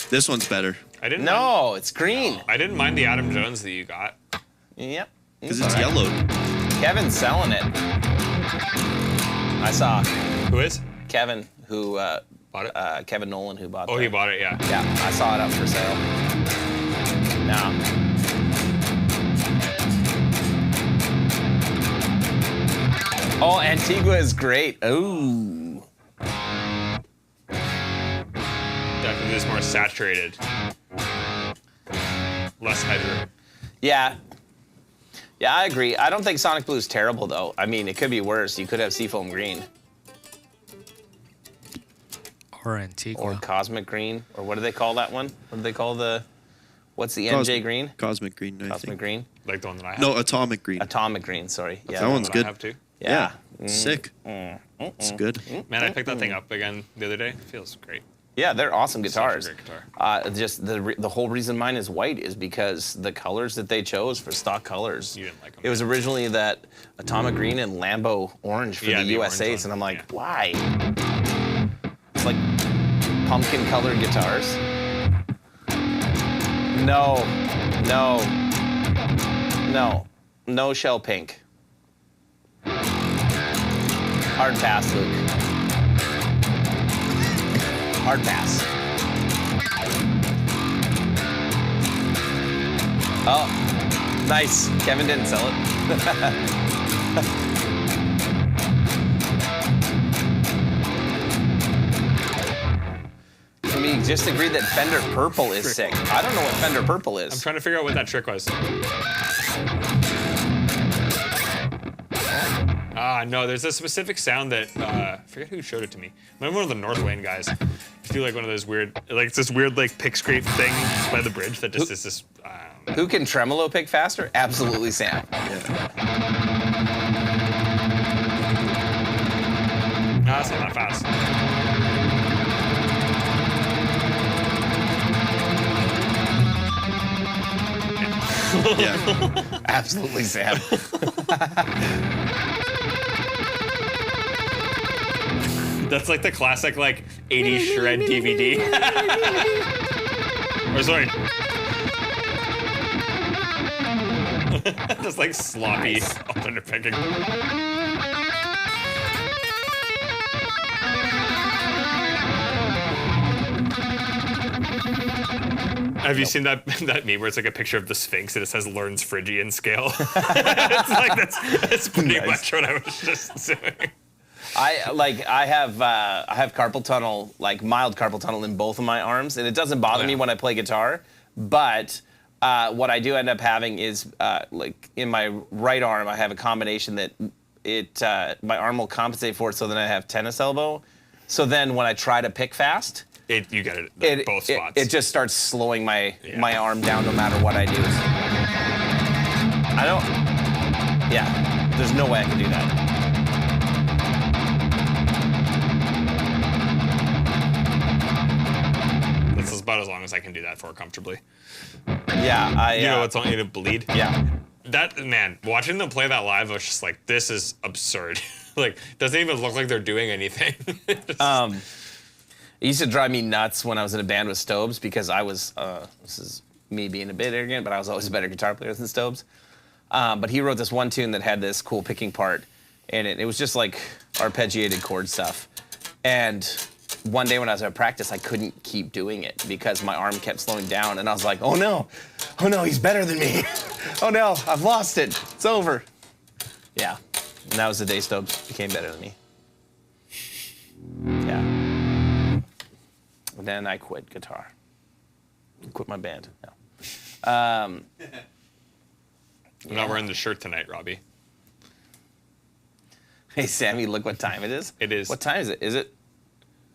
This one's better I didn't. No, it's green. I didn't mind the Adam Jones that you got. Yep. because it's yellowed. Kevin's selling it. I saw Who is? Kevin, who Bought it? Kevin Nolan, who bought. Oh, he bought it. Yeah. Yeah, I saw it up for sale. No. Oh, Antigua is great. Ooh. Definitely is more saturated. Less hydro. Yeah. Yeah, I agree. I don't think Sonic Blue is terrible, though. I mean, it could be worse. You could have Seafoam Green. Or Antigua. Or Cosmic Green. Or what do they call that one? What do they call the... What's the MJ Green? Cosmic green, I Cosmic think. Green? Like the one that I have. No, atomic green. Atomic Green, sorry. Yeah. That one's That good. I have too. Yeah. Sick. It's good. Man, I picked that thing up again the other day. It feels great. Yeah, they're awesome Such a guitars. great guitar. Just the whole reason mine is white is because the colors that they chose for stock colors. You didn't like 'em. It was originally that Atomic Green and Lambo Orange for Yeah, the the orange USAs, one, and I'm like, yeah. why? It's like pumpkin colored guitars. No shell pink. Hard pass, Luke. Hard pass. Oh, nice. Kevin didn't sell it. We just agreed that Fender Purple is sick. I don't know what Fender Purple I'm is. trying to figure out what that trick was. No, there's a specific sound that I forget who showed it to me. Maybe one of the North Lane guys. Do like one of those weird, like it's this weird like pick scrape thing by the bridge that just is this. Who can tremolo pick faster? Absolutely Sam. That's not that fast. Yeah. Absolutely Sam. That's like the classic like 80s shred DVD. Or sorry. Just like sloppy alternate picking. Have you seen that meme where it's like a picture of the Sphinx and it says learns Phrygian scale? It's like that's pretty much what I was just doing. I have carpal tunnel, like mild carpal tunnel in both of my arms, and it doesn't bother me when I play guitar. But what I do end up having is like in my right arm, I have a combination that my arm will compensate for it, so then I have tennis elbow. So then when I try to pick fast, You get it both spots. it just starts slowing my arm down no matter what I do. I don't. Yeah, there's no way I can do that. That's about as long as I can do that for comfortably. Yeah, You know what's on you to bleed? Yeah. That man, watching them play that live, I was just like, this is absurd. Like, doesn't even look like they're doing anything. It used to drive me nuts when I was in a band with Stobes because I was, this is me being a bit arrogant, but I was always a better guitar player than Stobes. But he wrote this one tune that had this cool picking part, and it was just like arpeggiated chord stuff. And one day when I was at practice, I couldn't keep doing it because my arm kept slowing down, and I was like, oh no, oh no, he's better than me. Oh no, I've lost it. It's over. Yeah, and that was the day Stubbs became better than me. Yeah. And then I quit guitar. Quit my band. No. I'm not wearing the shirt tonight, Robbie. Hey, Sammy, look what time it is. It is. What time is it?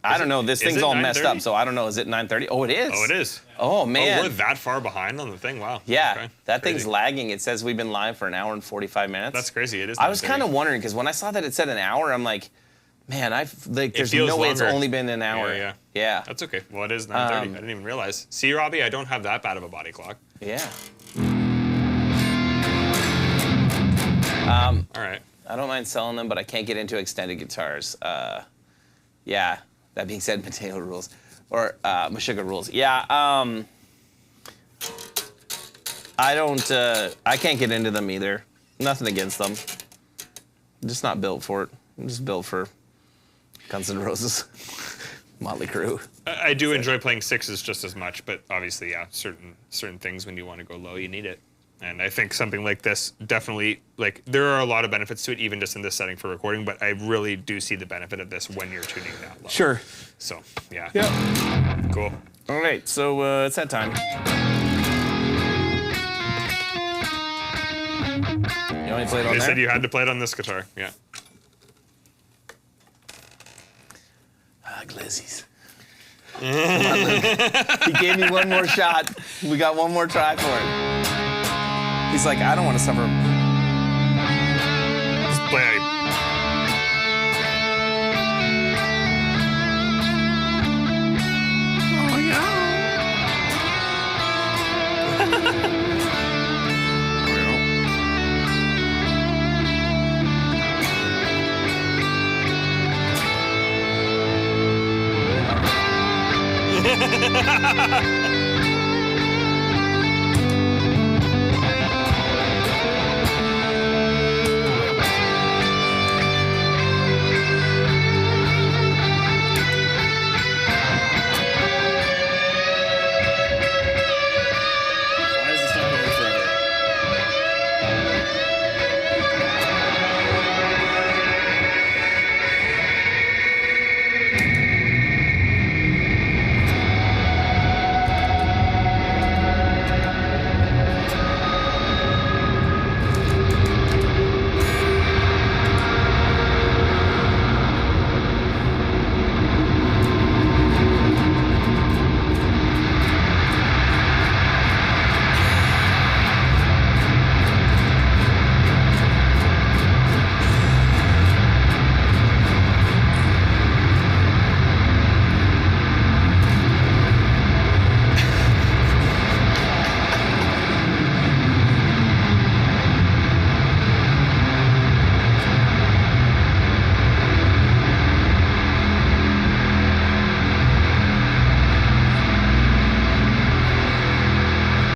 I don't know. This thing's all messed up, so I don't know. Is it 9:30? Oh, it is. Oh, it is. Oh, man. Oh, we're that far behind on the thing. Wow. Yeah, Okay. that Crazy. thing's lagging. It says we've been live for an hour and 45 minutes. That's crazy. It is. I was 9:30. kind of wondering because when I saw that it said an hour, I'm like, man, there's feels no way it's longer. only been an hour. Yeah. That's okay. Well, it is 9:30. I didn't even realize. See, Robbie, I don't have that bad of a body clock. Yeah. All right. I don't mind selling them, but I can't get into extended guitars. Yeah. That being said, Mateo rules. Or Meshuggah rules. Yeah. I don't. I can't get into them either. Nothing against them. I'm just not built for it. I'm just built for Guns N' Roses, Motley Crue. I do enjoy playing sixes just as much, but obviously, yeah, certain things when you want to go low, you need it. And I think something like this definitely, like, there are a lot of benefits to it, even just in this setting for recording, but I really do see the benefit of this when you're tuning that low. Sure. So, yeah. Yep. Cool. All right, so it's that time. You only played on They there? said you had to play it on this guitar. Yeah. Glizzies. Come on, Luke. He gave me one more shot. We got one more try for it. He's like, I don't want to suffer. Just play.